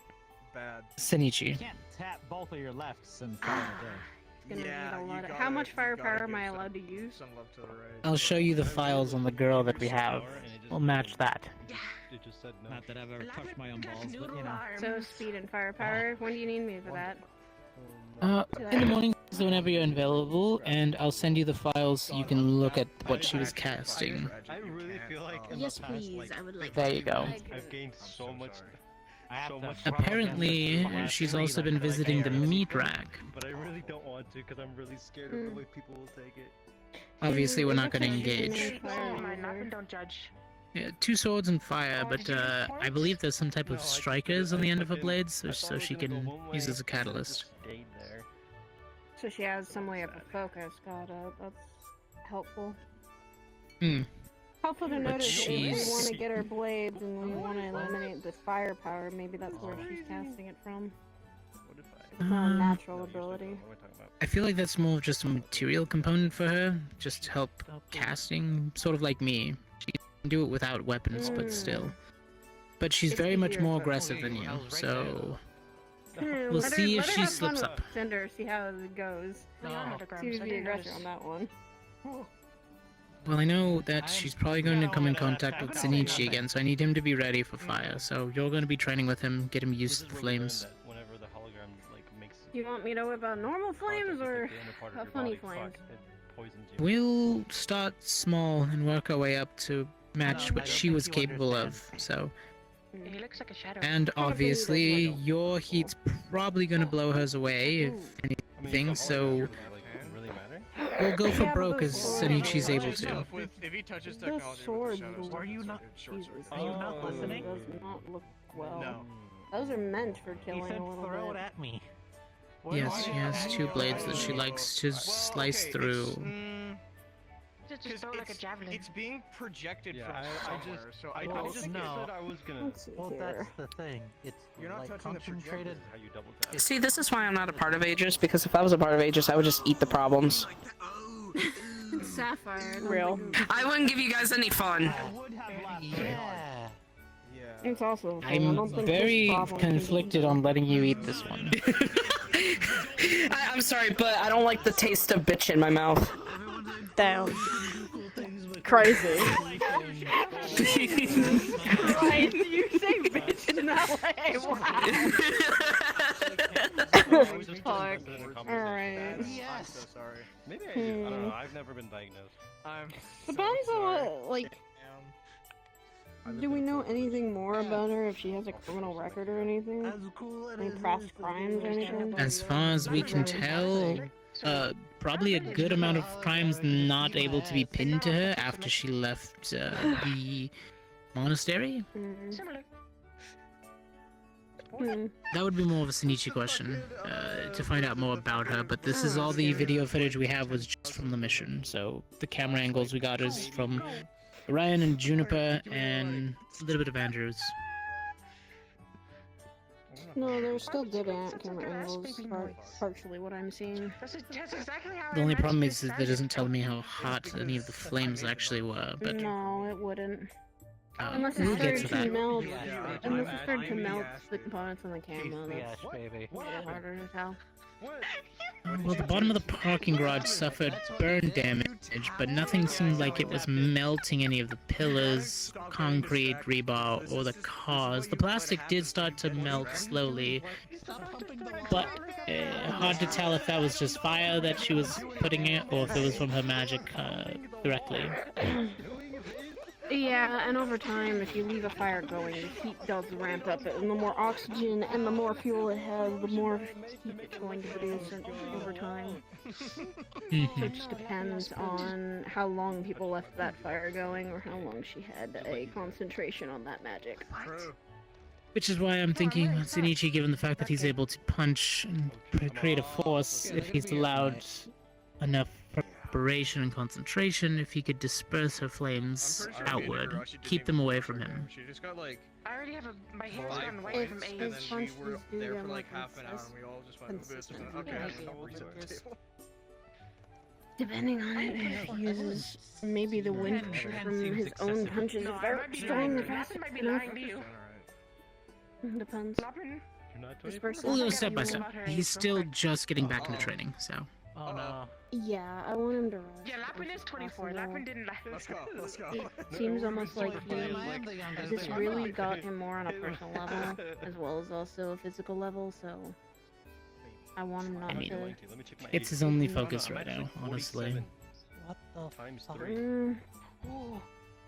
Bad. Senichi. You can't tap both of your lefts and fall in a day. Gonna need a lot of. How much firepower am I allowed to use? Some love to the right. I'll show you the files on the girl that we have. We'll match that. It just said no. Not that I've ever touched my own balls, but you know. So speed and firepower. When do you need me for that? In the morning, whenever you're available, and I'll send you the files so you can look at what she was casting. I really feel like in Yes, the past, please. like, I would like. There you go. I've gained so much. Apparently, she's also been visiting the meat rack. But I really don't want to because I'm really scared of the way people will take it. Obviously, we're not going to engage. Don't judge. Yeah, 2 swords and fire, but I believe there's some type of strikers on the end of her blades, so she can use as a catalyst. So she has some way of focus. Got it. That's helpful. Hmm. Helpful to But notice if we she's- want to get her blades and we want to eliminate the firepower, maybe that's where she's casting it from. It's not a natural ability. I feel like that's more of just a material component for her, just to help casting, sort of like me. She can do it without weapons, but still. But she's very much more aggressive than you, so we'll see if she slips up. Send her, see how it goes. See who's the aggressor on that one. Well, I know that she's probably going to come in contact with Shinichi again, so I need him to be ready for fire. So you're going to be training with him, get him used to the flames. Whenever the hologram like makes You want me to whip out normal flames or funny flames? We'll start small and work our way up to match what she was capable of, so... He looks like a shadow. And obviously, your heat's probably gonna blow hers away, if anything, so... We'll go for broke as Shinichi's able to. If he touches The technology swords, with the shadows, are you not? Jesus. Are you not listening? Does not look well. No. Those are meant for killing a little bit. at me. Yes, she has 2 blades that she likes to slice through. Just like a javelin. It's being projected Yeah, from I somewhere, just- so I I know. just No. said I was gonna. Let's see Well, here. that's the thing. It's You're not like touching the concentrated. projector. How you double tap. See, this is why I'm not a part of Aegis, because if I was a part of Aegis, I would just eat the problems. Sapphire. Real. I wouldn't give you guys any fun. Yeah. It's also. I don't I'm think very this problem conflicted on letting you eat this one. I'm sorry, but I don't like the taste of bitch in my mouth. Damn. Crazy. Right, you say bitch in that way. Wow. Fuck. Alright. I'm so sorry. Maybe I do. I don't know. I've never been diagnosed. Depends on what, like. Do we know anything more about her? If she has a criminal record or anything? Any past crimes or anything? As far as we can tell, probably a good amount of crimes not able to be pinned to her after she left the monastery? That would be more of a Shinichi question, to find out more about her, but this is all the video footage we have was just from the mission, so the camera angles we got is from Ryan and Juniper and a little bit of Andrews. No, they're still good at camera angles. Partially what I'm seeing. The only problem is that it doesn't tell me how hot any of the flames actually were, but No, it wouldn't. Unless we'll it get started to that. to melt. Unless it started to melt the components on the camera. That's baby. a little harder to tell. Well, the bottom of the parking garage suffered burn damage, but nothing seemed like it was melting any of the pillars, concrete, rebar, or the cars. The plastic did start to melt slowly, but hard to tell if that was just fire that she was putting it, or if it was from her magic directly. Yeah, and over time, if you leave a fire going, the heat does ramp up, and the more oxygen and the more fuel it has, the more heat it's going to produce over time. So it just depends on how long people left that fire going, or how long she had a concentration on that magic. Which is why I'm thinking Shinichi, given the fact that he's able to punch and create a force, if he's allowed enough cooperation and concentration if he could disperse her flames outward, keep them away from him. She just got like. I already have my hair's 5 gone white points, from and age. then we were there for like half an hour, and we all just went, okay, I'll reset the table. Depending on it, if he uses maybe the wind pressure from his own punches is very strong and fast enough. Depends. This person- We'll go step by step. He's still just getting back into training, so. Oh no. Yeah, I want him to rest. Yeah, Lapin is 24. Lapin didn't last. Let's go. Let's go. It seems almost like this really got him more on a personal level, as well as also a physical level, so I want him not I mean, to... it's his only focus right now, honestly. What the times 3?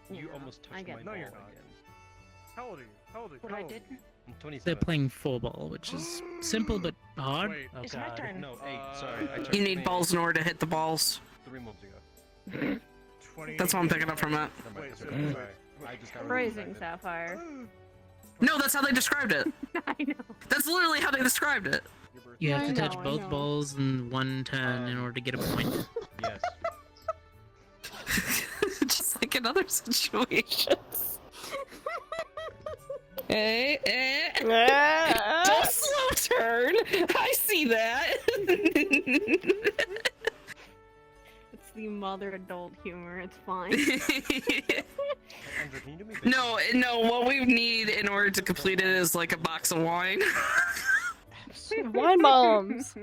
You almost touched my ball again. How old are you? How old are you? What I did? I'm 27. They're playing 4-ball, which is simple but hard. Wait, Oh It's my god. turn. No, 8. Sorry. I You need balls in order to hit the balls. 3 moves ago. 20. That's what I'm picking up from it. Wait, sorry. I just got Phrasing, Sapphire. No, that's how they described it. I know. That's literally how they described it. You have to I touch know, I both know. balls in one turn in order to get a point. Yes. Just like in other situations. Don't slow turn. I see that. It's the mother adult humor, it's fine. No, what we need in order to complete it is like a box of wine. Wine bombs!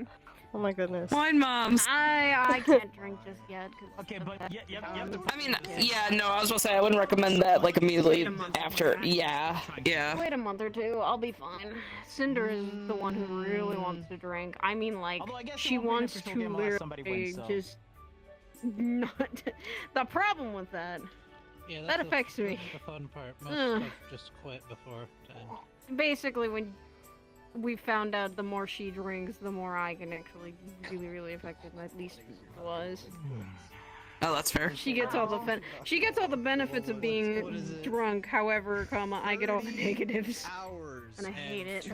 Oh my goodness. Wine moms. I can't drink just yet. Okay, but I mean, yeah, no, I was gonna say I wouldn't recommend that like immediately after. Yeah. Wait a month or two, I'll be fine. Cinder is the one who really wants to drink. I mean, like, she wants to literally just not. The problem with that, that affects me. The fun part. Most folks just quit before time. Basically, when we found out the more she drinks, the more I can actually be really affected. At least was. Oh, that's fair. She gets all the benefits of being drunk. However, I get all the negatives, and I hate it.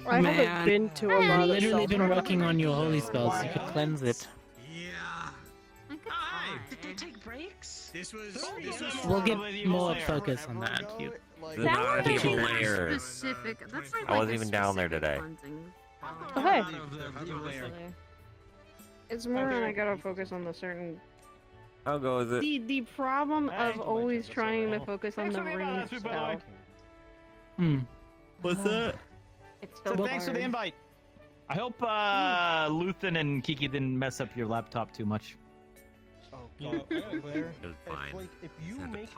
I haven't been to a lot I've of literally been self-harm. working on your holy spells. You could cleanse it. Did they take breaks? We'll get more focus on that. Not people layers. Specific. That's like I wasn't even down there today. Okay. It's more than I gotta focus on the certain. How goes it? The problem of always trying to focus on the ring spell. What's that? It's so Thanks for the hard. invite. I hope Luthen and Kiki didn't mess up your laptop too much. Fine. If you make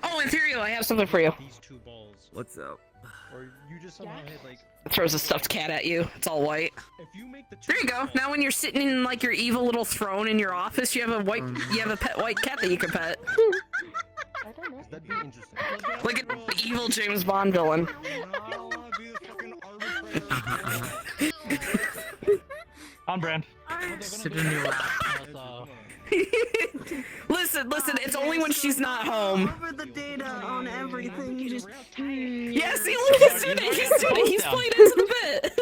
Oh, Ethereal, I have something for you. these 2 balls, What's up? or you just somehow hit like. Throws a stuffed cat at you. It's all white. If you make the There you go. Now when you're sitting in like your evil little throne in your office, you have a pet white cat that you can pet. That'd be interesting. Like an evil James Bond villain. On brand. Sit in your lap. Listen, it's only when she's not home. Over the data on everything, you just. Yeah, see, look, he's doing it. He's playing into the bit.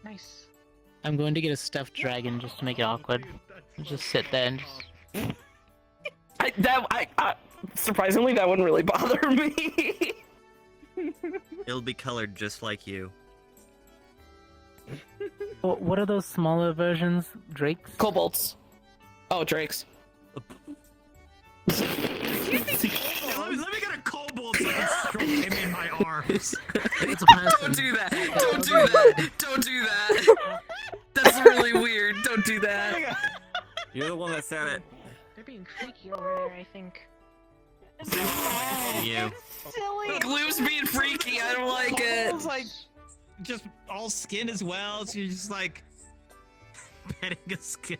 Nice. I'm going to get a stuffed dragon just to make it awkward. Just sit there and just... Surprisingly, that wouldn't really bother me. It'll be colored just like you. What are those smaller versions? Drakes? Kobolds. Oh, drakes. Let me get a kobold so I can stroke him in my arms. Don't do that. Don't do that. Don't do that. That's really weird. Don't do that. You're the one that said it. They're being freaky over there, I think. You. Silly. Gloom's being freaky. I don't like it. It's like just all skin as well. So you're just like petting a skin.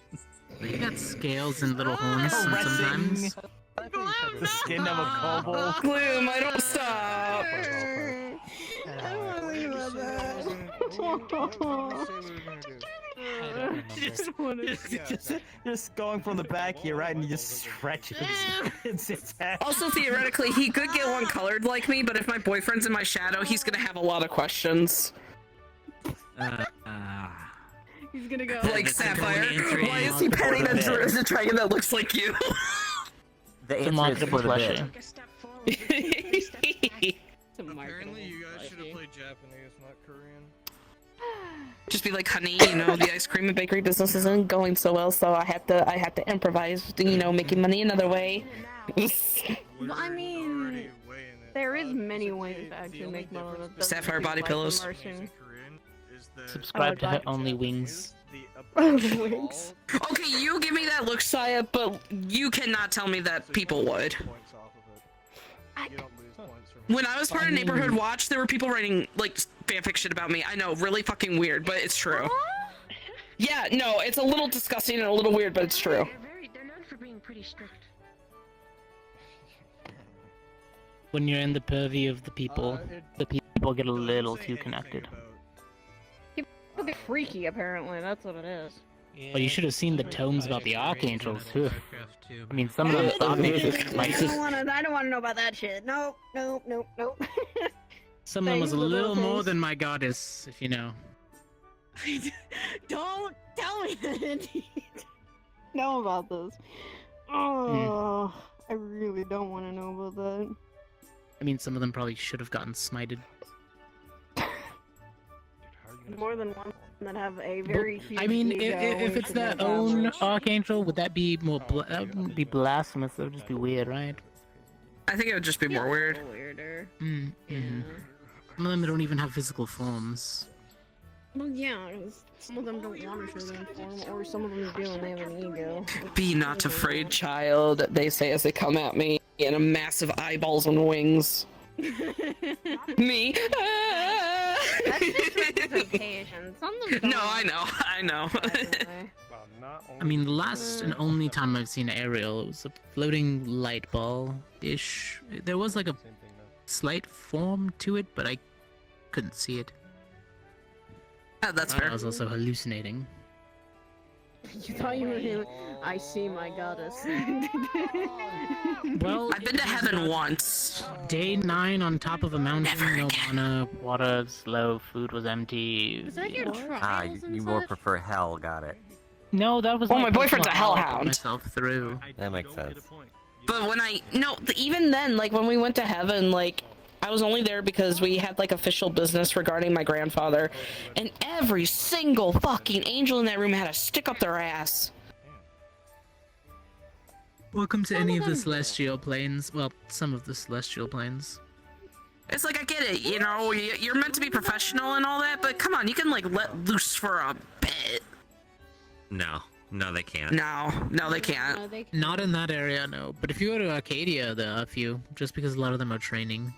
You got scales and little horns sometimes. The skin of a kobold. Gloom, I don't stop. Just going from the back here, right, and you just stretch it. It's Also, theoretically, he could get one colored like me, but if my boyfriend's in my shadow, he's gonna have a lot of questions. He's gonna go. Like Sapphire, why is he petting a dragon that looks like you? The answer is for the bit. Apparently, you guys should have played Japanese, not Korean. Just be like, honey, you know, the ice cream and bakery business isn't going so well, so I have to improvise, you know, making money another way. I mean, there is many ways to actually make money. Sapphire body pillows. Subscribe to her Only Wings. Wings. Okay, you give me that look, Saya, but you cannot tell me that people would. When I was part of Neighborhood Watch, there were people writing, like, fanfic shit about me. I know, really fucking weird, but it's true. Yeah, no, it's a little disgusting and a little weird, but it's true. They're known for being pretty strict. When you're in the purview of the people get a little too connected. People get freaky, apparently. That's what it is. Well, you should have seen the tomes about the archangels too. I mean, some of them archangels like I don't want to know about that shit. Nope. some of them was a little more than my goddess, if you know. Don't tell me that. Know about this. Oh, I really don't want to know about that. I mean, some of them probably should have gotten smited. More than one that have a very huge I mean, ego if it's their own archangel, would that be more? That wouldn't be blasphemous. That would just be weird, right? I think it would just be more weird. Weirder. Some of them don't even have physical forms. Well, yeah, 'cause some of them don't want to show their form, or some of them do and they have an ego. Be not afraid, child, they say as they come at me in a massive eyeballs and wings. Me? That's just representation. Some of them No, I know. I mean, the last and only time I've seen Ariel, it was a floating light ball-ish. There was like a slight form to it, but I couldn't see it. That's fair. I was also hallucinating. You thought you were him. I see my goddess. Well, I've been to heaven once. Day 9 on top of a mountain, no mana, water was low, food was empty. Was that your trials You more prefer hell, got it. No, that was my boyfriend's a personal hellhound. myself through. That makes sense. But when even then, like when we went to heaven, like I was only there because we had like official business regarding my grandfather, and every single fucking angel in that room had a stick up their ass. Welcome to any of the celestial planes. Well, some of the celestial planes. It's like, I get it, you know, you're meant to be professional and all that, but come on, you can like let loose for a bit. No, they can't. No, they can't. Not in that area, no. But if you go to Arcadia, there are a few, just because a lot of them are training.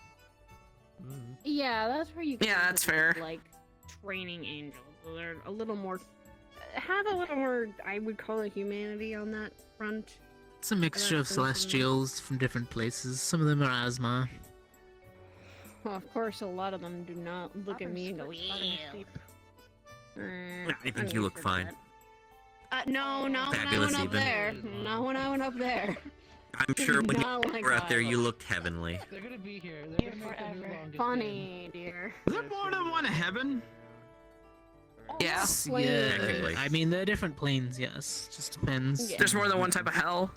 Yeah, that's where you. Yeah, that's fair. Like training angels, so they're a little more. Have a little more. I would call it humanity on that front. It's a mixture of celestials from different places. Some of them are asthma. Well, of course, a lot of them do not look at me and go, "Yeah." I think you look fine. No, not when I Fabulous went up even. there. Not when I went up there. I'm sure when Not you like were out there, that. you looked heavenly. They're gonna be here. They're forever. Funny, dear. Is there more than one heaven? Yeah. Yeah. Technically. I mean, they're different planes, yes. Just depends. Yeah. There's more than one type of hell.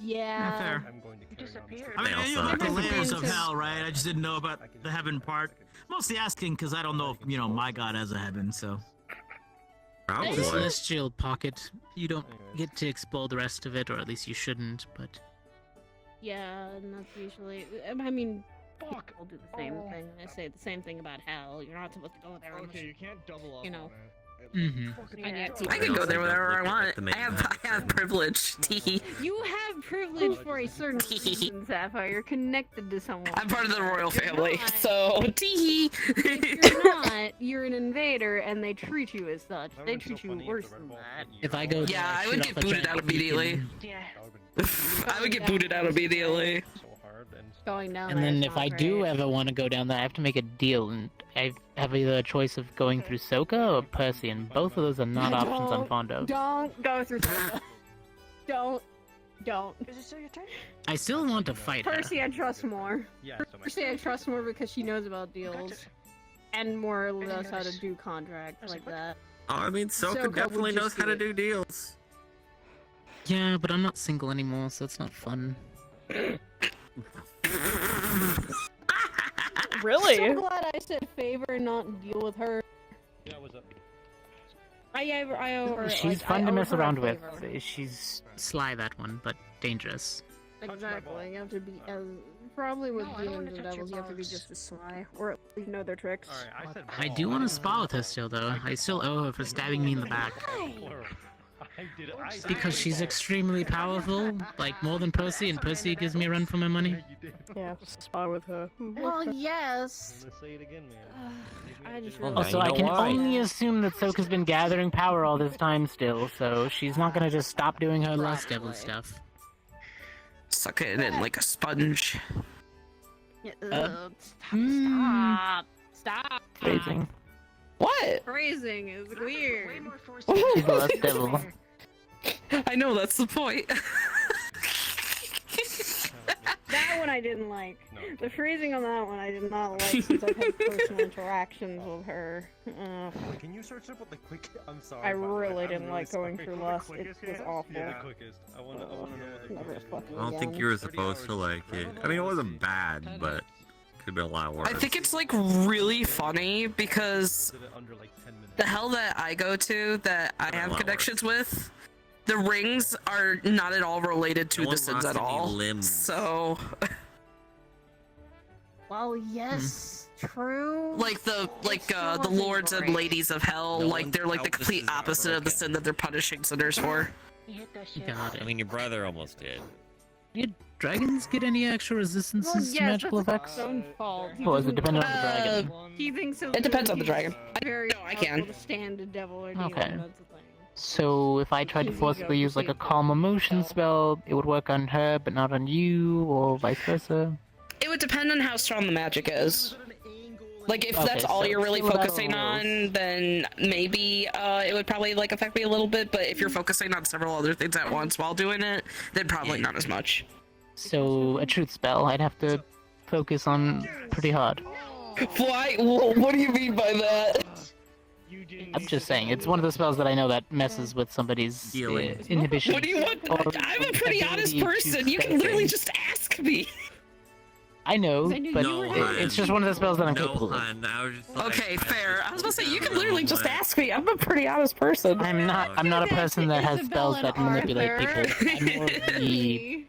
Yeah. Fair. I'm going to carry disappeared. I mean, I They knew all about the suck. layers of hell, right? I just didn't know about the heaven part. Mostly asking because I don't know if, you know, my god has a heaven, so. It's a celestial pocket. You don't get to explore the rest of it, or at least you shouldn't, but... Yeah, and that's usually. I mean, people do the same thing. They say the same thing about hell. You're not supposed to go there. Unless you can't double up. You know. I can go there whenever I want. I have privilege. Teehee. You have privilege for a certain reason, Sapphire. You're connected to someone. I'm part of the royal family, so teehee. If you're not, you're an invader, and they treat you as such. They treat you worse than that. If I go Yeah, I would get booted out immediately. I would get booted out immediately. Going down And there then is if not I great. do ever want to go down there, I have to make a deal, and I have either a choice of going through Soka or Percy, and both of those are not options I'm fond of. Don't go through Soka. Don't. Is it still your turn? I still want to fight her. Percy, I trust more. Yeah, Percy, I trust more because she knows about deals. And more or less how to do contracts like that. I mean, Soka definitely knows how to do deals. Yeah, but I'm not single anymore, so it's not fun. Really? So glad I said favor, not deal with her. Yeah, what's up? I owe her. She's fun to mess around with. She's sly, that one, but dangerous. Exactly. You have to be as probably with demons and devils. You have to be just as sly, or at least know their tricks. I do want to spar with her still, though. I still owe her for stabbing me in the back. Because she's extremely powerful, like more than Percy, and Percy gives me a run for my money. Yeah, spar with her. Well, yes. Let's say it again, man. I just Also, I can only assume that Soka's been gathering power all this time still, so she's not gonna just stop doing her lust devil stuff. Suck it in like a sponge. Stop. Phrasing. What? Phrasing is weird. She's a lust devil. I know, that's the point. That one I didn't like. The phrasing on that one I did not like since I've had personal interactions with her. Can you search up what the quick? I'm sorry. I really didn't like going through lust. It was awful. Yeah, the quickest. I wanna know what the quickest. I don't think you were supposed to like it. I mean, it wasn't bad, but could have been a lot worse. I think it's like really funny because the hell that I go to that I have connections with, the rings are not at all related to the sins at all. So, well, yes, true. like the lords and ladies of hell, like they're like the complete opposite of the sin that they're punishing sinners for. God, I mean, your brother almost did. Did dragons get any extra resistances to magical effects? Own fault. Or is it dependent on the dragon? He thinks so. It depends on the dragon. Very I can. able to stand a devil or demon, Okay. that's the thing. So if I tried to forcibly use like a calm emotion spell, it would work on her but not on you, or vice versa? It would depend on how strong the magic is. Like if Okay, that's all so you're really see what I focusing roll. on, then maybe it would probably like affect me a little bit. But if you're focusing on several other things at once while doing it, then probably not as much. So a truth spell, I'd have to focus on pretty hard. Why? What do you mean by that? I'm just saying, it's one of the spells that I know that messes with somebody's inhibition. What do you want? I'm a pretty honest person. You can literally just ask me. I know, but No, it's just one of the spells that I'm No, capable of. Okay, fair. I was about to say you can literally just ask me. I'm a pretty honest person. I'm not a person that has spells that manipulate people. I'm more of the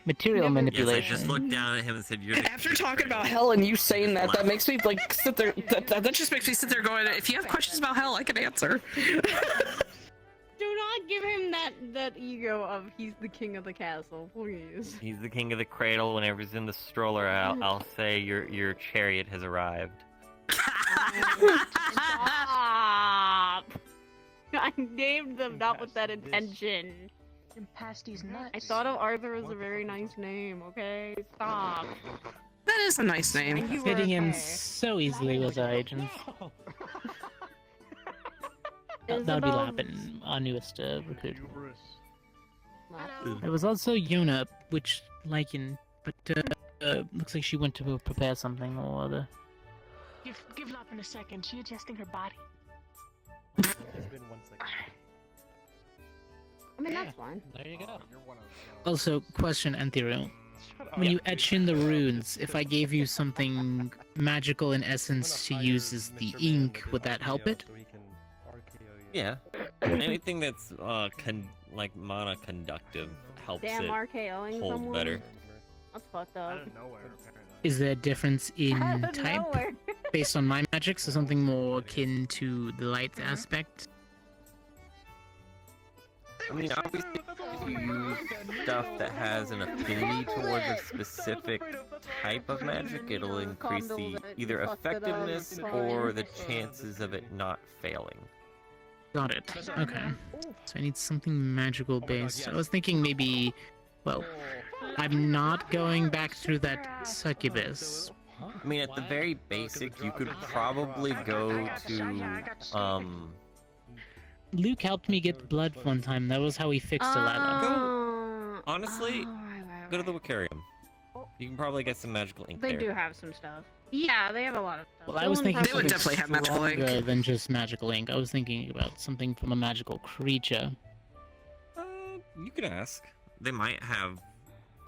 material manipulation. Yes, I just looked down at him and said, "You're." After talking about hell and you saying that, that makes me like sit there. That just makes me sit there going, if you have questions about hell, I can answer. Do not give him that ego of he's the king of the castle, please. He's the king of the cradle. Whenever he's in the stroller, I'll say your chariot has arrived. Stop! I named them not with that intention. Pasties nuts. I thought of Arthur as a very nice name, okay? Stop. That is a nice name. Fitting in so easily with our agents. That would be Lapin, our newest recruit. There was also Yona, which Lycan, but looks like she went to prepare something or other. Give Lapin a second. She adjusting her body. It's been 1 second. I mean, that's fine. There you go. Also, question and theory. When you etch in the runes, if I gave you something magical in essence to use as the ink, would that help it? Yeah. Anything that's like mana conductive helps Damn, it RKOing hold someone? better. That's fucked up. Is there a difference in Out of type nowhere. based on my magic, so something more akin to the light aspect? I mean, obviously, if you use stuff that has an affinity towards a specific type of magic, it'll increase the either effectiveness or the chances of it not failing. Got it. Okay. So I need something magical based. I was thinking maybe, well, I'm not going back through that succubus. I mean, at the very basic, you could probably go to, Luke helped me get blood one time. That was how he fixed Delilah. Honestly, go to the Wicarium. You can probably get some magical ink They there. do have some stuff. Yeah, they have a lot of stuff. Well, I was thinking They would something definitely have magical ink. stronger than just magical ink. I was thinking about something from a magical creature. You could ask. They might have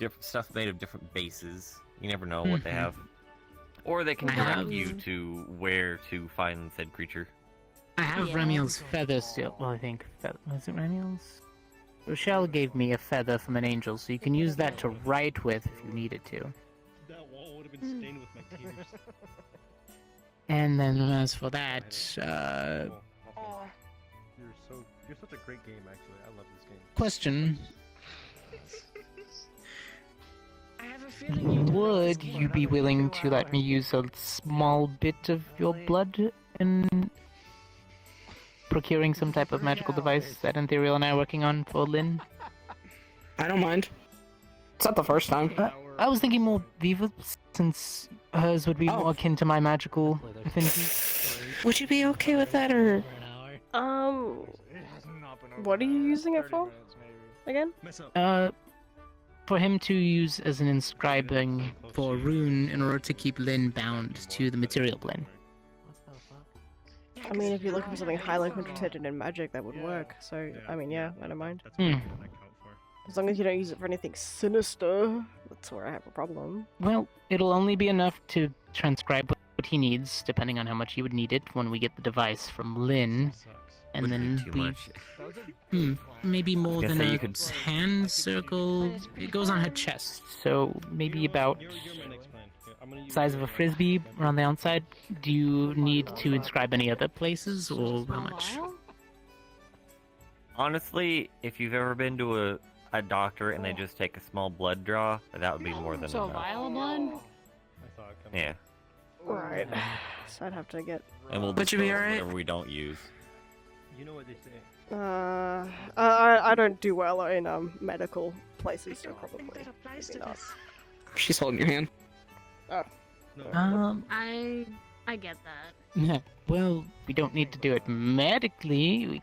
different stuff made of different bases. You never know what they have. Or they can I direct have- you to where to find said creature. I have Remiel's feather still. Well, I think was it Remiel's? Rochelle gave me a feather from an angel, so you can use that to write with if you needed to. That wall would have been stained with my tears. And then as for that, You're such a great game, actually. I love this game. question: I have a feeling would you be willing to let me use a small bit of your blood in procuring some type of magical device that Ethereal and I are working on for Lynn? I don't mind. It's not the first time. I was thinking more Veeva, since hers would be more akin to my magical affinity. Would you be okay with that, or? What are you using it for? Again? For him to use as an inscribing for a rune in order to keep Lynn bound to the material plane. I mean, if you're looking for something highly concentrated in magic, that would work. So, I mean, yeah, I don't mind. As long as you don't use it for anything sinister, that's where I have a problem. Well, it'll only be enough to transcribe what he needs, depending on how much he would need it when we get the device from Lynn. And then too we... much. Maybe more Guess than that a you could- hand circle. It goes on her chest, so maybe about size of a frisbee around the outside. Do you need to inscribe any other places, or how much? Honestly, if you've ever been to a doctor and they just take a small blood draw, that would be more than So enough. vial of blood? Yeah. Right. So I'd have to get... And we'll Would you be dispose alright? whatever we don't use. You know what they say. I don't do well in medical places, so probably maybe not. She's holding your hand. Oh. I get that. Yeah, well, we don't need to do it medically. We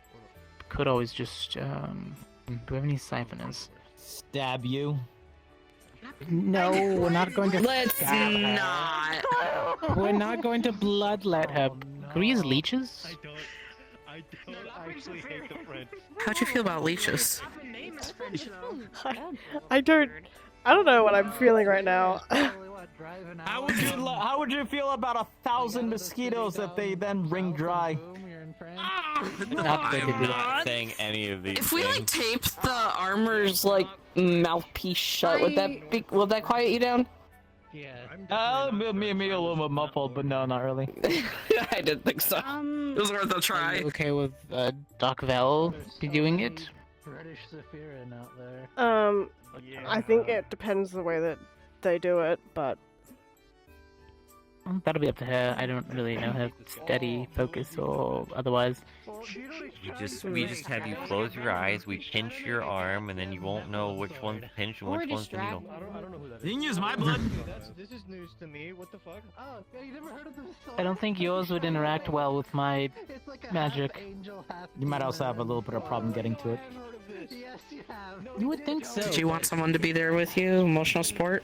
could always just, do we have any siphoners? Stab you. No, we're not going to. Let's stab her. not. We're not going to bloodlet her. Can we use leeches? I don't actually hate the French. How'd you feel about leeches? I don't know what I'm feeling right now. How would you feel about 1,000 mosquitoes that they then wring dry? Not going to do Not saying any of these If we like things. taped the armor's like mouthpiece shut, would that quiet you down? Yeah. Me a little bit muffled, but no, not really. I didn't think so. It was worth a Are try. you okay with Doc Vel be doing it? Reddish Zephyrin out there. I think it depends the way that they do it, but Well, that'll be up to her. I don't really know her steady focus or otherwise. We just have you close your eyes, we pinch your arm, and then you won't know which one's the pinch and which one's the needle. I don't know who that is. You can use my blood. This is news to me. What the fuck? Oh, you never heard of this song? I don't think yours would interact well with my It's like a magic. half angel, half You might also have a little bit of problem getting to it. Yes, you have. You would think so. Did you want someone to be there with you? Emotional support?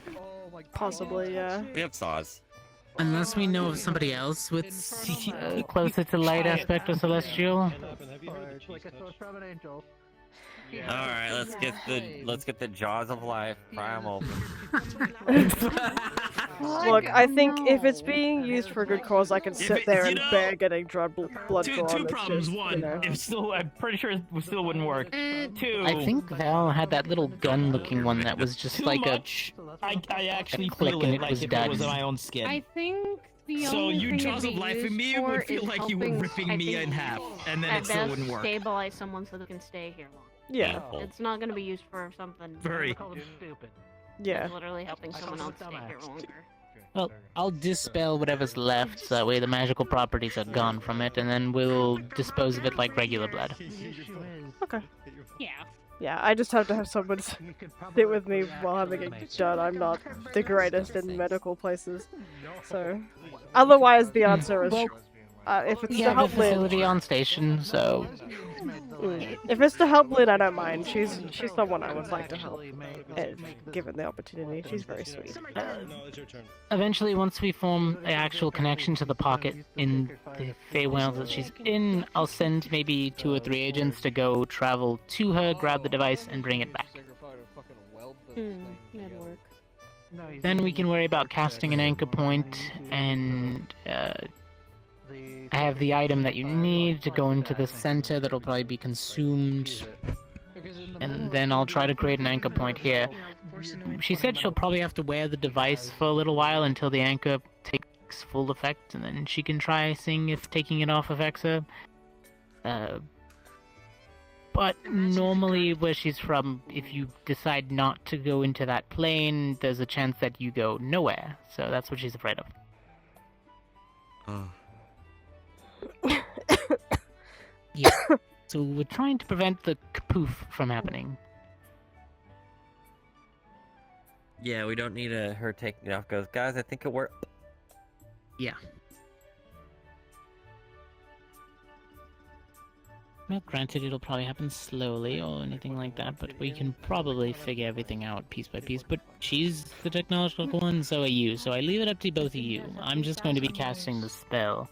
possibly, yeah. We have saws. Unless we know of somebody else with closer to light aspect or celestial. It's like a source from an angel. All right, let's get the jaws of life. Pry 'em open. Look, I think if it's being used for a good cause, I can sit there and bear getting blood drawn. Two It's problems. just, One, you know. if still, I'm pretty sure it still wouldn't work. Two, I think Val had that little gun-looking one that was just too like much. I actually click feel and it it like was if it was done. my own skin. I think the So only you thing jaws it'd of be life in me used would for feel is like you were helping, ripping I me think, in half, and then at it still best, wouldn't work. stabilize someone so they can stay here long. Yeah. It's not going to be used for something. Very. Stupid. Yeah. It's literally helping someone else stay here longer. Well, I'll dispel whatever's left, so that way the magical properties are gone from it, and then we'll dispose of it like regular blood. Okay. Yeah. Yeah, I just have to have someone sit with me while having it done. I'm not the greatest in medical places. So, otherwise the answer is If it's We to have a help Lynn, facility on station, so if it's to help Lynn, I don't mind. She's someone I would like to help, given the opportunity. She's very sweet. eventually, once we form an actual connection to the pocket in the Feywilds that she's in, I'll send maybe 2 or 3 agents to go travel to her, grab the device, and bring it back. That'd work. Then we can worry about casting an anchor point, and I have the item that you need to go into the center that'll probably be consumed, and then I'll try to create an anchor point here. She said she'll probably have to wear the device for a little while until the anchor takes full effect, and then she can try seeing if taking it off affects her. But normally where she's from, if you decide not to go into that plane, there's a chance that you go nowhere, so that's what she's afraid of. Yeah. So we're trying to prevent the kapoof from happening. Yeah, we don't need her taking it off. Goes, guys, I think it worked. Yeah. Well, granted, it'll probably happen slowly or anything like that, but we can probably figure everything out piece by piece. But she's the technological one, so are you. So I leave it up to both of you. I'm just going to be casting the spell.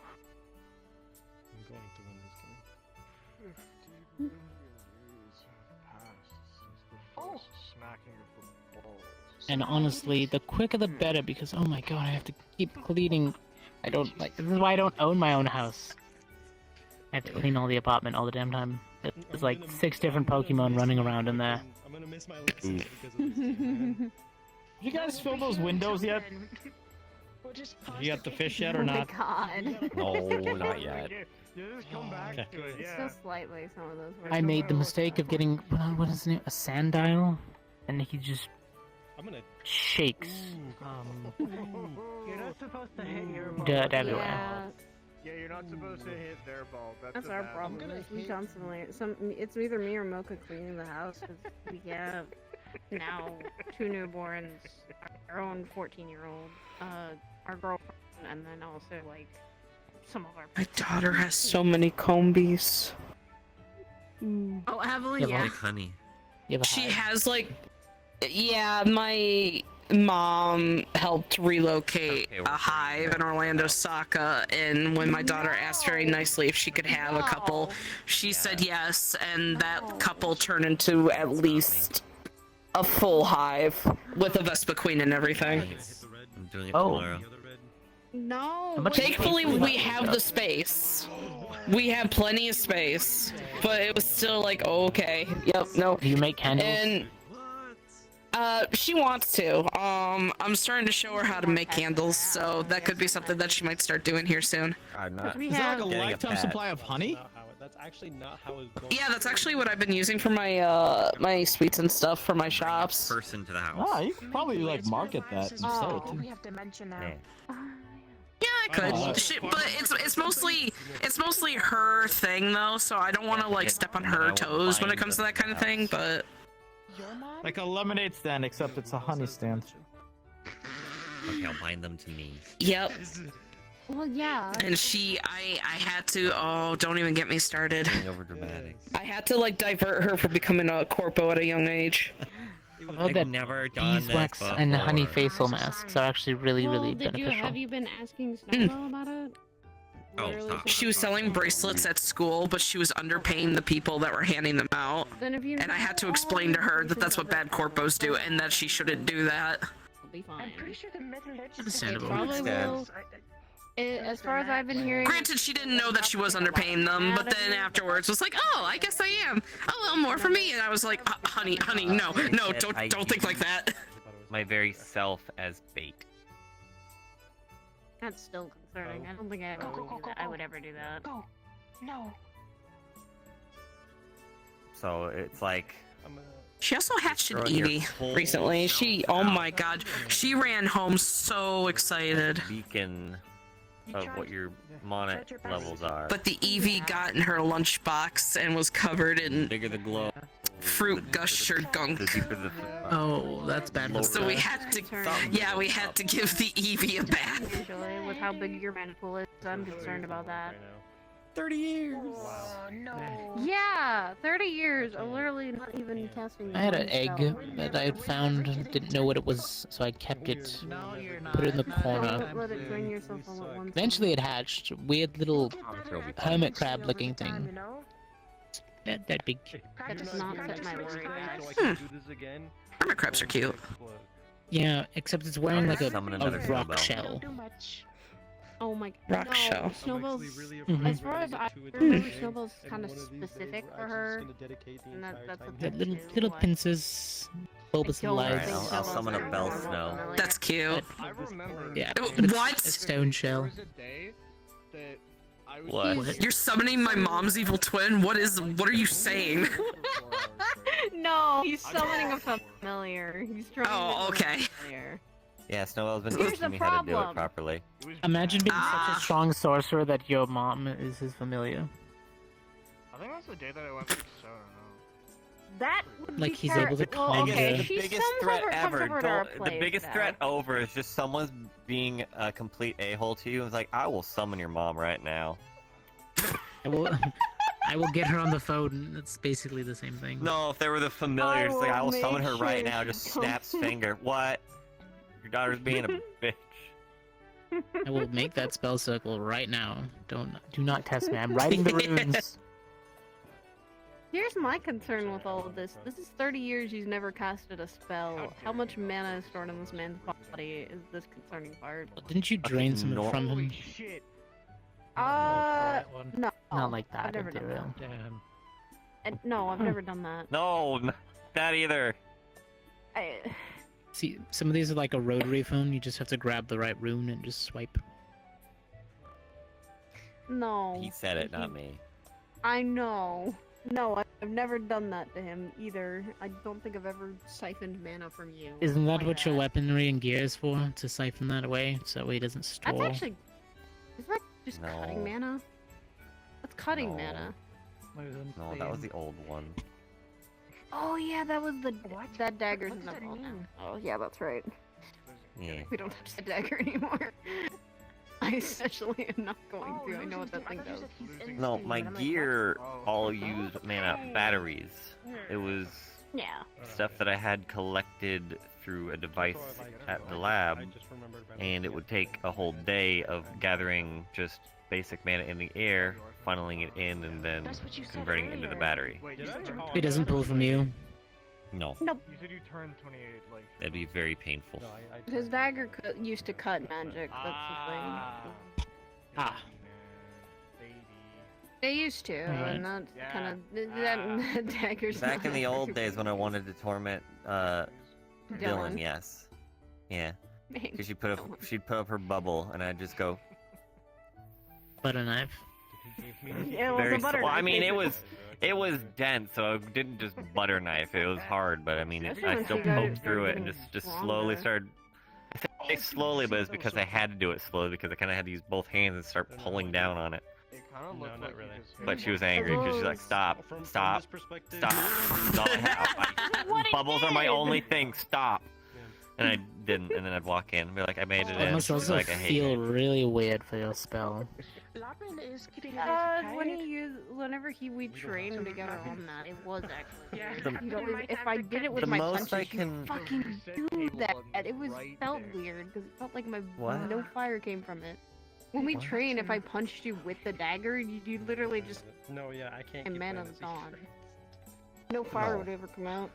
And honestly, the quicker the better, because oh my god, I have to keep cleaning. This is why I don't own my own house. I have to clean all the apartment all the damn time. There's like 6 different Pokemon running around in there. I'm gonna miss my lesson because of this. You guys fill those windows yet? You got the fish yet or not? God. No, not yet. Okay. Just slightly, some of those were. I made the mistake of getting, what is his name? A sandile? And he just shakes. You're not supposed to hit your Dirt everywhere. Yeah, you're not supposed to hit their ball. That's our problem. Is we constantly it's either me or Mocha cleaning the house because we have now 2 newborns, our own 14-year-old, our girlfriend, and then also like some of our. My daughter has so many combies. Oh, Evelyn, Yeah, like honey. She has like, yeah, my mom helped relocate a hive in Orlando, Saka, and when my daughter asked very nicely if she could have a couple, she said yes, and that couple turned into at least a full hive with a Vespa Queen and everything. I'm doing it tomorrow. No. Thankfully, we have the space. We have plenty of space, but it was still like, oh, okay, yep, no. Do you make candles? And she wants to. I'm starting to show her how to make candles, so that could be something that she might start doing here soon. Is that like a lifetime supply of honey? That's actually not how it's going. Yeah, that's actually what I've been using for my my sweets and stuff for my shops. Person to the house. Ah, you could probably like market that and sell it too. We have to mention that. Yeah, I could. But it's mostly her thing though, so I don't want to like step on her toes when it comes to that kind of thing. But Like a lemonade stand, except it's a honey stand. Okay, I'll bind them to me. yep. Well, yeah. And I had to. Oh, don't even get me started. Over dramatic. I had to like divert her from becoming a corpo at a young age. I've that beeswax and honey facial masks are actually really beneficial. Have you been asking Snowball about it? She was selling bracelets at school, but she was underpaying the people that were handing them out. Then if you And I had to explain to her that that's what bad corpos do and that she shouldn't do that. It'll be fine. I'm pretty sure the metallurgist Understandable. Probably will. As far as I've been hearing. Granted, she didn't know that she was underpaying them, but then afterwards was like, "Oh, I guess I am. Oh, well, more for me." And I was like, "Honey, no, don't think like that." My very self as bait. That's still concerning. I don't think I would ever do that. Go. No. So it's like. She also hatched an Throw your Eevee full recently. self She, oh my god, she ran home so excited. Beacon of what your monet levels are. But the Eevee got in her lunchbox and was covered in. The bigger the glow. fruit gusher gunk. Oh, that's bad. For So we had to, yeah, we had to give the Eevee a bath. Usually, with how big your mana pool is, I'm concerned about that. 30 years. No. Yeah, 30 years. I'm literally not even casting. I had an one egg spell. that I had found, didn't know what it was, so I kept it, put it in the corner. Don't let it drain yourself all at once. Eventually it hatched. Weird little hermit crab looking thing. That big. That does not fit my worry. Hermit crabs are cute. Yeah, except it's wearing like a another rock snowball. shell. Oh my Rock no, shell. Snowball's, Mhm. as far as I remember, Snowball's kind of specific for her. And that's a The thing little too, Bulbous, Bulbous don't lives. think I'll summon a bell snow. That's cute. Yeah. What? A stone shell. What? You're summoning my mom's evil twin? What are you saying? No, he's summoning a familiar. He's trying Oh, to okay. familiar. Yeah, Snowbell's been Here's teaching the me how to do it problem. properly. Imagine being such a strong sorcerer that your mom is his familiar. I think that's the day that I went to the show. That would Like be he's able to well, okay, the she biggest comes threat over, ever. comes over to our The place, biggest though. threat over is just someone's being a complete a-hole to you. It's like, I will summon your mom right now. I will, I will get her on the phone. That's basically the same thing. No, if they were the familiar, it's like, I will summon her right now. Just she comes. snaps finger. What? Your daughter's being a bitch. I will make that spell circle right now. Do not test me. I'm writing the runes. Here's my concern with all of this. This is 30 years he's never casted a spell. How much mana is stored in this man's body is this concerning part. Didn't you drain some no. from him? No. Not like that. I've never done Imperial. that. No, I've never done that. No, not either. See, some of these are like a rotary phone. You just have to grab the right rune and just swipe. No. He said it, not me. I know. No, I've never done that to him either. I don't think I've ever siphoned mana from you. Isn't that what your weaponry and gear is for? To siphon that away so he doesn't store? That's actually... Is that just cutting No. mana? That's cutting No. mana. No, that was the old one. Oh yeah, that was the... That dagger's in the vault now. Oh yeah, that's right. Yeah. We don't touch the dagger anymore. I essentially am not going to. I know what that thing does. No, my gear all used batteries. It was Yeah. stuff that I had collected through a device at the lab, and it would take a whole day of gathering just basic mana in the air, funneling it in, and then converting it into the battery. It doesn't pull from you. No. Nope. You said you turned 28, like... That'd be very painful. His dagger used to cut magic. That's the thing. Ah. They used to, and that's kind of that dagger's. Back in not the old very days when I wanted to torment Dylan, Dylan. yes. Yeah. Thanks, Because she'd put up her bubble, and I'd just go... Butter knife. Yeah, well, very the butter well, I knife mean, basically- it was dense, so it didn't just butter knife. It was hard, but I mean, Especially I once still you got it poked through it and started just getting slowly stronger. started. I say slowly, but it's because I had to do it slowly because I kind of had to use both hands and start pulling down on it. No, not really. But she was angry because she's like, "Stop, stop, stop!" That's all I have. Bubbles are my only thing. Stop. And I didn't, and then I'd walk in and be like, "I made it It in." must She's also like, "I hate feel it." really weird for your spell. Whenever we trained together on that, it was actually. The- He'd always- if I did it with the my most punches, I can- you fucking do that. It was felt weird because it felt like What? no fire came from it. When we train, if I punched you with the dagger, you literally just No, yeah, I can't. and keep mana fantasy. gone. No fire No. would ever come out.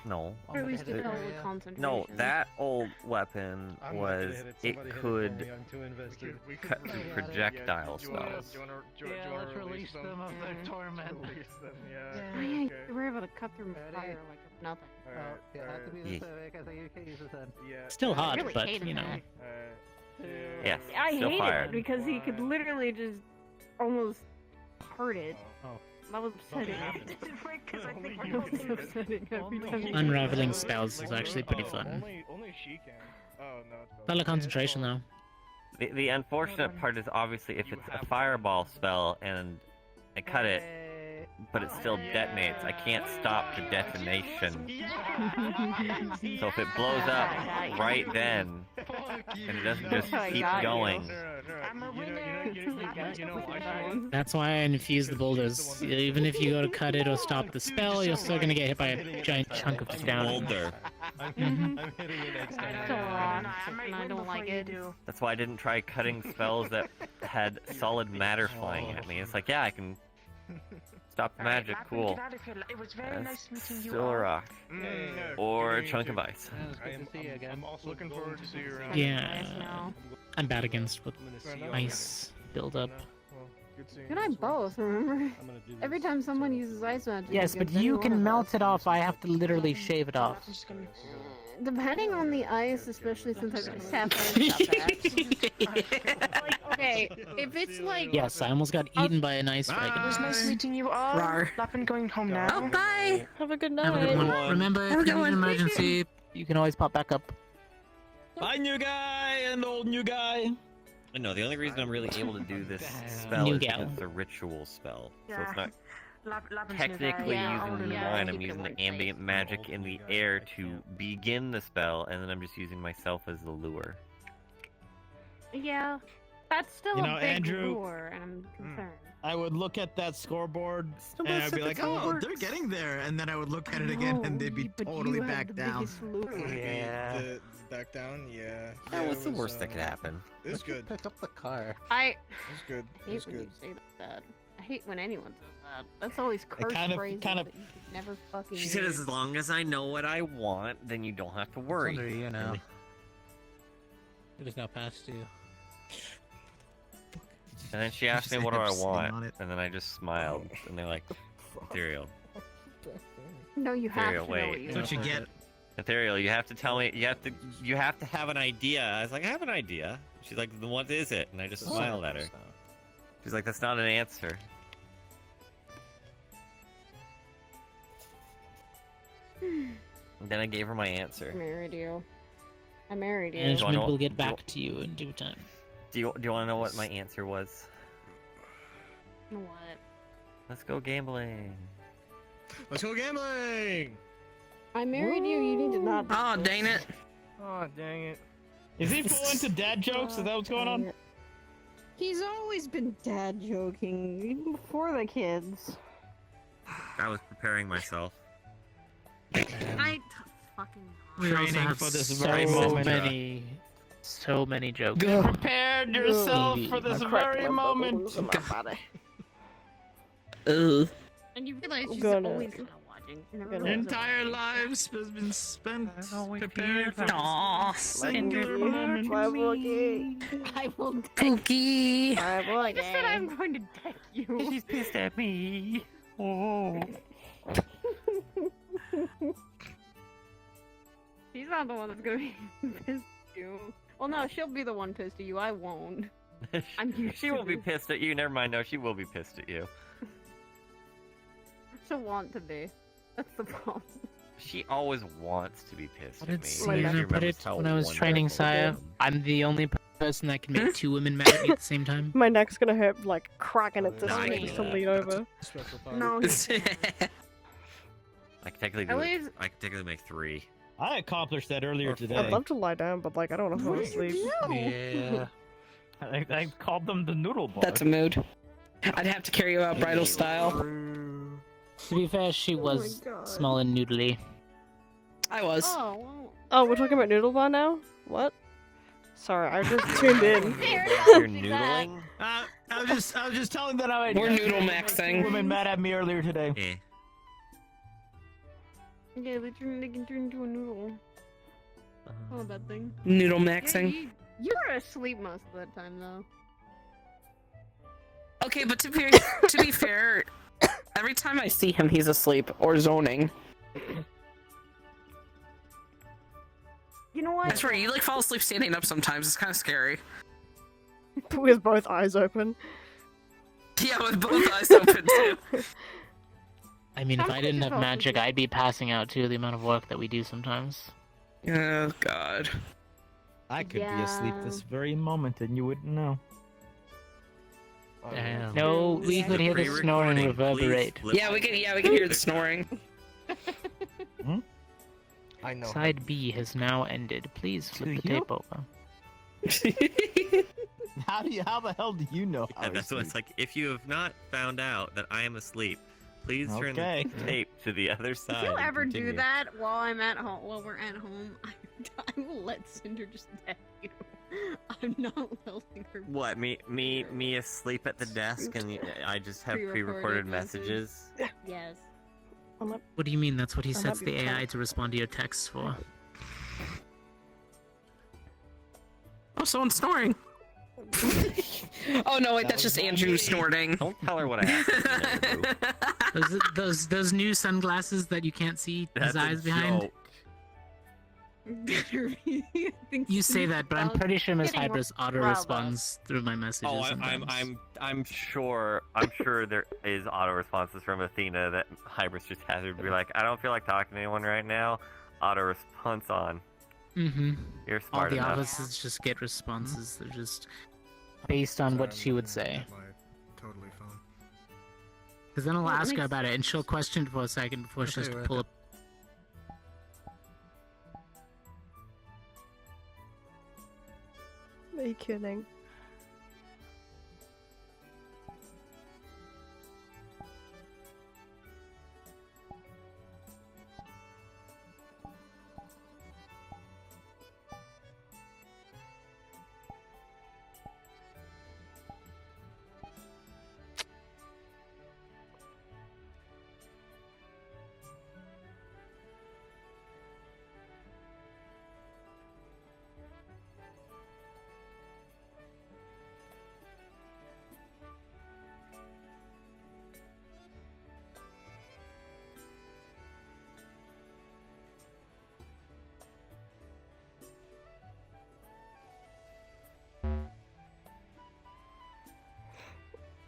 No. Or at least it felt with concentration. No, that old weapon I'm not gonna was hit it. it Somebody hit it for could me. I'm too invested. cut through projectile spells. Yeah, let's release them of their torment. Oh yeah, you were able to cut through fire like nothing. Still hot, really but hated you know. that. Yes, I still hated fire. it because he could literally just almost hurt it. That was upsetting. That was upsetting every time he- Unraveling spells is actually pretty fun. Only she can. Oh, no. A lot of concentration though. The unfortunate part is obviously if it's a fireball spell and I cut it, but it still detonates. I can't stop the detonation. So if it blows up right then, and it doesn't just keep going. That's why I infuse the boulders. Even if you go to cut it or stop the spell, you're still gonna get hit by a giant chunk of down. Boulder. I'm hitting it accidentally. And I don't like it. That's why I didn't try cutting spells that had solid matter flying at me. It's like, yeah, I can stop the magic, cool. It was very nice meeting you Still a all. rock. Or a chunk of ice. I'm also looking forward to see you around. Yeah, I'm bad against with ice buildup. You and I both, remember? Every time someone uses ice magic. Yes, but against you any one can of melt us. it off. I have to literally shave it off. Depending on the ice, especially since I've got sapphire like, okay, if it's like. Yes, I almost got eaten by an ice dragon. It was nice meeting you all. Rawr. I'm going home now. Oh, bye! Have a good night. Have a good one. Remember, Have a if you good need an one. emergency, you can always pop back up. Bye, new guy and old new guy. No, the only reason I'm really able to do this spell New is gal. because it's a ritual spell. So Yeah. it's not Lavin's technically new guy. using yeah, mine. you I'm can, using like, the ambient magic in the air to begin the spell, and then I'm just using myself as the lure. Yeah. That's still You know, a big Andrew- lure, and I'm concerned. I would look at that scoreboard and about I'd be if like, it oh, works. they're getting there. And then I would look at it again and they'd be but totally you have back the down. biggest lure. Yeah. Back down? Yeah. Yeah, what's it the was, worst that could happen? It was good. Pick up the car. I It's good. hate It's when good. you say that. I hate when anyone says that. That's always curse kind of- phrases kind of- that you could never fucking She said, use. as long as I know what I want, then you don't have to worry. It's under you now. Really. It is now past you. And then she asked me, just what do end I up sitting on want? it. And then I just smiled. And they're like, Ethereal. No, you have Ethereal, to know what wait. you That's what you want. get. Ethereal, you have to tell me, you have to have an idea. I was like, I have an idea. She's like, then what is it? And I just smiled at her. She's like, that's not an answer. And then I gave her my I answer. married you. I married you. Management know- will get do you- back to you in due time. Do you want to know what my answer was? What? Let's go gambling. Let's go gambling! I married you. You need to not. Oh, dang it. Oh, dang it. Is he full into dad jokes? Is that what's going on? He's always been dad joking, even before the kids. I was preparing myself. I fucking. We also Training have for this so very moment. many jokes. You prepared yourself Maybe. for this I cracked very my moment. bubbles in my body. Ugh. And you realize she's Gonna- always kind of watching. She never gonna- knows Entire lives has been spent prepared for Aw, this singular Pookie. moment. My Pookie. I will deck Pookie. My I just said Pookie. I'm going to deck you. She's pissed at me. Oh. She's not the one that's gonna be pissed at you. Well, no, she'll be the one pissed at you. I won't. I'm used She to won't be this. pissed at you. Never mind. No, she will be pissed at you. She'll want to be. That's the problem. She always wants to be pissed What at did me. Caesar She put remembers it how when I was training wonderful I Saya? am. I'm the only person that can make two women mad at me at the same time. My neck's gonna hurt like cracking it this No, I way can just do to that. lean over. No, he I can technically At do least- it. I can technically make 3. I accomplished that earlier I'd today. love to lie down, but like I don't want to fall asleep. Yeah. I called them the noodle bar. That's a mood. I'd have to carry you out bridal style. To be fair, she was God. small and noodly. I was. Oh, well. Oh, we're talking about Noodle Bar now? What? Sorry, I just tuned in. You're noodling? I was just telling that I We're noodle maxing. women mad at me earlier today. Eh. Yeah, they can turn into a noodle. Oh, that thing. Noodle Yeah, maxing. you were asleep most of the time, though. Okay, but to be fair, every time I see him, he's asleep or zoning. You know what? That's where you like fall asleep standing up sometimes. It's kind of scary. With both eyes open. Yeah, with both eyes open too. I mean, if Some I didn't have creatures also magic, do- I'd be passing out too, the amount of work that we do sometimes. Oh God. I could be asleep Yeah. this very moment and you wouldn't know. Damn. No, we could hear the snoring reverberate. Yeah, we can hear the snoring. I know. Side B has now ended. Please flip the tape over. How the hell do you know? Yeah, that's what it's like. If you have not found out that I am asleep, please turn Okay. the tape to the other side. If you and ever do continue. that while I'm at home, while we're at home, I will let Cinder just death you. I'm not letting her. What, me asleep at the desk and I just have pre-recorded messages? Yes. What do you mean? That's what he sets the AI to respond to your texts for. Oh, someone's snoring. Oh no, wait, that's just Andrew snorting. Don't tell her what I have. Those new sunglasses that you can't see his eyes behind. You say that, but I'm pretty sure Miss Hybris auto responds through my messages. Oh, sometimes. I'm sure there is auto responses from Athena that Hybris just has her be like, I don't feel like talking to anyone right now. Auto response on. Mm-hmm. You're All smart the enough. offices just get responses. They're just based on what she would say. Totally fine. Because then I'll ask her about it, and she'll question it for a second before she has to pull up. Are you kidding?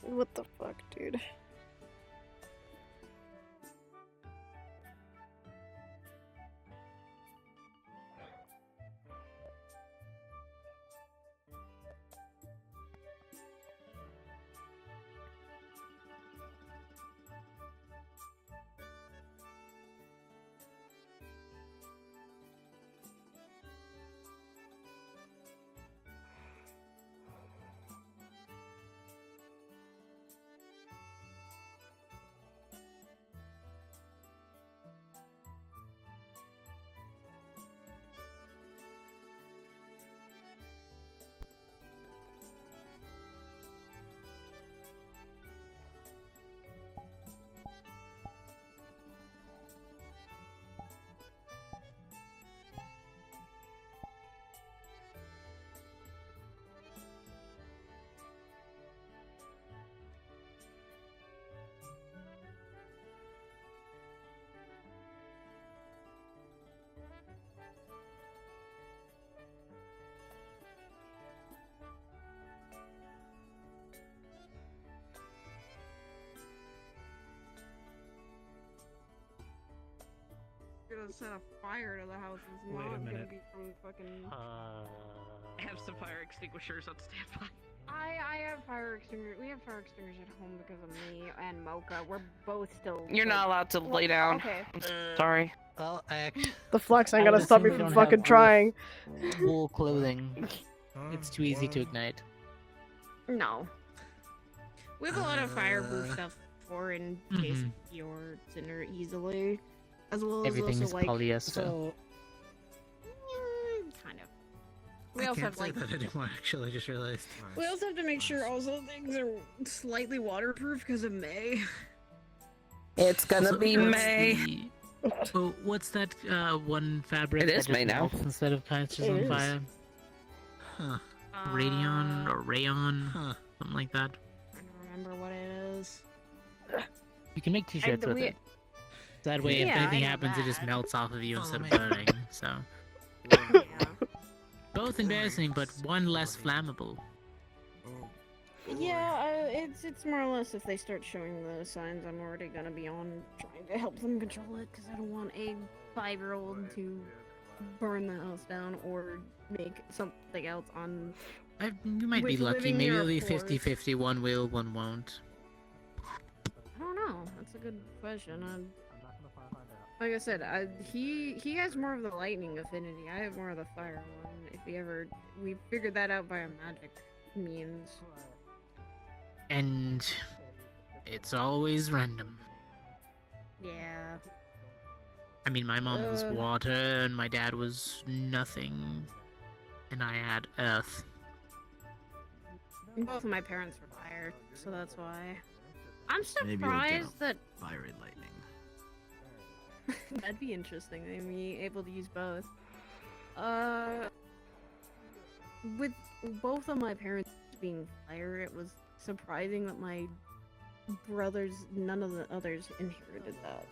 What the fuck, dude? Gonna set a fire to the house. It's Wait a not minute. gonna be from fucking. I have some fire extinguishers on standby. I have fire extinguishers. We have fire extinguishers at home because of me and Mocha. We're both still. You're not allowed to lay down. Okay. Sorry. Well, The flux ain't I gonna would stop me assume we from don't fucking have trying. Wool clothing. It's too easy to ignite. No. We have a lot of fireproof stuff for in case you're Cinder easily, as well as Everything also is like polyester. So, kind of. We also have like. that anymore. Actually, I just realized. We also have to make sure also things are slightly waterproof because of May. It's gonna Also, be what's May. Oh, what's that one fabric It that is just May now. melts instead of catches It on is. fire? Radion or rayon, something like that. I don't remember what it is. You can make t-shirts with it. That way, if Yeah, anything I know happens, it just that. melts off of you instead of man. burning. So, both embarrassing, but one less flammable. Yeah, it's more or less if they start showing the signs, I'm already gonna be on trying to help them control it because I don't want a 5-year-old to burn the house down or make something else on. You might be with lucky. living Maybe near it'll a be forest. 50-50. One will, one won't. I don't know. That's a good question. Like I said, he has more of the lightning affinity. I have more of the fire one. If we figured that out by a magic means. And it's always random. Yeah. I mean, my mom was water, and my dad was nothing, and I had earth. Both of my parents were fire, so that's why. I'm Maybe you'll get surprised that fire and lightning. that'd be interesting. They'd be able to use both. With both of my parents being fire, it was surprising that my brothers, none of the others inherited that.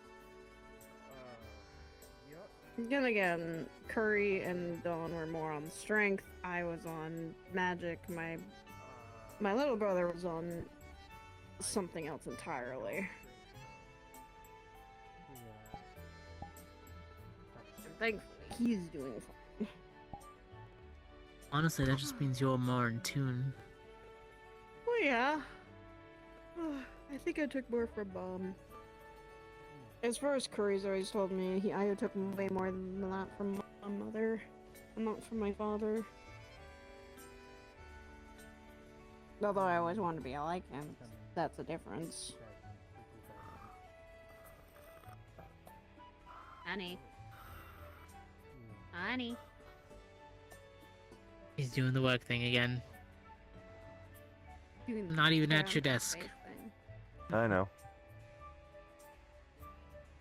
Then again, Curry and Dawn were more on strength. I was on magic. My little brother was on something else entirely. And thankfully, he's doing fine. Honestly, that just means you're more in tune. Well, yeah. I think I took more from Mom. As far as Curry's always told me, I took way more than that from my mother, and not from my father. Although I always wanted to be like him, that's a difference. Honey. Honey. He's doing the work thing again. Doing the Not even at parent your desk. face thing. I know.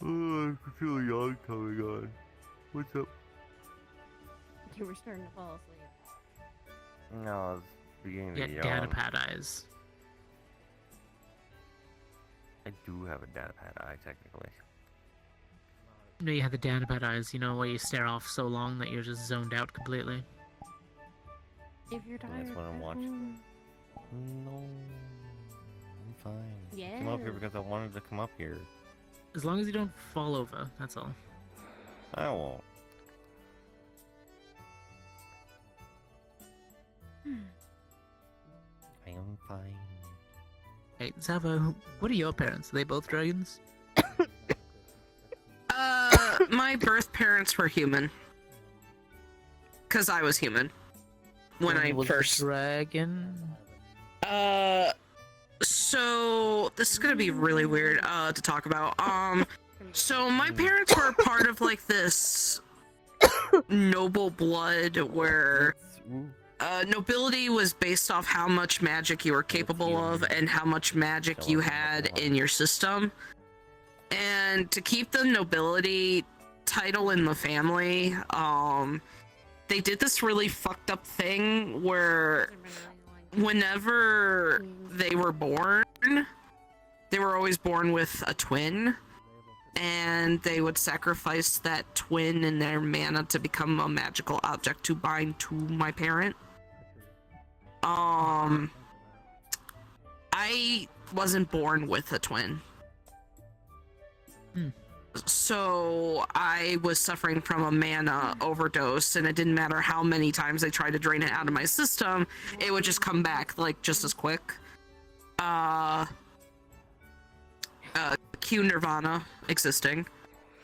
Oh, I can feel a yawn coming on. What's up? You were starting to fall asleep. No, I was beginning to Yeah, yawn. data pad eyes. I do have a data pad eye, technically. No, you have the data pad eyes, you know, where you stare off so long that you're just zoned out completely. If you're tired, That's what I'm go watching. home. No, I'm fine. Yeah. I came up here because I wanted to come up here. As long as you don't fall over, that's all. I won't. I am fine. Hey, Zava, what are your parents? Are they both dragons? My birth parents were human. Cause I was human. When I was first... dragon? So this is gonna be really weird to talk about. So my parents were part of like this noble blood where nobility was based off how much magic you were capable of and how much magic you had in your system. And to keep the nobility title in the family, they did this really fucked up thing where whenever they were born, they were always born with a twin, and they would sacrifice that twin and their mana to become a magical object to bind to my parent. I wasn't born with a twin. So I was suffering from a mana overdose, and it didn't matter how many times I tried to drain it out of my system, it would just come back like just as quick. Cue Nirvana existing.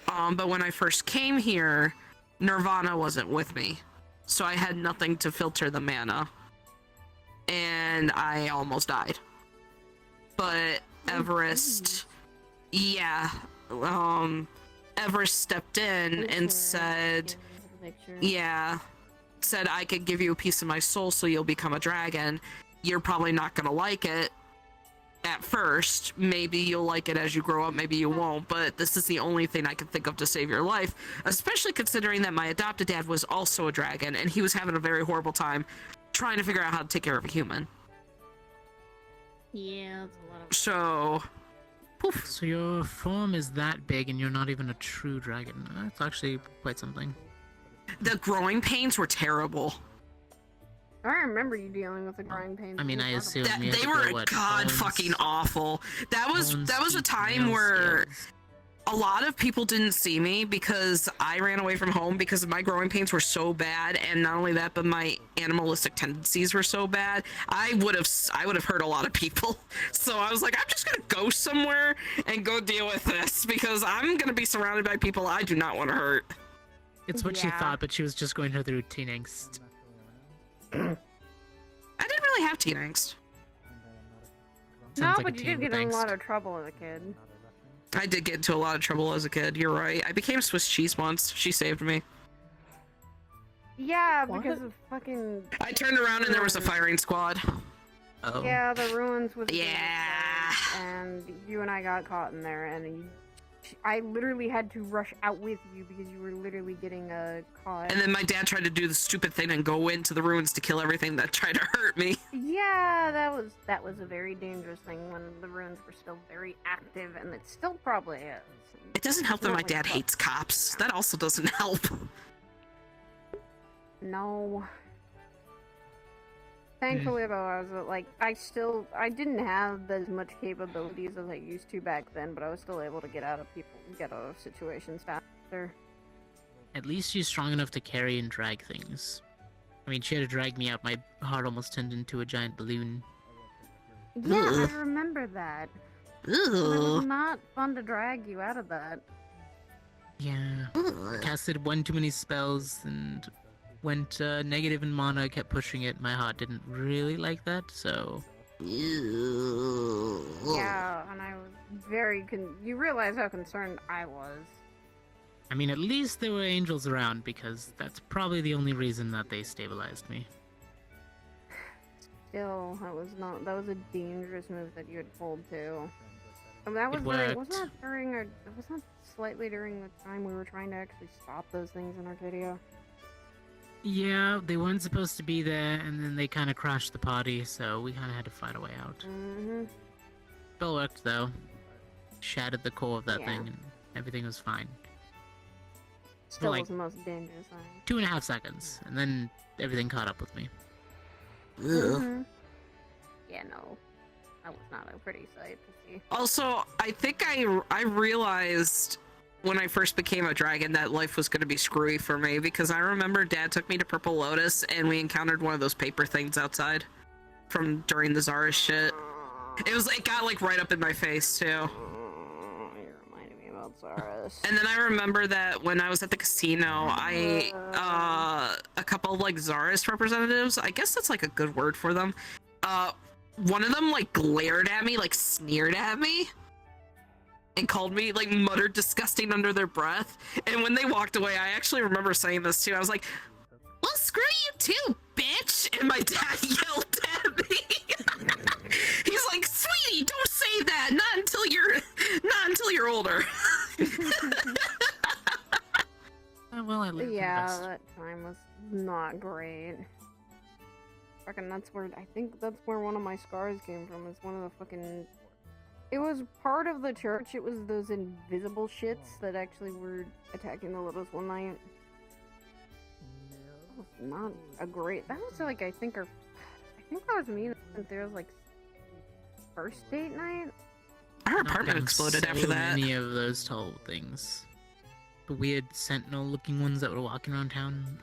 But when I first came here, Nirvana wasn't with me, so I had nothing to filter the mana, and I almost died. But Everest, yeah, Everest stepped in and said, yeah, said I could give you a piece of my soul so you'll become a dragon. You're probably not gonna like it at first. Maybe you'll like it as you grow up, maybe you won't, but this is the only thing I can think of to save your life, especially considering that my adopted dad was also a dragon and he was having a very horrible time trying to figure out how to take care of a human. Yeah, that's a lot of... So... Poof. So your form is that big and you're not even a true dragon. That's actually quite something. The growing pains were terrible. I remember you dealing with the growing pains. I mean, I assume they were god fucking awful. That was a time where a lot of people didn't see me because I ran away from home because my growing pains were so bad, and not only that, but my animalistic tendencies were so bad. I would have hurt a lot of people. So I was like, I'm just gonna go somewhere and go deal with this because I'm gonna be surrounded by people I do not want to hurt. It's what she thought, but she was just going through teen angst. I didn't really have teen angst. No, but you did get in a lot of trouble as a kid. I did get into a lot of trouble as a kid, you're right. I became Swiss cheese once. She saved me. Yeah, because of fucking... I turned around and there was a firing squad. Oh. Yeah, the ruins was... And you and I got caught in there, and I literally had to rush out with you because you were literally getting caught. And then my dad tried to do the stupid thing and go into the ruins to kill everything that tried to hurt me. Yeah, that was a very dangerous thing when the ruins were still very active, and it still probably is. It doesn't help that my dad hates cops. That also doesn't help. No. Thankfully, though, I was like, I didn't have as much capabilities as I used to back then, but I was still able to get out of situations faster. At least she's strong enough to carry and drag things. I mean, she had to drag me out. My heart almost turned into a giant balloon. Yeah, I remember that. It was not fun to drag you out of that. Yeah. Casted one too many spells and went negative in mana, kept pushing it. My heart didn't really like that, so... Yeah, and I was very you realize how concerned I was. I mean, at least there were angels around, because that's probably the only reason that they stabilized me. Still, that was a dangerous move that you had pulled too. I mean, that was wasn't that slightly during the time we were trying to actually stop those things in Arcadia? Yeah, they weren't supposed to be there, and then they kind of crashed the party, so we kind of had to fight our way out. Mm-hmm. Still worked, though. Shattered the core of that thing, and everything was fine. Still like, was the most dangerous thing. 2.5 seconds, and then everything caught up with me. Mm-hmm. Yeah, no. That was not a pretty sight to see. Also, I think I realized when I first became a dragon that life was going to be screwy for me, because I remember Dad took me to Purple Lotus and we encountered one of those paper things outside from during the Zara shit. It got like right up in my face too. You reminded me about Zara's. And then I remember that when I was at the casino, a couple of like Zara's representatives, I guess that's like a good word for them, one of them like glared at me, like sneered at me, and called me, like muttered disgusting under their breath. And when they walked away, I actually remember saying this too. I was like, well, screw you too, bitch! And my dad yelled at me. He's like, sweetie, don't say that, not until you're older. Well, I learned that time was not great. Fucking, I think that's where one of my scars came from. Is one of the fucking... It was part of the church. It was those invisible shits that actually were attacking the Lotus one night. That was not a great... That was like, I think that was me and Cynthia's like first date night. Our apartment exploded after that. Many of those tall things. The weird sentinel-looking ones that were walking around town.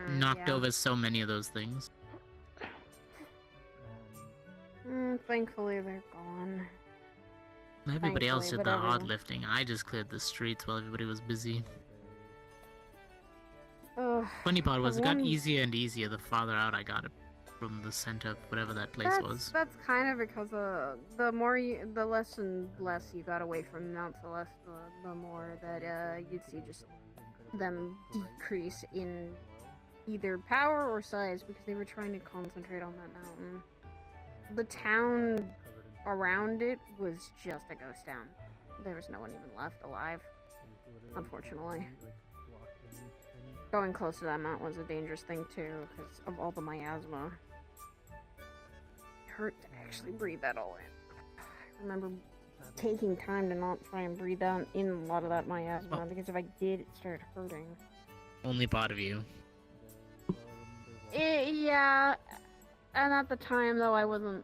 Knocked over so many of those things. Thankfully, they're gone. Everybody else did the hard lifting. I just cleared the streets while everybody was busy. Funny part was, it got easier and easier the farther out I got it from the center of whatever that place was. That's kind of because the less and less you got away from Mount Celeste, the more that you'd see just them decrease in either power or size, because they were trying to concentrate on that mountain. The town around it was just a ghost town. There was no one even left alive, unfortunately. Going close to that mountain was a dangerous thing too, because of all the miasma. It hurt to actually breathe that all in. I remember taking time to not try and breathe out in a lot of that miasma, because if I did, it started hurting. Only part of you. Yeah, and at the time though, I wasn't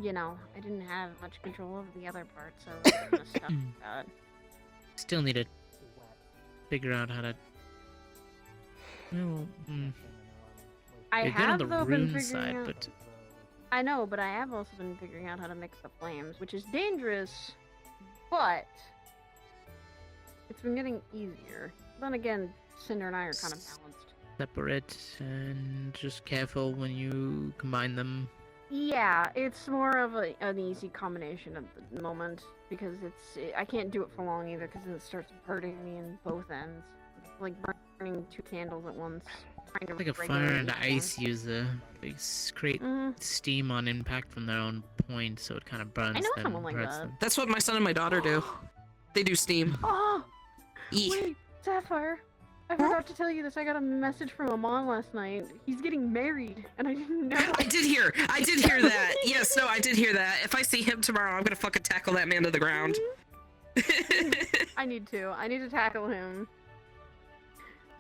you know, I didn't have much control over the other part, so I was kind of stuck with that. Still need to figure out how to. Well, I you're good on have the though been rune figuring side, out. but I know, but I have also been figuring out how to mix the flames, which is dangerous, but it's been getting easier. Then again, Cinder and I are kind of balanced. separate and just careful when you combine them. Yeah, it's more of an easy combination at the moment because I can't do it for long either because it starts hurting me in both ends. It's like burning 2 candles at once. Trying to Like a regulate fire and each one. ice user. They create steam on impact from their own point, so it kind of burns I know them. someone like hurts that. them. That's what my son and my daughter do. They do steam. Oh! Wait, Sapphire! I forgot to tell you this. I got a message from Amon last night. He's getting married, and I didn't know. I did hear that. Yes, no, I did hear that. If I see him tomorrow, I'm gonna fucking tackle that man to the ground. I need to tackle him.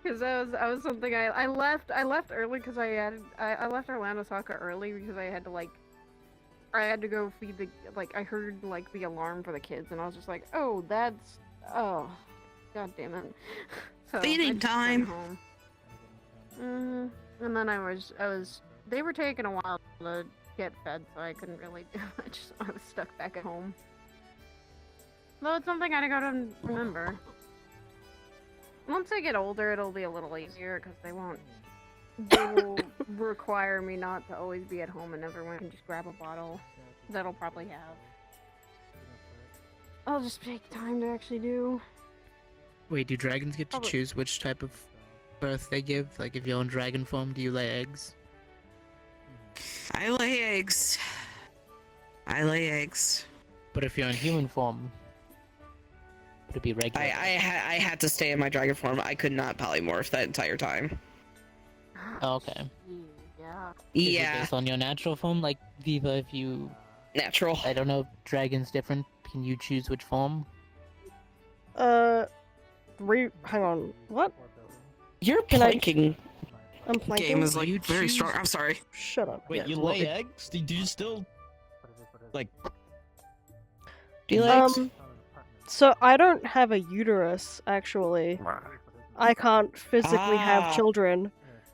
Cause that was something I left early because I left Orlando Soccer early because I had to go feed the I heard the alarm for the kids and I was just like, oh, that's god damn it. So Feeding time. And then they were taking a while to get fed, so I couldn't really do much. So I was stuck back at home. Though it's something I gotta remember. Once I get older, it'll be a little easier because they will require me not to always be at home and everyone can just grab a bottle. That'll probably have. I'll just take time to actually do. Wait, do dragons get to choose which type of birth they give? Like, if you're in dragon form, do you lay eggs? I lay eggs. But if you're in human form, would it be regular? I had to stay in my dragon form. I could not polymorph that entire time. Oh, okay. Yeah. Is it based on your natural form? Like, Veeva, if you... Natural. I don't know, dragon's different. Can you choose which form? Hang on. What? You're planking. I'm planking. Game is very strong. I'm sorry. Shut up. Wait, Yeah, you well, lay eggs? Do you still like? Do you lay eggs? So I don't have a uterus, actually. I can't physically have children.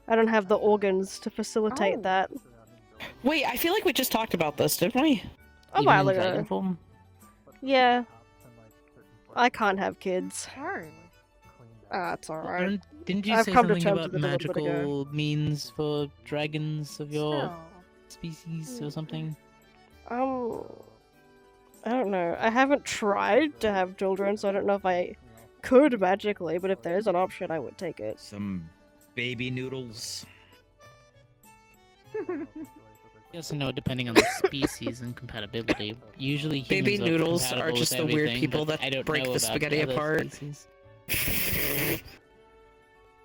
I don't have the organs to facilitate that. Wait, I feel like we just talked about this, didn't we? A while ago. Yeah. I can't have kids. It's alright. Didn't you I've say come to something terms about with it a little bit ago. magical means for dragons of your species or something? I don't know. I haven't tried to have children, so I don't know if I could magically, but if there is an option, I would take it. Some baby noodles. Yes and no, depending on the species and compatibility. Usually humans Baby noodles compatible are just with the weird everything, people but that I don't break know the about spaghetti other apart. species.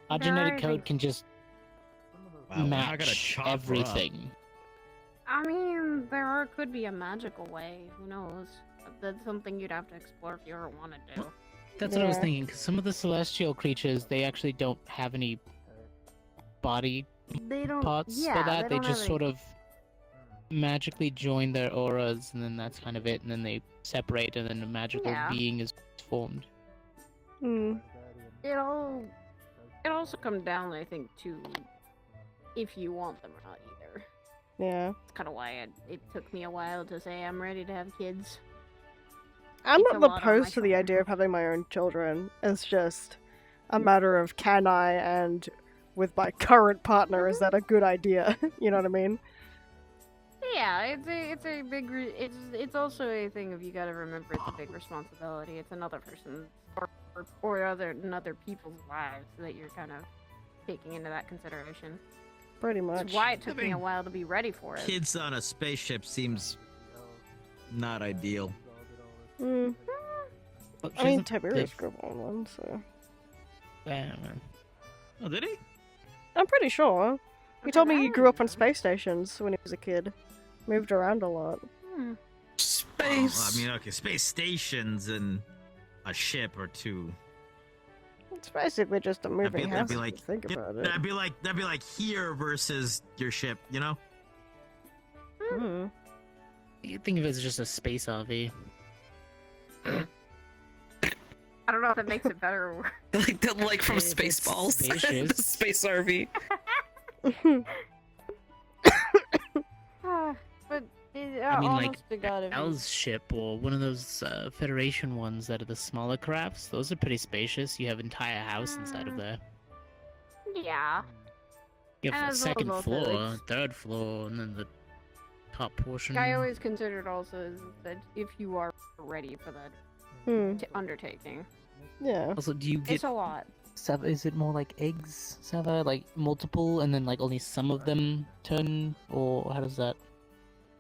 Our genetic code can just match everything. I mean, could be a magical way. Who knows? That's something you'd have to explore if you ever wanted to. That's what I was thinking, because some of the celestial creatures, they actually don't have any body parts for that. They just sort of magically join their auras, and then that's kind of it, and then they separate, and then a magical being is formed. It also comes down, I think, to if you want them or not either. Yeah. That's kind of why it took me a while to say I'm ready to have kids. I'm It's not a lot on my opposed to the idea of having my own children. It's just a matter of can I, and with my current partner, is that a good idea? You know what I mean? Yeah, it's a big. It's also a thing of you got to remember it's a big responsibility. It's another person's or other people's lives that you're kind of taking into that consideration. Pretty much. That's why it took me a while to be ready for it. Kids on a spaceship seems not ideal. I mean, Tiberius grew up on one, so. Yeah, man. Oh, did he? I'm pretty sure. He told me he grew up on space stations when he was a kid. Moved around a lot. Space. Oh, I mean, okay, space stations and a ship or two. It's basically just a moving house. That'd be like, think about it. That'd be like here versus your ship, you know? You think of it as just a space RV. I don't know if that makes it better or worse. like from Spaceballs. The space RV. But I mean, like, honest to God, if you- Al's ship or one of those Federation ones that are the smaller crafts, those are pretty spacious. You have entire house inside of there. yeah. You have a As well second as also, floor, it's- third floor, and then the top portion. I always considered also is that if you are ready for that undertaking. Yeah. Also, do you get... It's a lot. Sava, is it more like eggs, Sava? Like multiple, and then like only some of them turn, or how does that?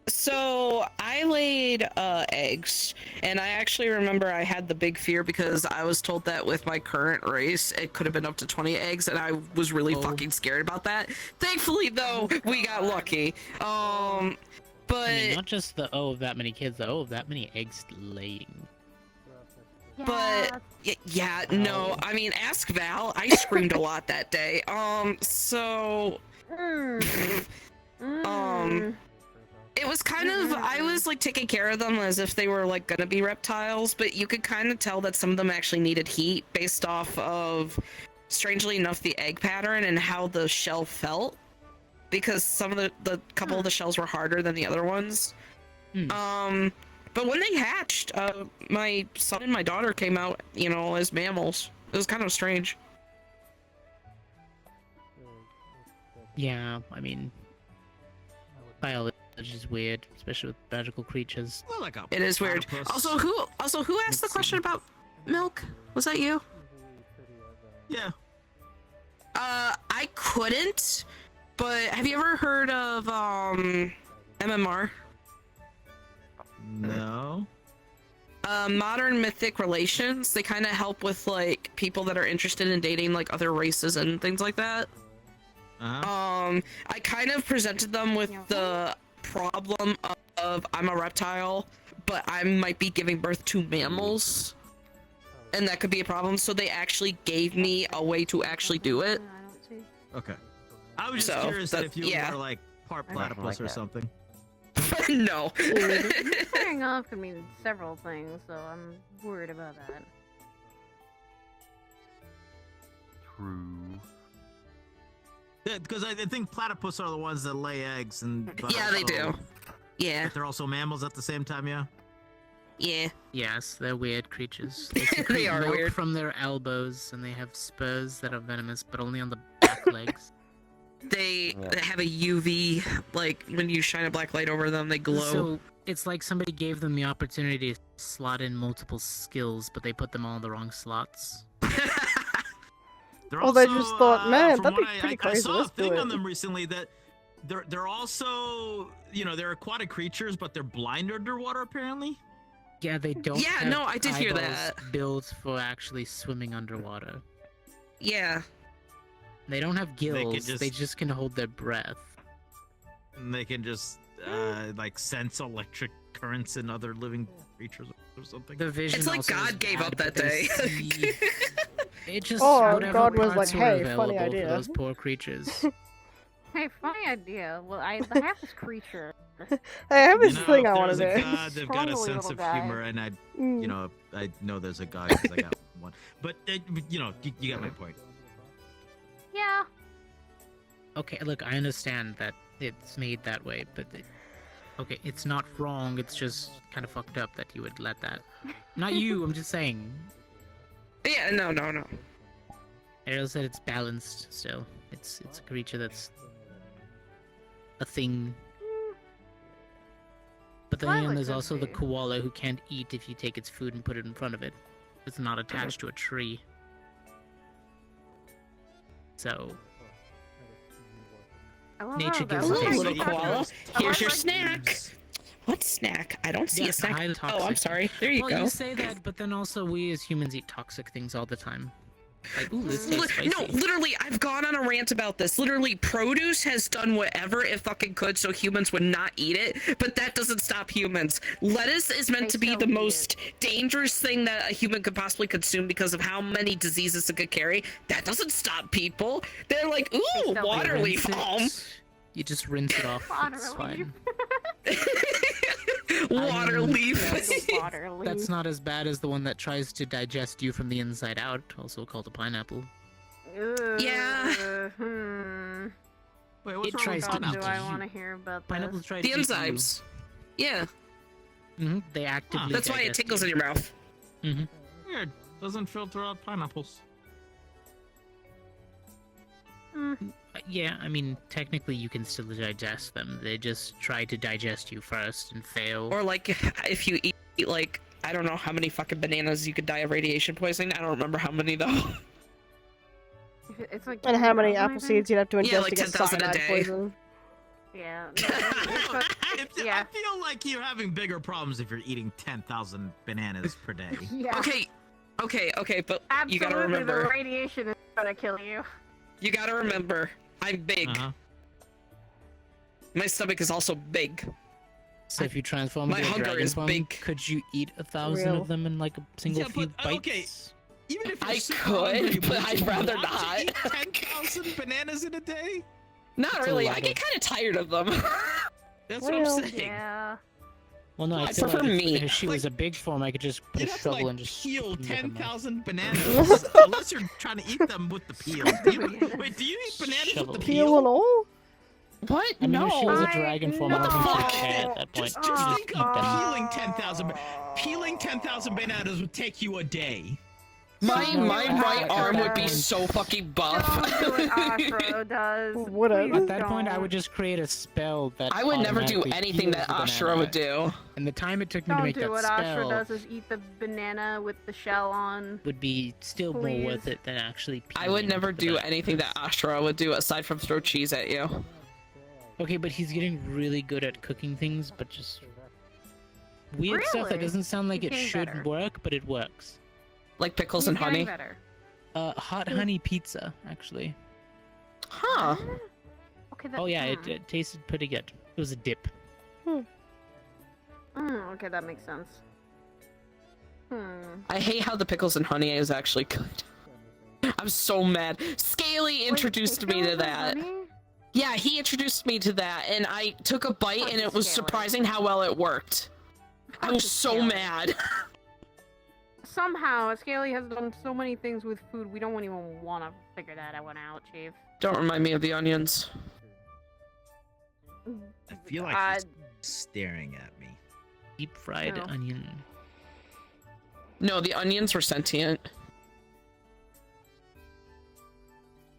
So I laid eggs, and I actually remember I had the big fear because I was told that with my current race it could have been up to 20 eggs, and I was really fucking scared about that. Thankfully, though, we got lucky. But I mean, not just the that many kids, the that many eggs laying. But yeah, no, I mean, ask Val. I screamed a lot that day. It was kind of, I was like taking care of them as if they were like gonna be reptiles, but you could kind of tell that some of them actually needed heat based off of, strangely enough, the egg pattern and how the shell felt, because some of the couple of the shells were harder than the other ones. But when they hatched, my son and my daughter came out, you know, as mammals. It was kind of strange. Yeah, I mean, biology is weird, especially with magical creatures. It is weird. Also, who asked the question about milk? Was that you? Yeah. I couldn't, but have you ever heard of MMR? No. Modern mythic relations. They kind of help with like people that are interested in dating like other races and things like that. I kind of presented them with the problem of I'm a reptile, but I might be giving birth to mammals, and that could be a problem. So they actually gave me a way to actually do it. Okay. I was just curious if you were like part platypus or something. No. Pairing off could mean several things, so I'm worried about that. True. Yeah, because I think platypus are the ones that lay eggs, and Yeah, they do. Yeah. But they're also mammals at the same time, yeah. Yeah. Yes, they're weird creatures. They are milk weird. from their elbows, and they have spurs that are venomous, but only on the back legs. They have a UV, like when you shine a black light over them, they glow. So it's like somebody gave them the opportunity to slot in multiple skills, but they put them all in the wrong slots. Well, they just thought, man, that'd be pretty I crazy. saw a Let's do thing it. on them recently that they're also, you know, they're aquatic creatures, but they're blind underwater apparently. Yeah, they don't. Yeah, have no, I did hear eyeballs that. Built for actually swimming underwater. Yeah. They don't have gills. just- They just can hold their breath. And they can just like sense electric currents in other living creatures or something. The vision. It's like also is God gave bad, up that but they day. see- It just Oh, whatever God was parts like, were "Hey, available funny for idea." those poor creatures. Hey, funny idea. Well, the half is creature. Hey, I have this You know, thing if I want to there's a do. God, they've got a Strongly sense little of guy. humor, and Mm. you know, I know there's a guy because I got one. But you know, you got my point. Yeah. Okay, look, I understand that it's made that way, but okay, it's not wrong. It's just kind of fucked up that you would let that. Not you. I'm just saying. Yeah, no. Ariel said it's balanced still. It's a creature that's a thing. But then Slightly there's could also the be. koala who can't eat if you take its food and put it in front of it. It's not attached to a tree. So I love nature how gives that's us Hello, a little koala. Here's your snack. What snack? I don't see Yeah, a snack. highly Oh, I'm toxic. sorry. There you well, go. you say that, but then also we as humans eat toxic things all the time. Like, ooh, this tastes spicy. No, literally, I've gone on a rant about this. Literally, produce has done whatever it fucking could so humans would not eat it, but that doesn't stop humans. Lettuce is meant to be the most dangerous thing that a human could possibly consume because of how many diseases it could carry. That doesn't stop people. They're like, ooh, water You leaf rinse it, home. You just rinse it off. It's Water fine. Water leaf. That's not as bad as the one that tries to digest you from the inside out, also called a pineapple. Yeah. Wait, what's wrong with pineapple? Do I want to hear about Pineapples this? try The to eat you. enzymes. Yeah. They actively. That's why it digest tickles you. in your mouth. Weird. Doesn't filter out pineapples. Yeah, I mean, technically you can still digest them. They just try to digest you first and fail. Or like if you eat like I don't know how many fucking bananas you could die of radiation poisoning. I don't remember how many though. It's like. And how many apple seeds you'd have to ingest Yeah, like to get 10,000 a cyanide day. poison? Yeah. I feel like you're having bigger problems if you're eating 10,000 bananas per day. Yeah. Okay, but Absolutely, you gotta remember. the radiation is gonna kill you. You gotta remember, I'm big. My stomach is also big. So if you transform My into a hunger dragon is form, big. could you eat 1,000 Real. of them in like a single Yeah, few but, bites? okay, even if you're I super could, hungry, but would I'd you rather want to not. eat 10,000 bananas in a day? Not That's a really. lot I get of- kind of tired of them. That's what I'm saying. Yeah. Well, no, I I feel prefer like meat. if she was a big form, I could just put a You'd have to, shovel like, and just peel put them in my mouth. 10,000 bananas, unless you're trying to eat them with the peel. Wait, do you eat bananas with the Peel peel? and all? What? I mean, if she was a I- dragon form, I no. don't think she'd care at that point. Just You just think eat of them. peeling 10,000 bananas would take you a day. My right arm would be point- so fucking buff. Don't do what Ashro does. Whatever. Please At that point, I don't. would just create a spell that I would never do automatically anything that peels the Ashura banana. would do. And the time it took me to Don't make do that what spell Ashra does is eat the banana with the shell on. would be still more Please. worth it than actually peeling. I would never the do banana. anything that Ashura would do aside from throw cheese at you. Okay, but he's getting really good at cooking things, but just weird stuff that Really? doesn't sound like He's it getting should better. work, but it works. Like pickles He's and getting honey. better. Hot honey pizza, actually. Huh. Okay. That, Oh yeah, it tasted pretty good. It was a dip. Okay, that makes sense. I hate how the pickles and honey is actually good. I'm so mad. Scaly introduced me to that. Yeah, he introduced me to that, and I took a bite, and it was surprising how well it worked. I was so mad. Somehow, Scaly has done so many things with food, we don't even want to figure that one out, Chief. Don't remind me of the onions. I feel like he's staring at me. Deep fried No. onion. No, the onions were sentient.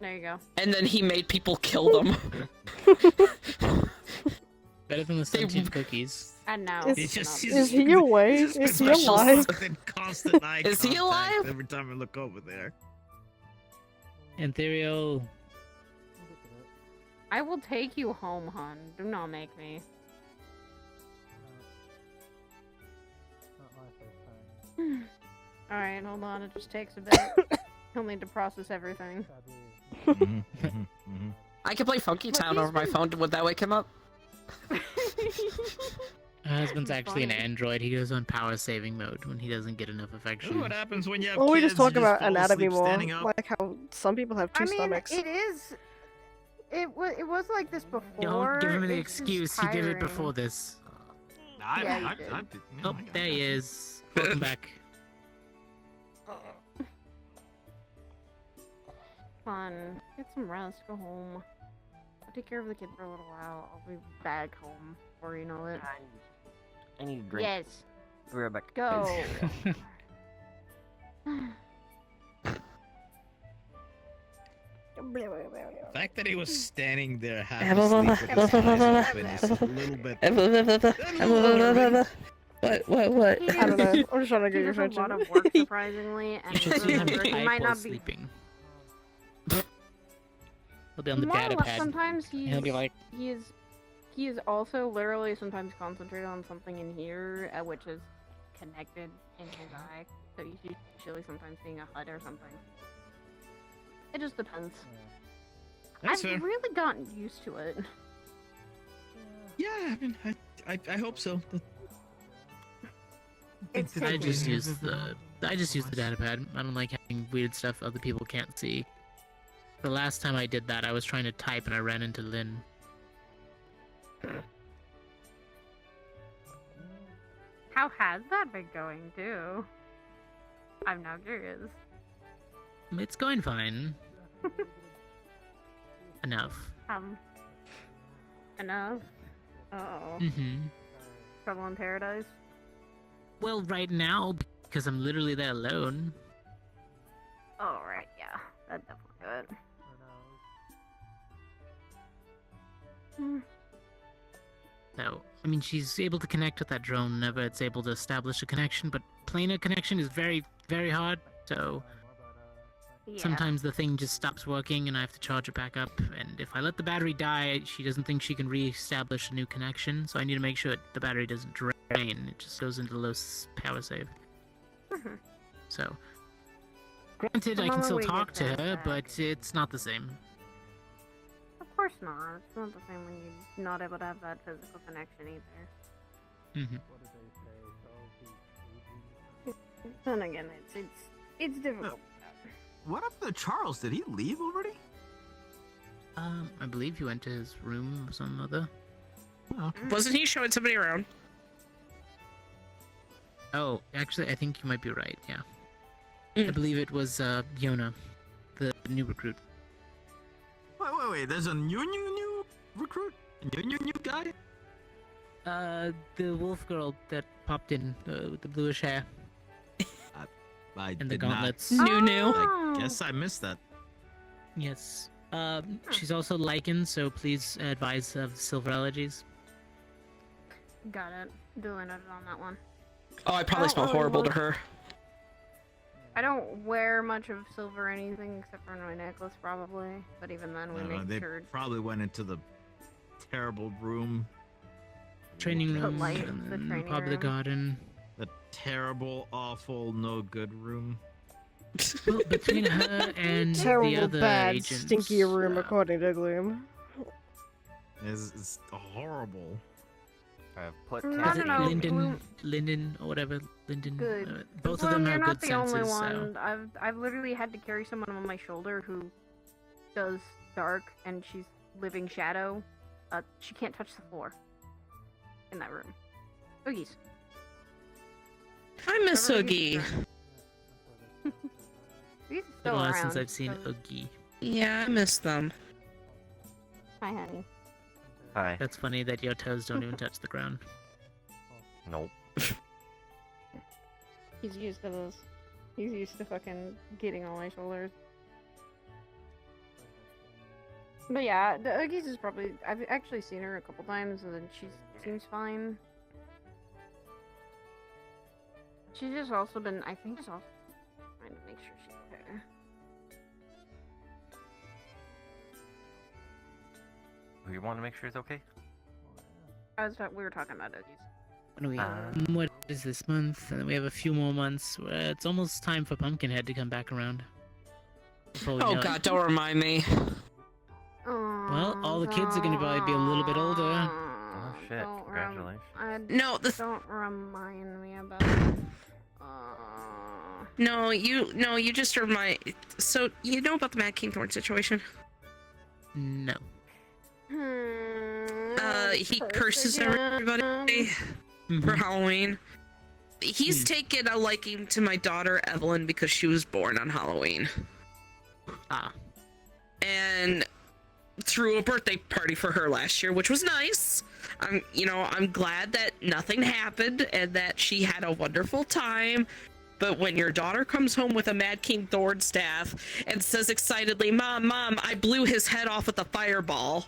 There you go. And then he made people kill them. Better than the sentient cookies. And now. Is he awake? Is he alive? Constant eye Is he contact alive? Every time I look over there. Ethereal. I will take you home, hon. Do not make me. Alright, hold on. It just takes a bit. He'll need to process everything. I could play Funky Town over my phone. Would that wake him up? My husband's actually an android. He goes on power saving mode when he doesn't get enough affection. What happens when you have Well, we kids? just talk you about fall anatomy asleep more, standing up? like how some people have two I mean, stomachs. it is. It was like this before. Don't give him the It's just excuse. He did it tiring. before this. Yeah, you did. Oh, there he is. Welcome back. Fun. Get some rest. Go home. I'll take care of the kid for a little while. I'll be back home before you know it. I need a drink. Yes. Be right back. Go. The fact that he was standing there half What? asleep with his eyes open is a little bit... What? I don't know. I'm just trying to get He your does a lot attention. of work, surprisingly, and should see him he type might while not be. sleeping. He'll be on the More or data less, pad. sometimes and he'll be like, he is also literally sometimes concentrated on something in here, which is connected in his eye. So he's usually sometimes seeing a HUD or something. It just depends. That's I've fair. really gotten used to it. Yeah, I mean, I hope so. I just use the data pad. I don't like having weird stuff other people can't see. The last time I did that, I was trying to type and I ran into Lynn. How has that been going, too? I'm now curious. It's going fine. Enough. Enough? Uh-oh. Mm-hmm. Trouble in paradise? Well, right now, because I'm literally there alone. Oh, right, yeah. That's definitely good. So, I mean, she's able to connect with that drone whenever it's able to establish a connection, but planar connection is very, very hard, so... Yeah. Sometimes the thing just stops working and I have to charge it back up, and if I let the battery die, she doesn't think she can re-establish a new connection, so I need to make sure the battery doesn't drain, it just goes into low power save. So, granted, I can still talk to her, but it's not the same. Of course not. It's not the same when you're not able to have that physical connection either. Then again, it's difficult. What happened to Charles? Did he leave already? I believe he went to his room or some other. Oh. Wasn't he showing somebody around? Oh, actually, I think you might be right, yeah. I believe it was, Yona, the new recruit. Wait, there's a new recruit? New guy? The wolf girl that popped in, with the bluish hair. I and the did not- gauntlets. I guess I missed that. Yes. She's also lichen, so please advise of silver allergies. Got it. Duly noted on that one. Oh, I probably smell horrible to her. I don't wear much of silver or anything except for my necklace, probably. But even then, we make They sure. probably went into the terrible room. Training The room, light, and the then training probably the room. garden. The terrible, awful, no good room. Well, between her and Terrible, the other bad, agents, stinky room, according to Gloom. It's horrible. I've put Is it Linden, or whatever, Linden. Good. Both of Bloom, them you're have not good the senses. only So. one. I've literally had to carry someone on my shoulder who does dark, and she's living shadow. She can't touch the floor in that room. Oogies. I miss Oogie. He's It's been still a while around. since I've seen so- Oogie. Yeah, I miss them. Hi, honey. Hi. That's funny that your toes don't even touch the ground. Nope. He's used to this. He's used to fucking getting on my shoulders. But yeah, the Oogies is probably. I've actually seen her a couple times, and she seems fine. She's just also been. I think she's also trying to make sure she's okay. You want to make sure it's okay? We were talking about Oogies. What is this month? And then we have a few more months where it's almost time for Pumpkinhead to come back around. Before we Oh know it. god, don't remind me. Well, all the kids are gonna probably be a little bit older. Oh shit, congratulations. No, Don't remind me about it. No, you just remind. So you know about the Mad King Thorn situation? No. He curses everybody for Halloween. He's taken a liking to my daughter Evelyn because she was born on Halloween. And threw a birthday party for her last year, which was nice. I'm glad that nothing happened and that she had a wonderful time. But when your daughter comes home with a Mad King Thorn staff and says excitedly, Mom, I blew his head off with a fireball,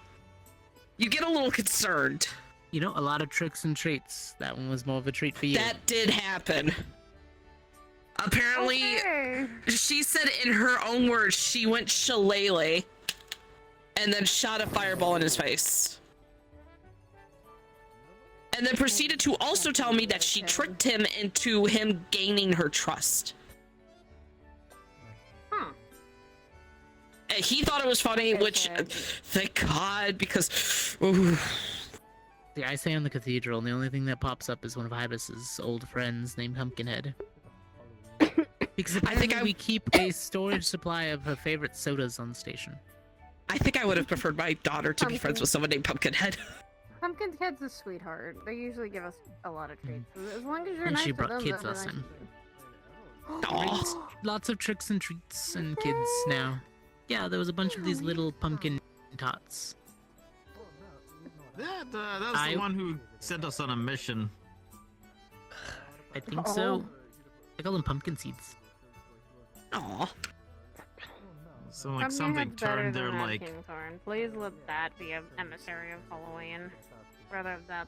you get a little concerned. You know, a lot of tricks and treats. That one was more of a treat for you. That did happen. Apparently, she said in her own words, she went shillelagh and then shot a fireball in his face. And then proceeded to also tell me that she tricked him into him gaining her trust. And he thought it was funny, which, thank God, because... Ooh. See, I say on the cathedral, and the only thing that pops up is one of Ibis's old friends named Pumpkinhead. Because apparently we keep a storage supply of her favorite sodas on station. I think I would have preferred my daughter to be friends with someone named Pumpkinhead. Pumpkin Kid's a sweetheart. They usually give us a lot of treats. As long as you're And nice she to brought them, kids they're last nice time. to you. Lots of tricks and treats and kids now. Yeah, there was a bunch of these little pumpkin tots. That was the one who sent us on a mission. I think so. I call them pumpkin seeds. Aw. So like Come something here, better turned than their that, like. Kingthorn. Please let that be an emissary of Halloween, rather than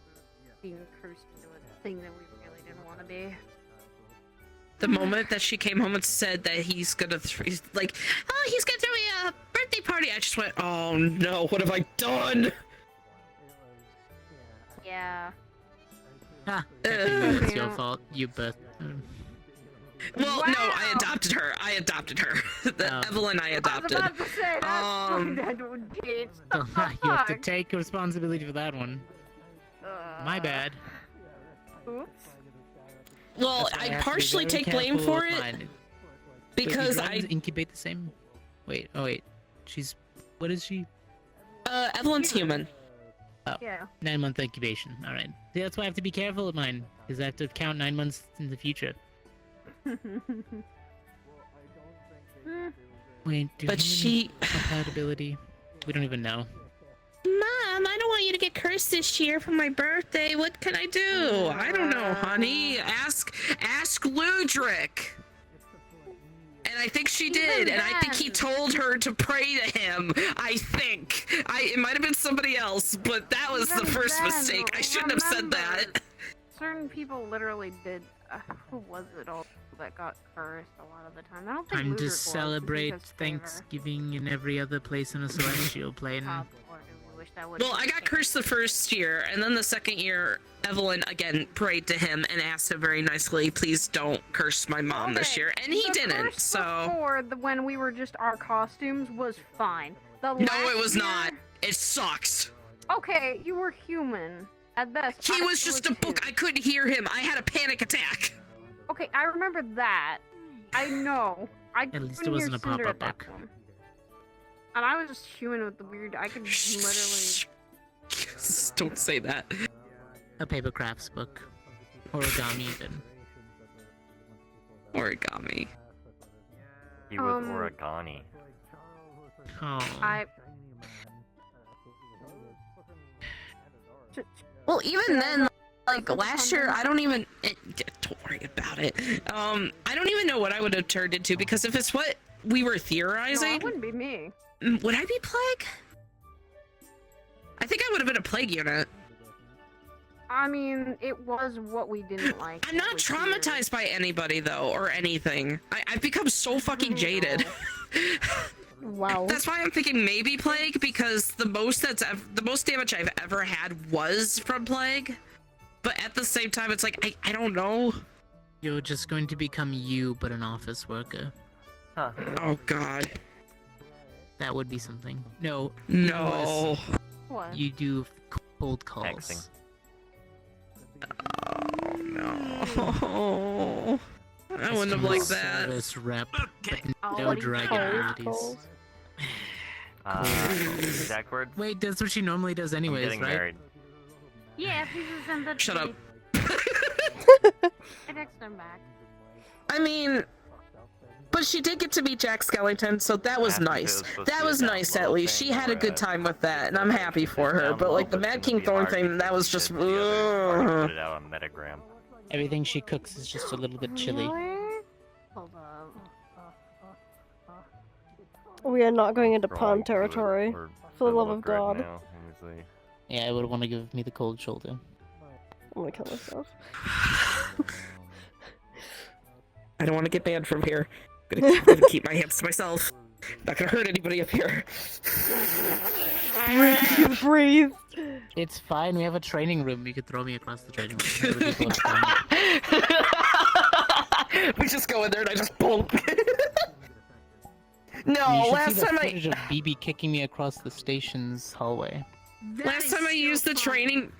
being cursed into a thing that we really didn't want to be. The moment that she came home and said that he's gonna, he's gonna throw me a birthday party, I just went, oh no, what have I done? Yeah. Ah, technically it's your fault. You birthed. Well, no, I adopted her. Evelyn, I adopted. I was about to say, that would be You have to take responsibility for that one. My bad. Oops. Well, That's why I have to be partially very take blame careful for with it mine. because Wait, I incubate the same. Wait, oh wait, she's what is she? Evelyn's human. Oh, yeah. 9-month incubation. All right. See, that's why I have to be careful with mine because I have to count 9 months in the future. Wait, But she compatibility? We don't even know. Mom, I don't want you to get cursed this year for my birthday. What can I do? I don't know, honey. Ask Ludric. And I think she did, and I think he told her to pray to him. I think. It might have been somebody else, but that was the first mistake. I shouldn't have said that. Certain people literally did. Who was it all that got cursed a lot of the time? I don't think Time Ludric to was, celebrate because Thanksgiving in every other place in a celestial plane. Well, I got cursed the first year, and then the second year, Evelyn again prayed to him and asked him very nicely, please don't curse my mom this year, and he didn't, so... Before, when we were just our costumes, was fine. No, it was not. It sucks. Okay, you were human. At best. He was just a book. I couldn't hear him. I had a panic attack. Okay, I remember that. I know. At least it wasn't a pop-up book. And I was just human with the weird. I could literally. Don't say that. A paper crafts book. Origami, even. Origami. He was origami. Oh. Well, even then, like last year, I don't even. Don't worry about it. I don't even know what I would have turned into because if it's what we were theorizing, No, it wouldn't be me. Would I be plague? I think I would have been a plague unit. I mean, it was what we didn't like. I'm not traumatized by anybody though, or anything. I've become so fucking jaded. Wow. That's why I'm thinking maybe plague because the most damage I've ever had was from plague. But at the same time, it's like I don't know. You're just going to become you, but an office worker. Huh. Oh God. That would be something. No. No. What? You do cold calls. Texting. Oh no. I wouldn't have liked that. Service rep, but Oh, no what do you dragon call abilities. Exact word? Wait, that's what she normally does anyways, getting right? married. Yeah, please send that. Shut up. I text him back. I mean, but she did get to meet Jack Skellington, so that was nice. That was nice at least. She had a good time with that, and I'm happy for her. But like the Mad King Thorn thing, that was just. Put it out on Metagram. Everything she cooks is just a little bit chilly. Hold up. We are not going into Scrolling pawn through it territory. for For the the love of look right God. now, honestly. Yeah, I would want to give me the cold shoulder. I'm gonna kill myself. I don't want to get banned from here. I'm gonna keep my hands to myself. Not gonna hurt anybody up here. Breathe. It's fine. We have a training room. You could throw me across the training room. We just go in there and I just boom. You No, should last see the time footage of BB kicking me across the station's hallway. Last time I used the training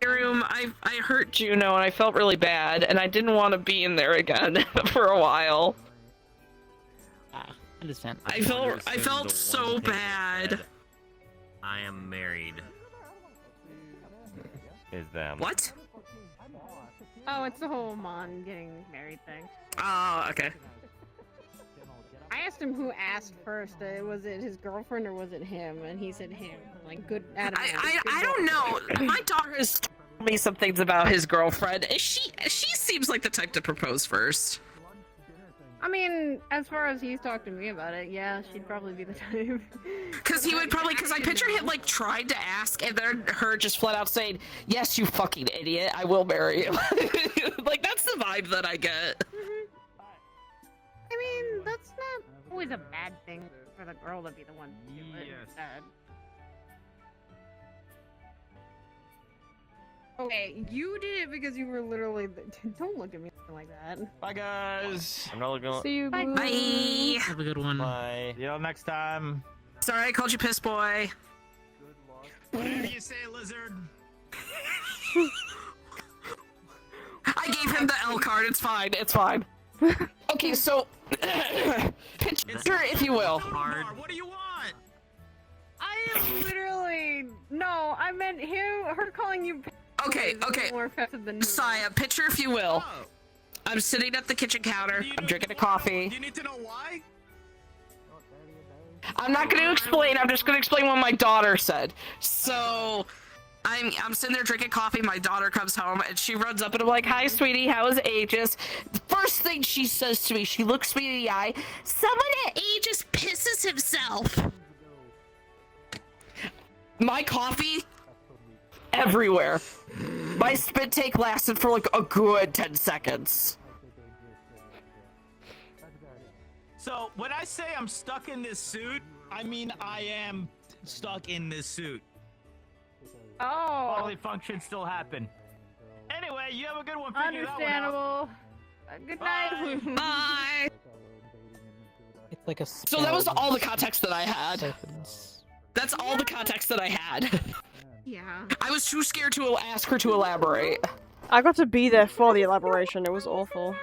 room, I hurt Juno and I felt really bad and I didn't want to be in there again for a while. Understand. I felt so bad. I am married. is them. What? Oh, it's the whole Mon getting married thing. Oh, okay. I asked him who asked first. Was it his girlfriend or was it him? And he said him. Like, good. I don't know. My daughter has told me some things about his girlfriend. She seems like the type to propose first. I mean, as far as he's talked to me about it, yeah, she'd probably be the type. Because I picture him like trying to ask and then her just flat out saying, "Yes, you fucking idiot, I will marry you." Like, that's the vibe that I get. I mean, that's not always a bad thing for the girl to be the one to do it instead. Okay, you did it because you were literally. Don't look at me like that. Bye, guys. I'm not looking. See you. Bye. Bye. Have a good one. Bye. See y'all next time. Sorry, I called you piss boy. Whatever you say, lizard. I gave him the L card. It's fine. It's fine. Okay, so picture, if you will. What do you want? I am literally no. I meant him. Her calling you. Okay. More offensive than me. Saya, picture, if you will. I'm sitting at the kitchen counter. I'm drinking a coffee. Do you need to know why? I'm not going to explain. I'm just going to explain what my daughter said. So, I'm sitting there drinking coffee. My daughter comes home and she runs up and I'm like, "Hi, sweetie. How is Aegis?" The first thing she says to me, she looks me in the eye. "Someone at Aegis pisses himself." My coffee everywhere. My spit take lasted for like a good 10 seconds. So when I say I'm stuck in this suit, I mean I am stuck in this suit. Oh. Bodily functions still happen. Anyway, you have a good one. Figure that one Understandable. Good night. Bye. It's like a So that was all the context that I had. That's all the context that I had. Yeah. I was too scared to ask her to elaborate. I got to be there for the elaboration. It was awful.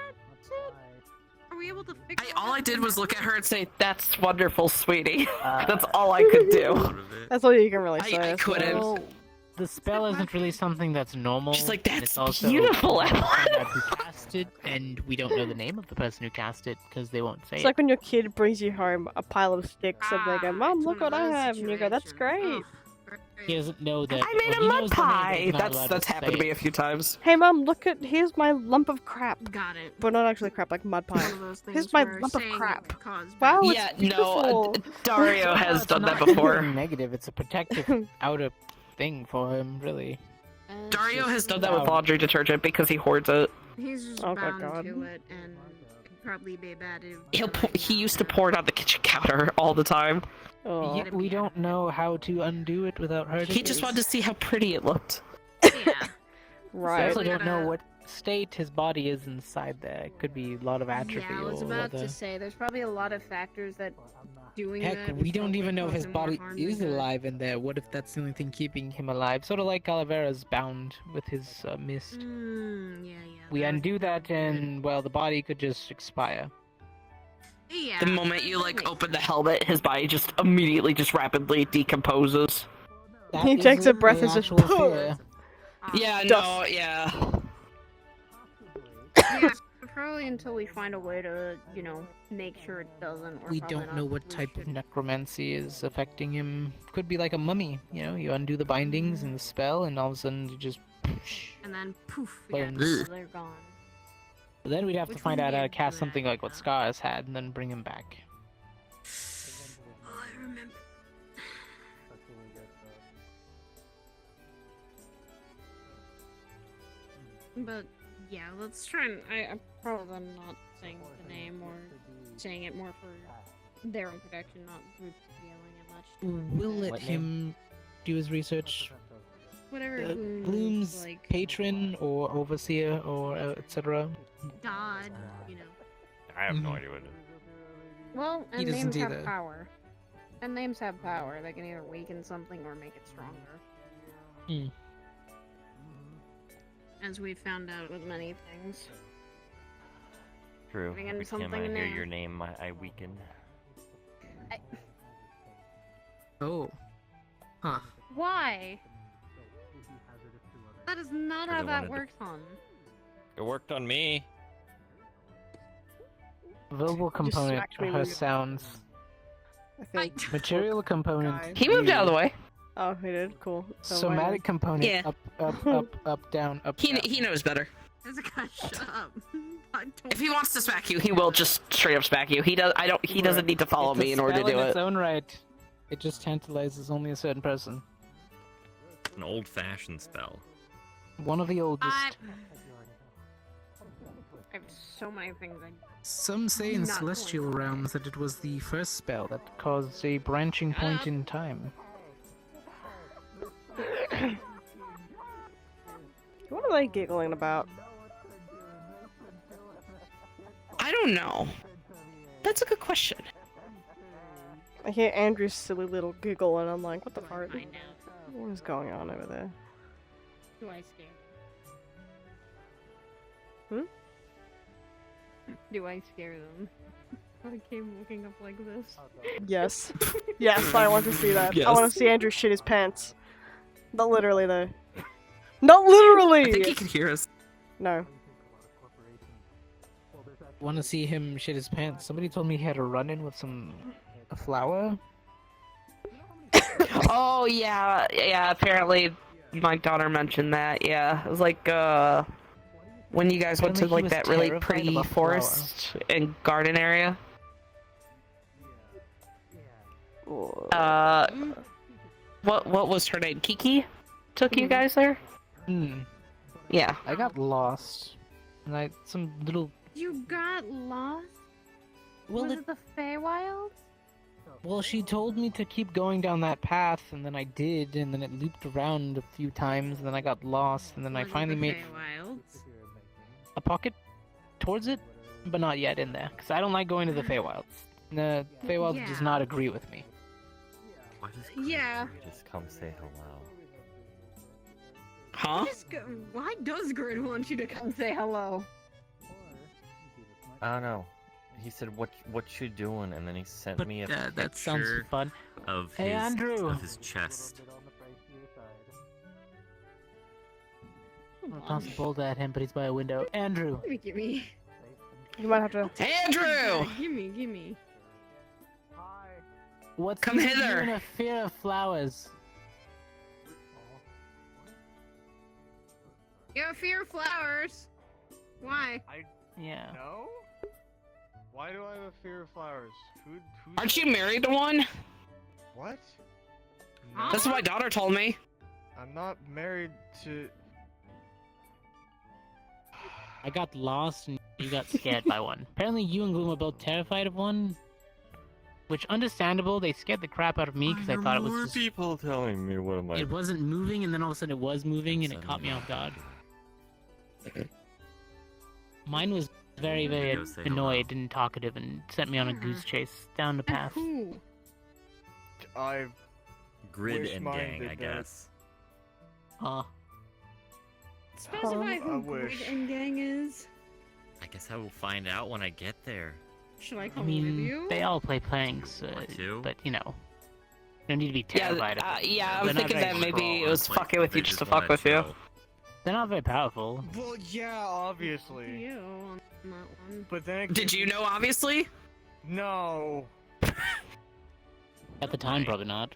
Are we able to fix All I did was look at her and say, "That's wonderful, sweetie." That's all I could do. That's all you can really say. I couldn't. Well, the spell isn't really something that's normal. She's like, and "That's it's also beautiful." who cast it, and we don't know the name of the person who cast it because they won't say It's it. like when your kid brings you home a pile of sticks and they go, "Mom, look what I have," and you go, "That's great." He doesn't know that. I made well, a he mud knows the name, but pie. he's not allowed That's to happened say to me it. a few times. Hey, Mom, here's my lump of crap. Got it. But not actually crap, like mud pie. One of those things Here's my where lump of saying it crap. would cause Wow, it's Yeah, beautiful. Dario has It's done that not before. Negative. It's a protective outer thing for him, really. Dario has done that with laundry detergent because he hoards it. He's just Oh, bound God. to it, and it'd probably be bad if He used to pour it on the kitchen counter all the time. Oh. Yet we don't know how to undo it without hurting. He just wanted to see how pretty it looked. We Right. also don't know what state his body is inside there. It could be a lot of atrophy Yeah, I was or about other... to say, there's probably a lot of factors that doing Heck, that we is don't probably even know if his causing more body harm than is good. alive in there. What if that's the only thing keeping him alive? Sort of like Calavera's bound with his mist. Yeah. We undo that and, well, the body could just expire. Yeah. The moment you like open the helmet, his body just immediately just rapidly decomposes. That He is takes a the breath and just actual fear. Yeah, Dust. no, yeah. Yeah, probably until we find a way to, make sure it doesn't. We don't know what type of necromancy is affecting him. Could be like a mummy, you undo the bindings and the spell, and all of a sudden you just... And then poof, Boom. they're gone. But then we'd have to Which find wouldn't out be how a to cast good something like what Scar has had, and then bring him back. Oh, I remember. But yeah, let's try and I probably am not saying the name or saying it more for their own protection, not revealing it much. We'll let him do his research. Whatever Gloom's like patron or overseer or etc. God, I have no idea what it is. Well, He and doesn't names have either. power. And names have power. They can either weaken something or make it stronger. Hmm. As we found out with many things. True. Putting in Every time I something hear new. your name, I weaken. Oh. Huh. Why? That is not Or how they that wanted to- works on. It worked on me. Verbal component smacked me her with- sounds. I think. Material component. He moved out of the view. way. Oh, he did. Cool. So Somatic component. Yeah. Up, down, up. down. He knows better. Hezekiah, shut up. If he wants to smack you, he will just straight up smack you. He does. I don't. He doesn't need to follow It's a me in order to spell do in its it. own right. It just tantalizes only a certain person. An old-fashioned spell. One of the oldest. I have so many things I. Some say in Not celestial realms that it was the first spell that caused a branching point in time. What are they giggling about? I don't know. That's a good question. I hear Andrew's silly little giggle, and I'm like, what the fart? I know. What is going on over there? Do I scare Hmm? Do I scare them? I came looking up like this. Yes. Yes, I want to see that. I Yes. want to see Andrew shit his pants. Not literally, though. Not literally! I think he can hear us. No. Want to see him shit his pants? Somebody told me he had a run-in with a flower. Oh yeah, yeah. Apparently, my daughter mentioned that. Yeah, it was like when you guys went to Apparently he like was that really terrified pretty of a forest and garden area. What was her name? Kiki took you guys there? Yeah. I got lost. And some little. You got lost? Well, Was it the Feywild? Well, she told me to keep going down that path, and then I did, and then it looped around a few times, and then I got lost, and then I finally made a pocket towards it, but not yet in there, because I don't like going to the Feywilds. The Feywilds does not agree with me. Why does Yeah. just come say hello? Huh? Why does Grid want you to come say hello? I don't know. He said, "What you doing?" And then he sent me a picture that sounds fun. of Hey, Andrew. of his chest. I'll toss a bolt at him, but he's by a window. Andrew! Gimme. You might have to. Andrew! Gimme. What's Come you hither. in a fear of flowers? You have fear of flowers. Why? Yeah. No? Why do I have a fear of flowers? Who's Aren't you married to one? What? That's what my daughter told me. I'm not married to. I got lost and you got scared by one. Apparently you and Gloom are both terrified of one. Which, understandable, they scared the crap out of me because I thought it was More just... people telling me what am I? It wasn't moving, and then all of a sudden it was moving, and it caught me off guard. Mine was very, very Go say annoyed and talkative and sent me on a goose chase down the path. Who? I. Grid wish and mine gang, did I that. guess. Huh. Specify I who Grid wish. and Gang is. I guess I will find out when I get there. Should I I come with mean, you? they all play pranks, too? but you know, don't need to be terrified of them. Yeah, I They're was not thinking very that maybe strong. it was fucking with you just to fuck with you. They're not very powerful. Well, yeah, obviously. You on that one. But then. Did you know, obviously? No. At the time, probably not.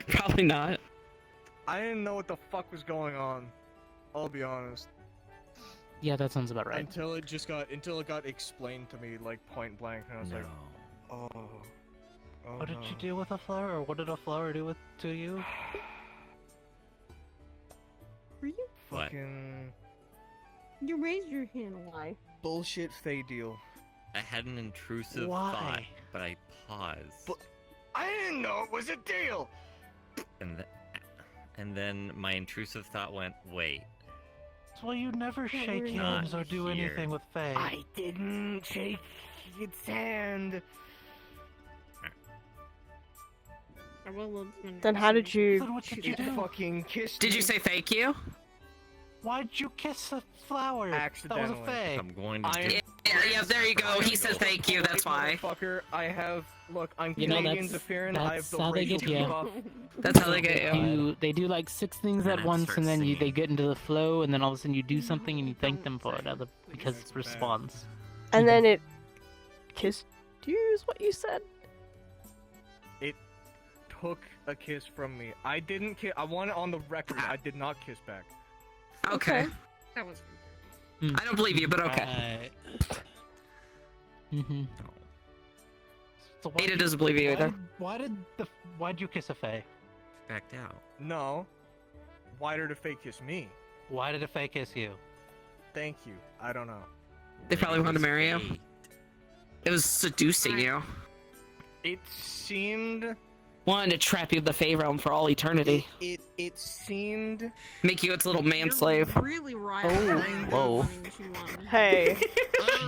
Probably not. I didn't know what the fuck was going on. I'll be honest. Yeah, that sounds about right. Until it got explained to me like point blank, and I was like, oh. What did you do with a flower, or what did a flower do to you? Were you? What? Fucking You raised your hand. Why? bullshit Fey deal. I had an intrusive Why? thought, but I paused. But I didn't know it was a deal. And then my intrusive thought went, wait. Well, you never shake Not hands or do here. anything with Faye. I didn't shake its hand. Then how did you... It fucking kissed Did me. you say thank you? Why'd you kiss a flower? Accidentally. That was a fake. I'm going to. Yeah, there you go. He said thank you. That's why. Motherfucker, I have. Look, I'm You know, Canadian that's interference. I have the how they racial get you. debuff. That's how they get you. They do like 6 things at once, and then they get into the flow, and then all of a sudden you do something and you thank them for it, because it's response. And then it kissed you, is what you said? It took a kiss from me. I didn't kiss. I want it on the record. I did not kiss back. Okay. That was. I don't believe you, but okay. Mm-hmm. So Ada doesn't believe you either. Why'd you kiss a fae? Backed out. No. Why did a fake kiss me? Why did a fae kiss you? Thank you. I don't know. They probably wanted to marry you. It was seducing you. It seemed. Wanted to trap you in the Fae realm for all eternity. It seemed. Make you its little manslave. Really right. Whoa. Hey.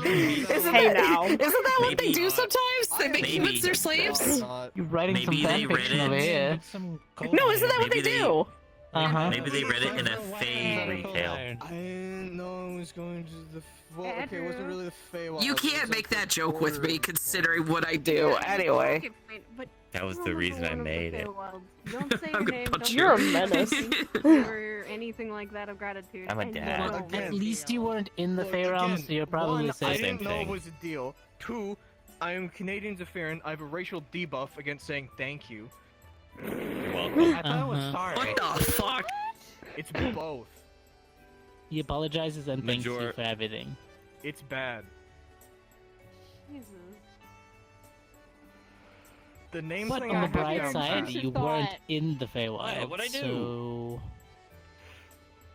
Hey now. Isn't that what they do sometimes? They make humans their slaves? You're writing some fanfiction over here. No, isn't that what they do? Uh-huh. Maybe they read it in a Fae retail. I didn't know it was going to the. Well, okay, it wasn't really the Feywild. You can't make that joke with me, considering what I do. Anyway. Okay, fine, but That was the reason I made it. don't say your name. Don't You're a menace. or anything like that of gratitude. I'm a and dad. no. At least you weren't in the Fae realm, so you're probably One, I safe. didn't know it was a deal. 2, I am Canadian interference. I have a racial debuff against saying thank you. You're welcome. I thought it was sorry. What the fuck? It's both. He apologizes and thanks you for everything. It's bad. Jesus. The name But thing on I the have bright down side, pat. you weren't in the Feywild, What'd I do? so...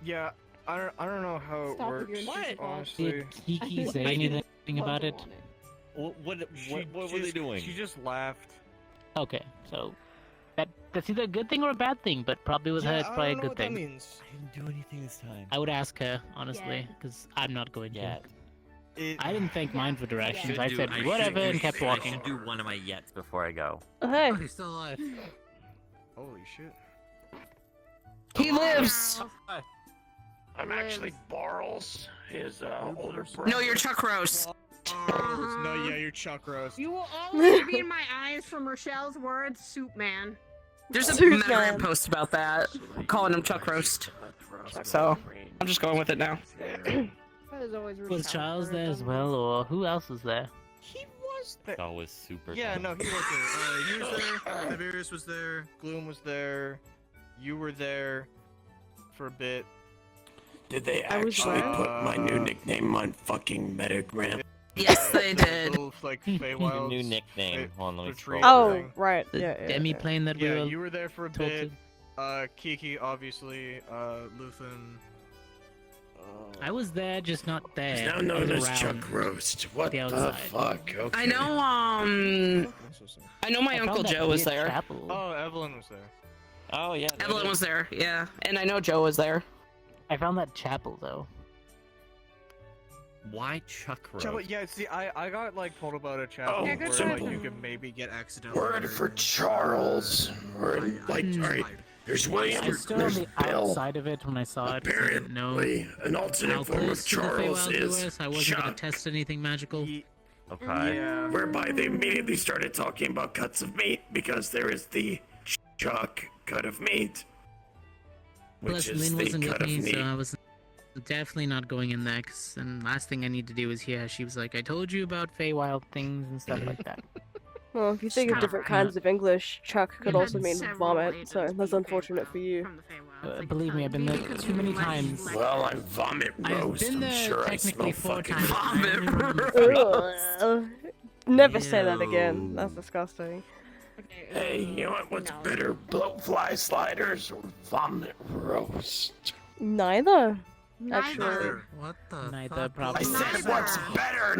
Yeah, I don't know how it Stop with works. your intrusive thoughts. Honestly. Did Kiki say anything about it? What were they doing? She just laughed. Okay, so... That's either a good thing or a bad thing, but probably with her it's probably a good thing. That means. I didn't do anything this time. I would ask her, honestly, because I'm not going Yet. to. I didn't thank mine for directions. Should I do- said I whatever should- and kept I walking. should do one of my yets before I go. Hey. He's still alive. Holy shit. He lives! I'm actually Barles, his older brother. No, you're Chuck Roast. No, yeah, you're Chuck Roast. You will always be in my eyes from Rochelle's words, Soup Man. There's a Soup Metagram Man. post about that, calling him Chuck Roast. So, I'm just going with it now. That is always Was Rochelle's Charles there words. as well, or who else was there? He was there. That was super. Yeah, fun. no, he was there. He was there. Tiberius was there. Gloom was there. You were there for a bit. Did they I was actually there. put my new nickname on fucking Metagram? Yes, they did. Little, like, Feywild New nickname. Hold on, let me scroll. retreat Oh, thing. right. The Yeah, yeah. demi plane that we Yeah, were you were there for a told bit. to. Kiki, obviously. Luthen. I was there, just not there. He's now I known was as around Chuck Roast. What the the outside. fuck? Okay. I know, I know my I Uncle found that Joe was weird there. chapel. Oh, Evelyn was there. Oh yeah. Evelyn was there, yeah. And I know Joe was there. I found that chapel, though. Why Chuck Roast? Chapel, yeah, see, I got, like, told about a chapel Oh, where, good like, chapel. you could maybe get accidental. Word for Charles. Word, like, alright, there's William, I stood on there's the Bill. outside of it when I saw it. 'cause I didn't know Apparently, an alternate how form of close to the Charles Feywild is was. I wasn't gonna Chuck, test anything magical. Okay. Yeah. whereby they immediately started talking about cuts of meat because there is the Chuck cut of meat, which Plus, is Lynn the wasn't with cut of me, meat. so I was definitely not going in there. Cause then last thing I need to do is hear. She was like, "I told you about Feywild things and stuff like that." Well, if you think of different kinds of English, Chuck could also mean vomit, so that's unfortunate for you. Believe me, I've been there too many times. Well, I'm vomit I've roast. been I'm there sure I technically smell 4 fucking times. Ugh. Never say that again. That's disgusting. Hey, you know what? What's better, blowfly sliders or vomit roast? Neither. Actually. What the? Neither, probably. I said what's better.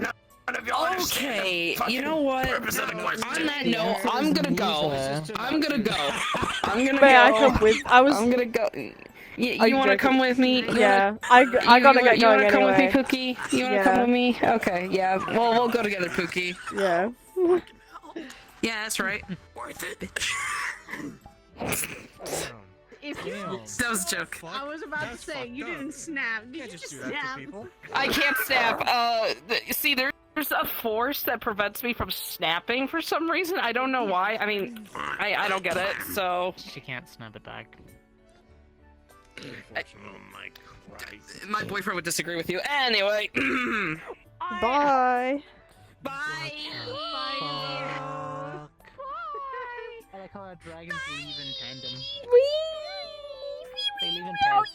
None of y'all understand Okay, the you know fucking what? purpose of the question. On that note, I'm gonna go. I'm gonna go. I'm gonna May I go. come with? I was. I'm gonna go. Are You want to joking? come with me? Yeah, I gotta get You going wanna come with me, anyway. Pookie? You wanna Yeah. come with me? Okay, yeah. Well, we'll go together, Pookie. Yeah. Yeah, that's right. Worth it. If you That was a joke. I was about to say, you didn't snap. Did you just snap? I can't snap. See, there's a force that prevents me from snapping for some reason. I don't know why. I mean, I don't get it, so... She can't snap it back. Oh my Christ. My boyfriend would disagree with you. Anyway. Bye. Bye. I like how our dragons leave in tandem. Wee! They leave in pairs.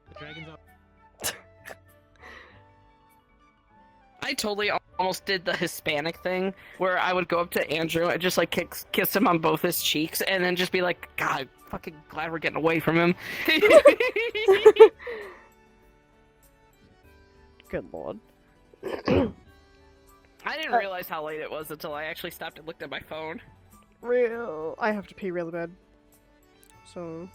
The dragons are... I totally almost did the Hispanic thing, where I would go up to Andrew and just, like, kiss him on both his cheeks, and then just be like, God, fucking glad we're getting away from him. Good lord. I didn't realize how late it was until I actually stopped and looked at my phone. I have to pee really bad. So...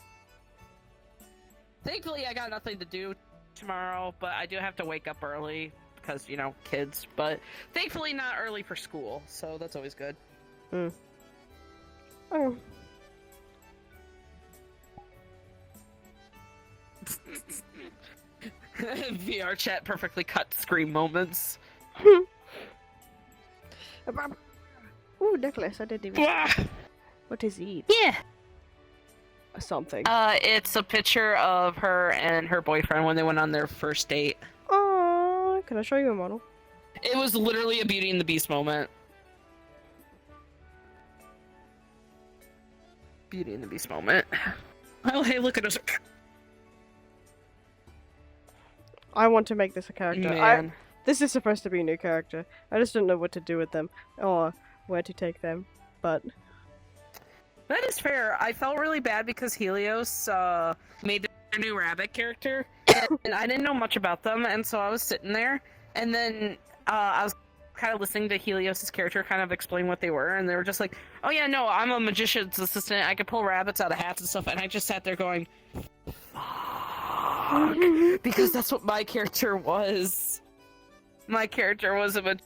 Thankfully, I got nothing to do tomorrow, but I do have to wake up early, because, you know, kids. But thankfully not early for school, so that's always good. Oh. VRChat perfectly cut scream moments. Ooh, necklace, I didn't even... What is it? Yeah! Something. It's a picture of her and her boyfriend when they went on their first date. Oh, can I show you a model? It was literally a Beauty and the Beast moment. Beauty and the Beast moment. Oh, hey, look at us. I want to make this a character. Man. This is supposed to be a new character. I just don't know what to do with them, or where to take them, but... That is fair. I felt really bad because Helios made their new rabbit character, and I didn't know much about them, and so I was sitting there, and then I was kind of listening to Helios' character kind of explain what they were, and they were just like, oh yeah, no, I'm a magician's assistant, I can pull rabbits out of hats and stuff, and I just sat there going, fuck, because that's what my character was. My character was a